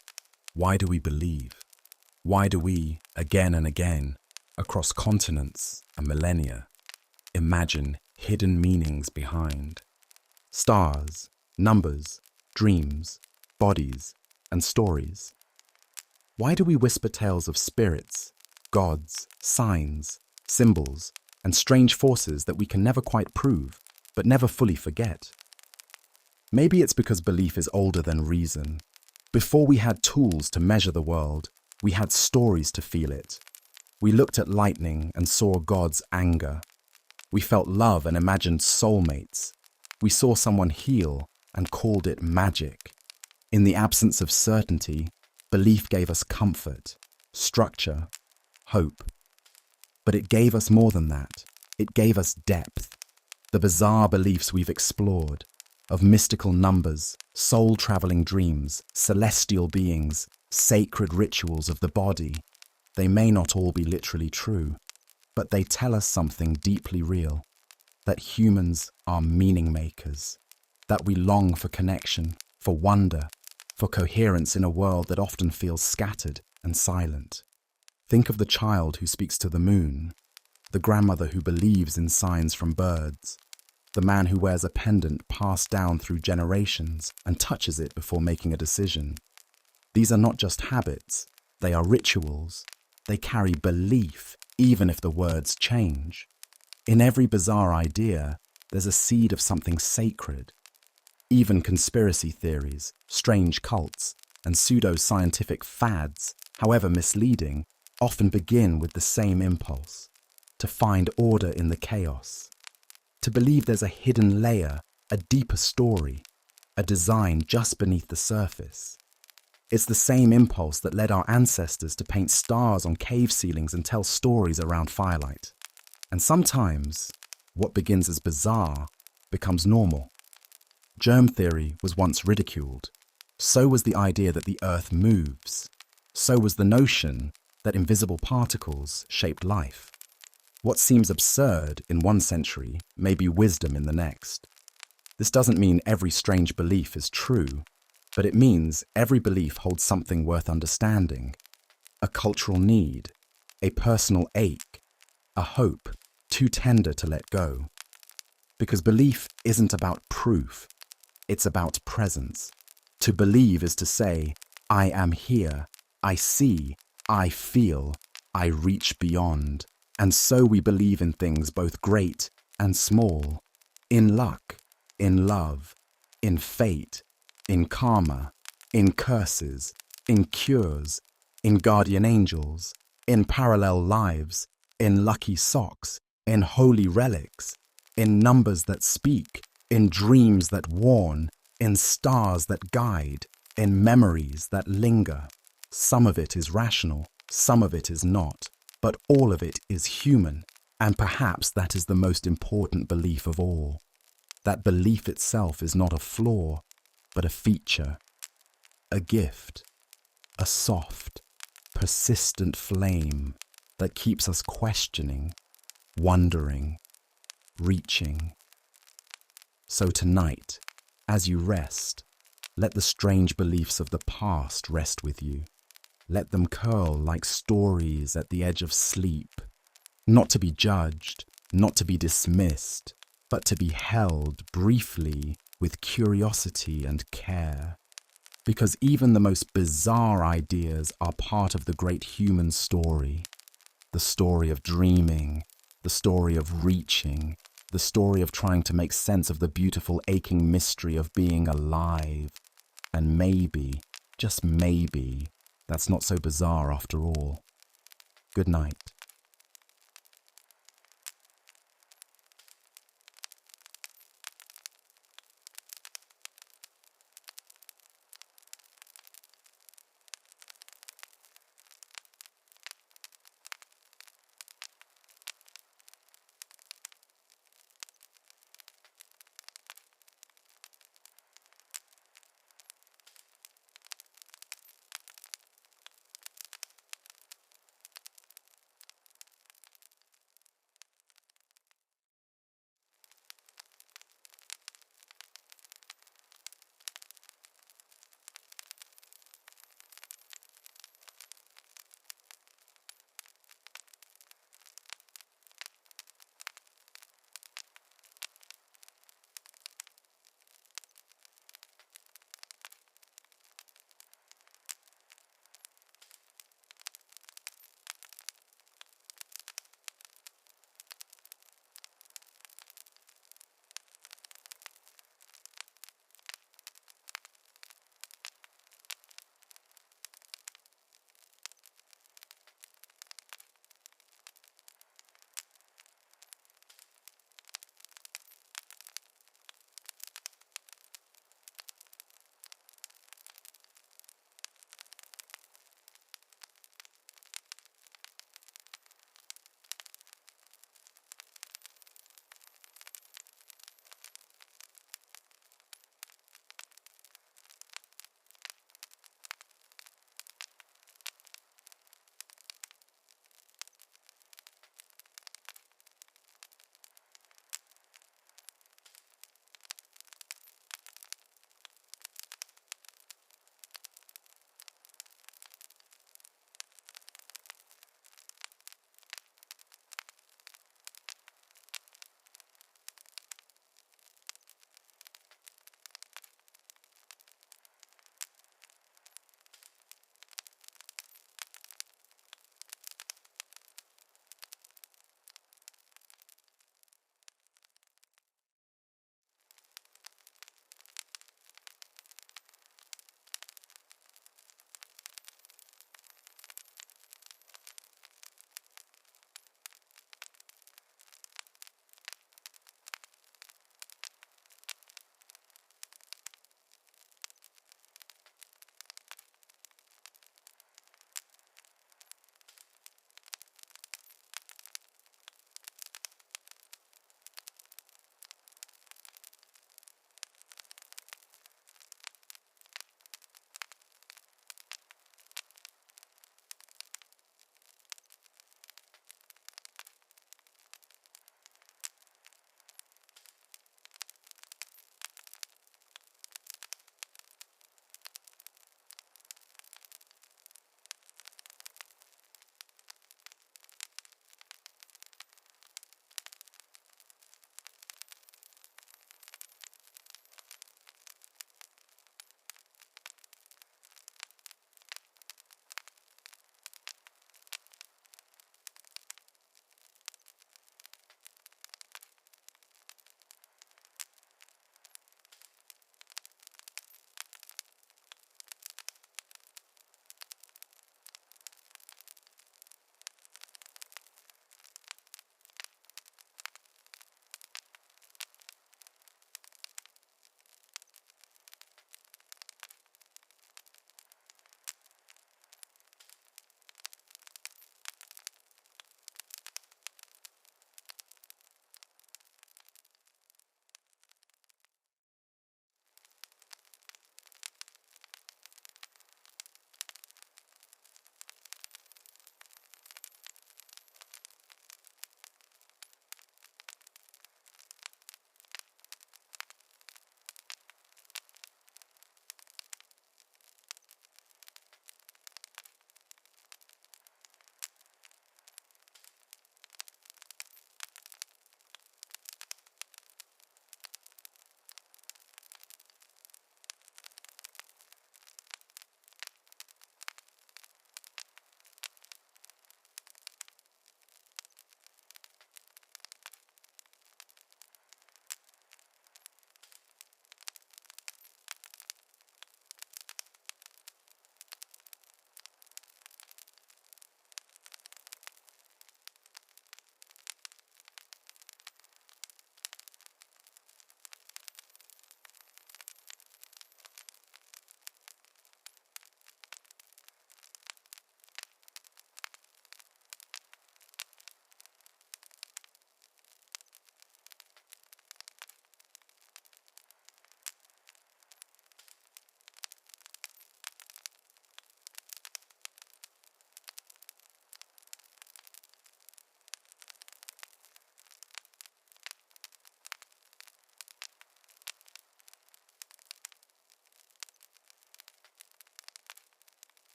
Why do we believe? Why do we, again and again, across continents and millennia, imagine hidden meanings behind? Stars, numbers, dreams, bodies, and stories. Why do we whisper tales of spirits, gods, signs, symbols, and strange forces that we can never quite prove, but never fully forget? Maybe it's because belief is older than reason. Before we had tools to measure the world, we had stories to feel it. We looked at lightning and saw God's anger. We felt love and imagined soulmates. We saw someone heal and called it magic. In the absence of certainty, belief gave us comfort, structure, hope. But it gave us more than that. It gave us depth. The bizarre beliefs we've explored, of mystical numbers, soul-traveling dreams, celestial beings, sacred rituals of the body. They may not all be literally true, but they tell us something deeply real, that humans are meaning makers, that we long for connection, for wonder, for coherence in a world that often feels scattered and silent. Think of the child who speaks to the moon, the grandmother who believes in signs from birds, the man who wears a pendant passed down through generations and touches it before making a decision. These are not just habits, they are rituals. They carry belief, even if the words change. In every bizarre idea, there's a seed of something sacred. Even conspiracy theories, strange cults, and pseudo-scientific fads, however misleading, often begin with the same impulse: to find order in the chaos, to believe there's a hidden layer, a deeper story, a design just beneath the surface. It's the same impulse that led our ancestors to paint stars on cave ceilings and tell stories around firelight. And sometimes, what begins as bizarre becomes normal. Germ theory was once ridiculed. So was the idea that the Earth moves. So was the notion that invisible particles shaped life. What seems absurd in one century may be wisdom in the next. This doesn't mean every strange belief is true, but it means every belief holds something worth understanding: a cultural need, a personal ache, a hope too tender to let go. Because belief isn't about proof, it's about presence. To believe is to say, I am here, I see, I feel, I reach beyond. And so we believe in things both great and small, in luck, in love, in fate, in karma, in curses, in cures, in guardian angels, in parallel lives, in lucky socks, in holy relics, in numbers that speak, in dreams that warn, in stars that guide, in memories that linger. Some of it is rational, some of it is not, but all of it is human, and perhaps that is the most important belief of all. That belief itself is not a flaw, but a feature, a gift, a soft, persistent flame that keeps us questioning, wondering, reaching. So tonight, as you rest, let the strange beliefs of the past rest with you. Let them curl like stories at the edge of sleep, not to be judged, not to be dismissed, but to be held briefly with curiosity and care. Because even the most bizarre ideas are part of the great human story. The story of dreaming, the story of reaching, the story of trying to make sense of the beautiful aching mystery of being alive. And maybe, just maybe, that's not so bizarre after all. Good night.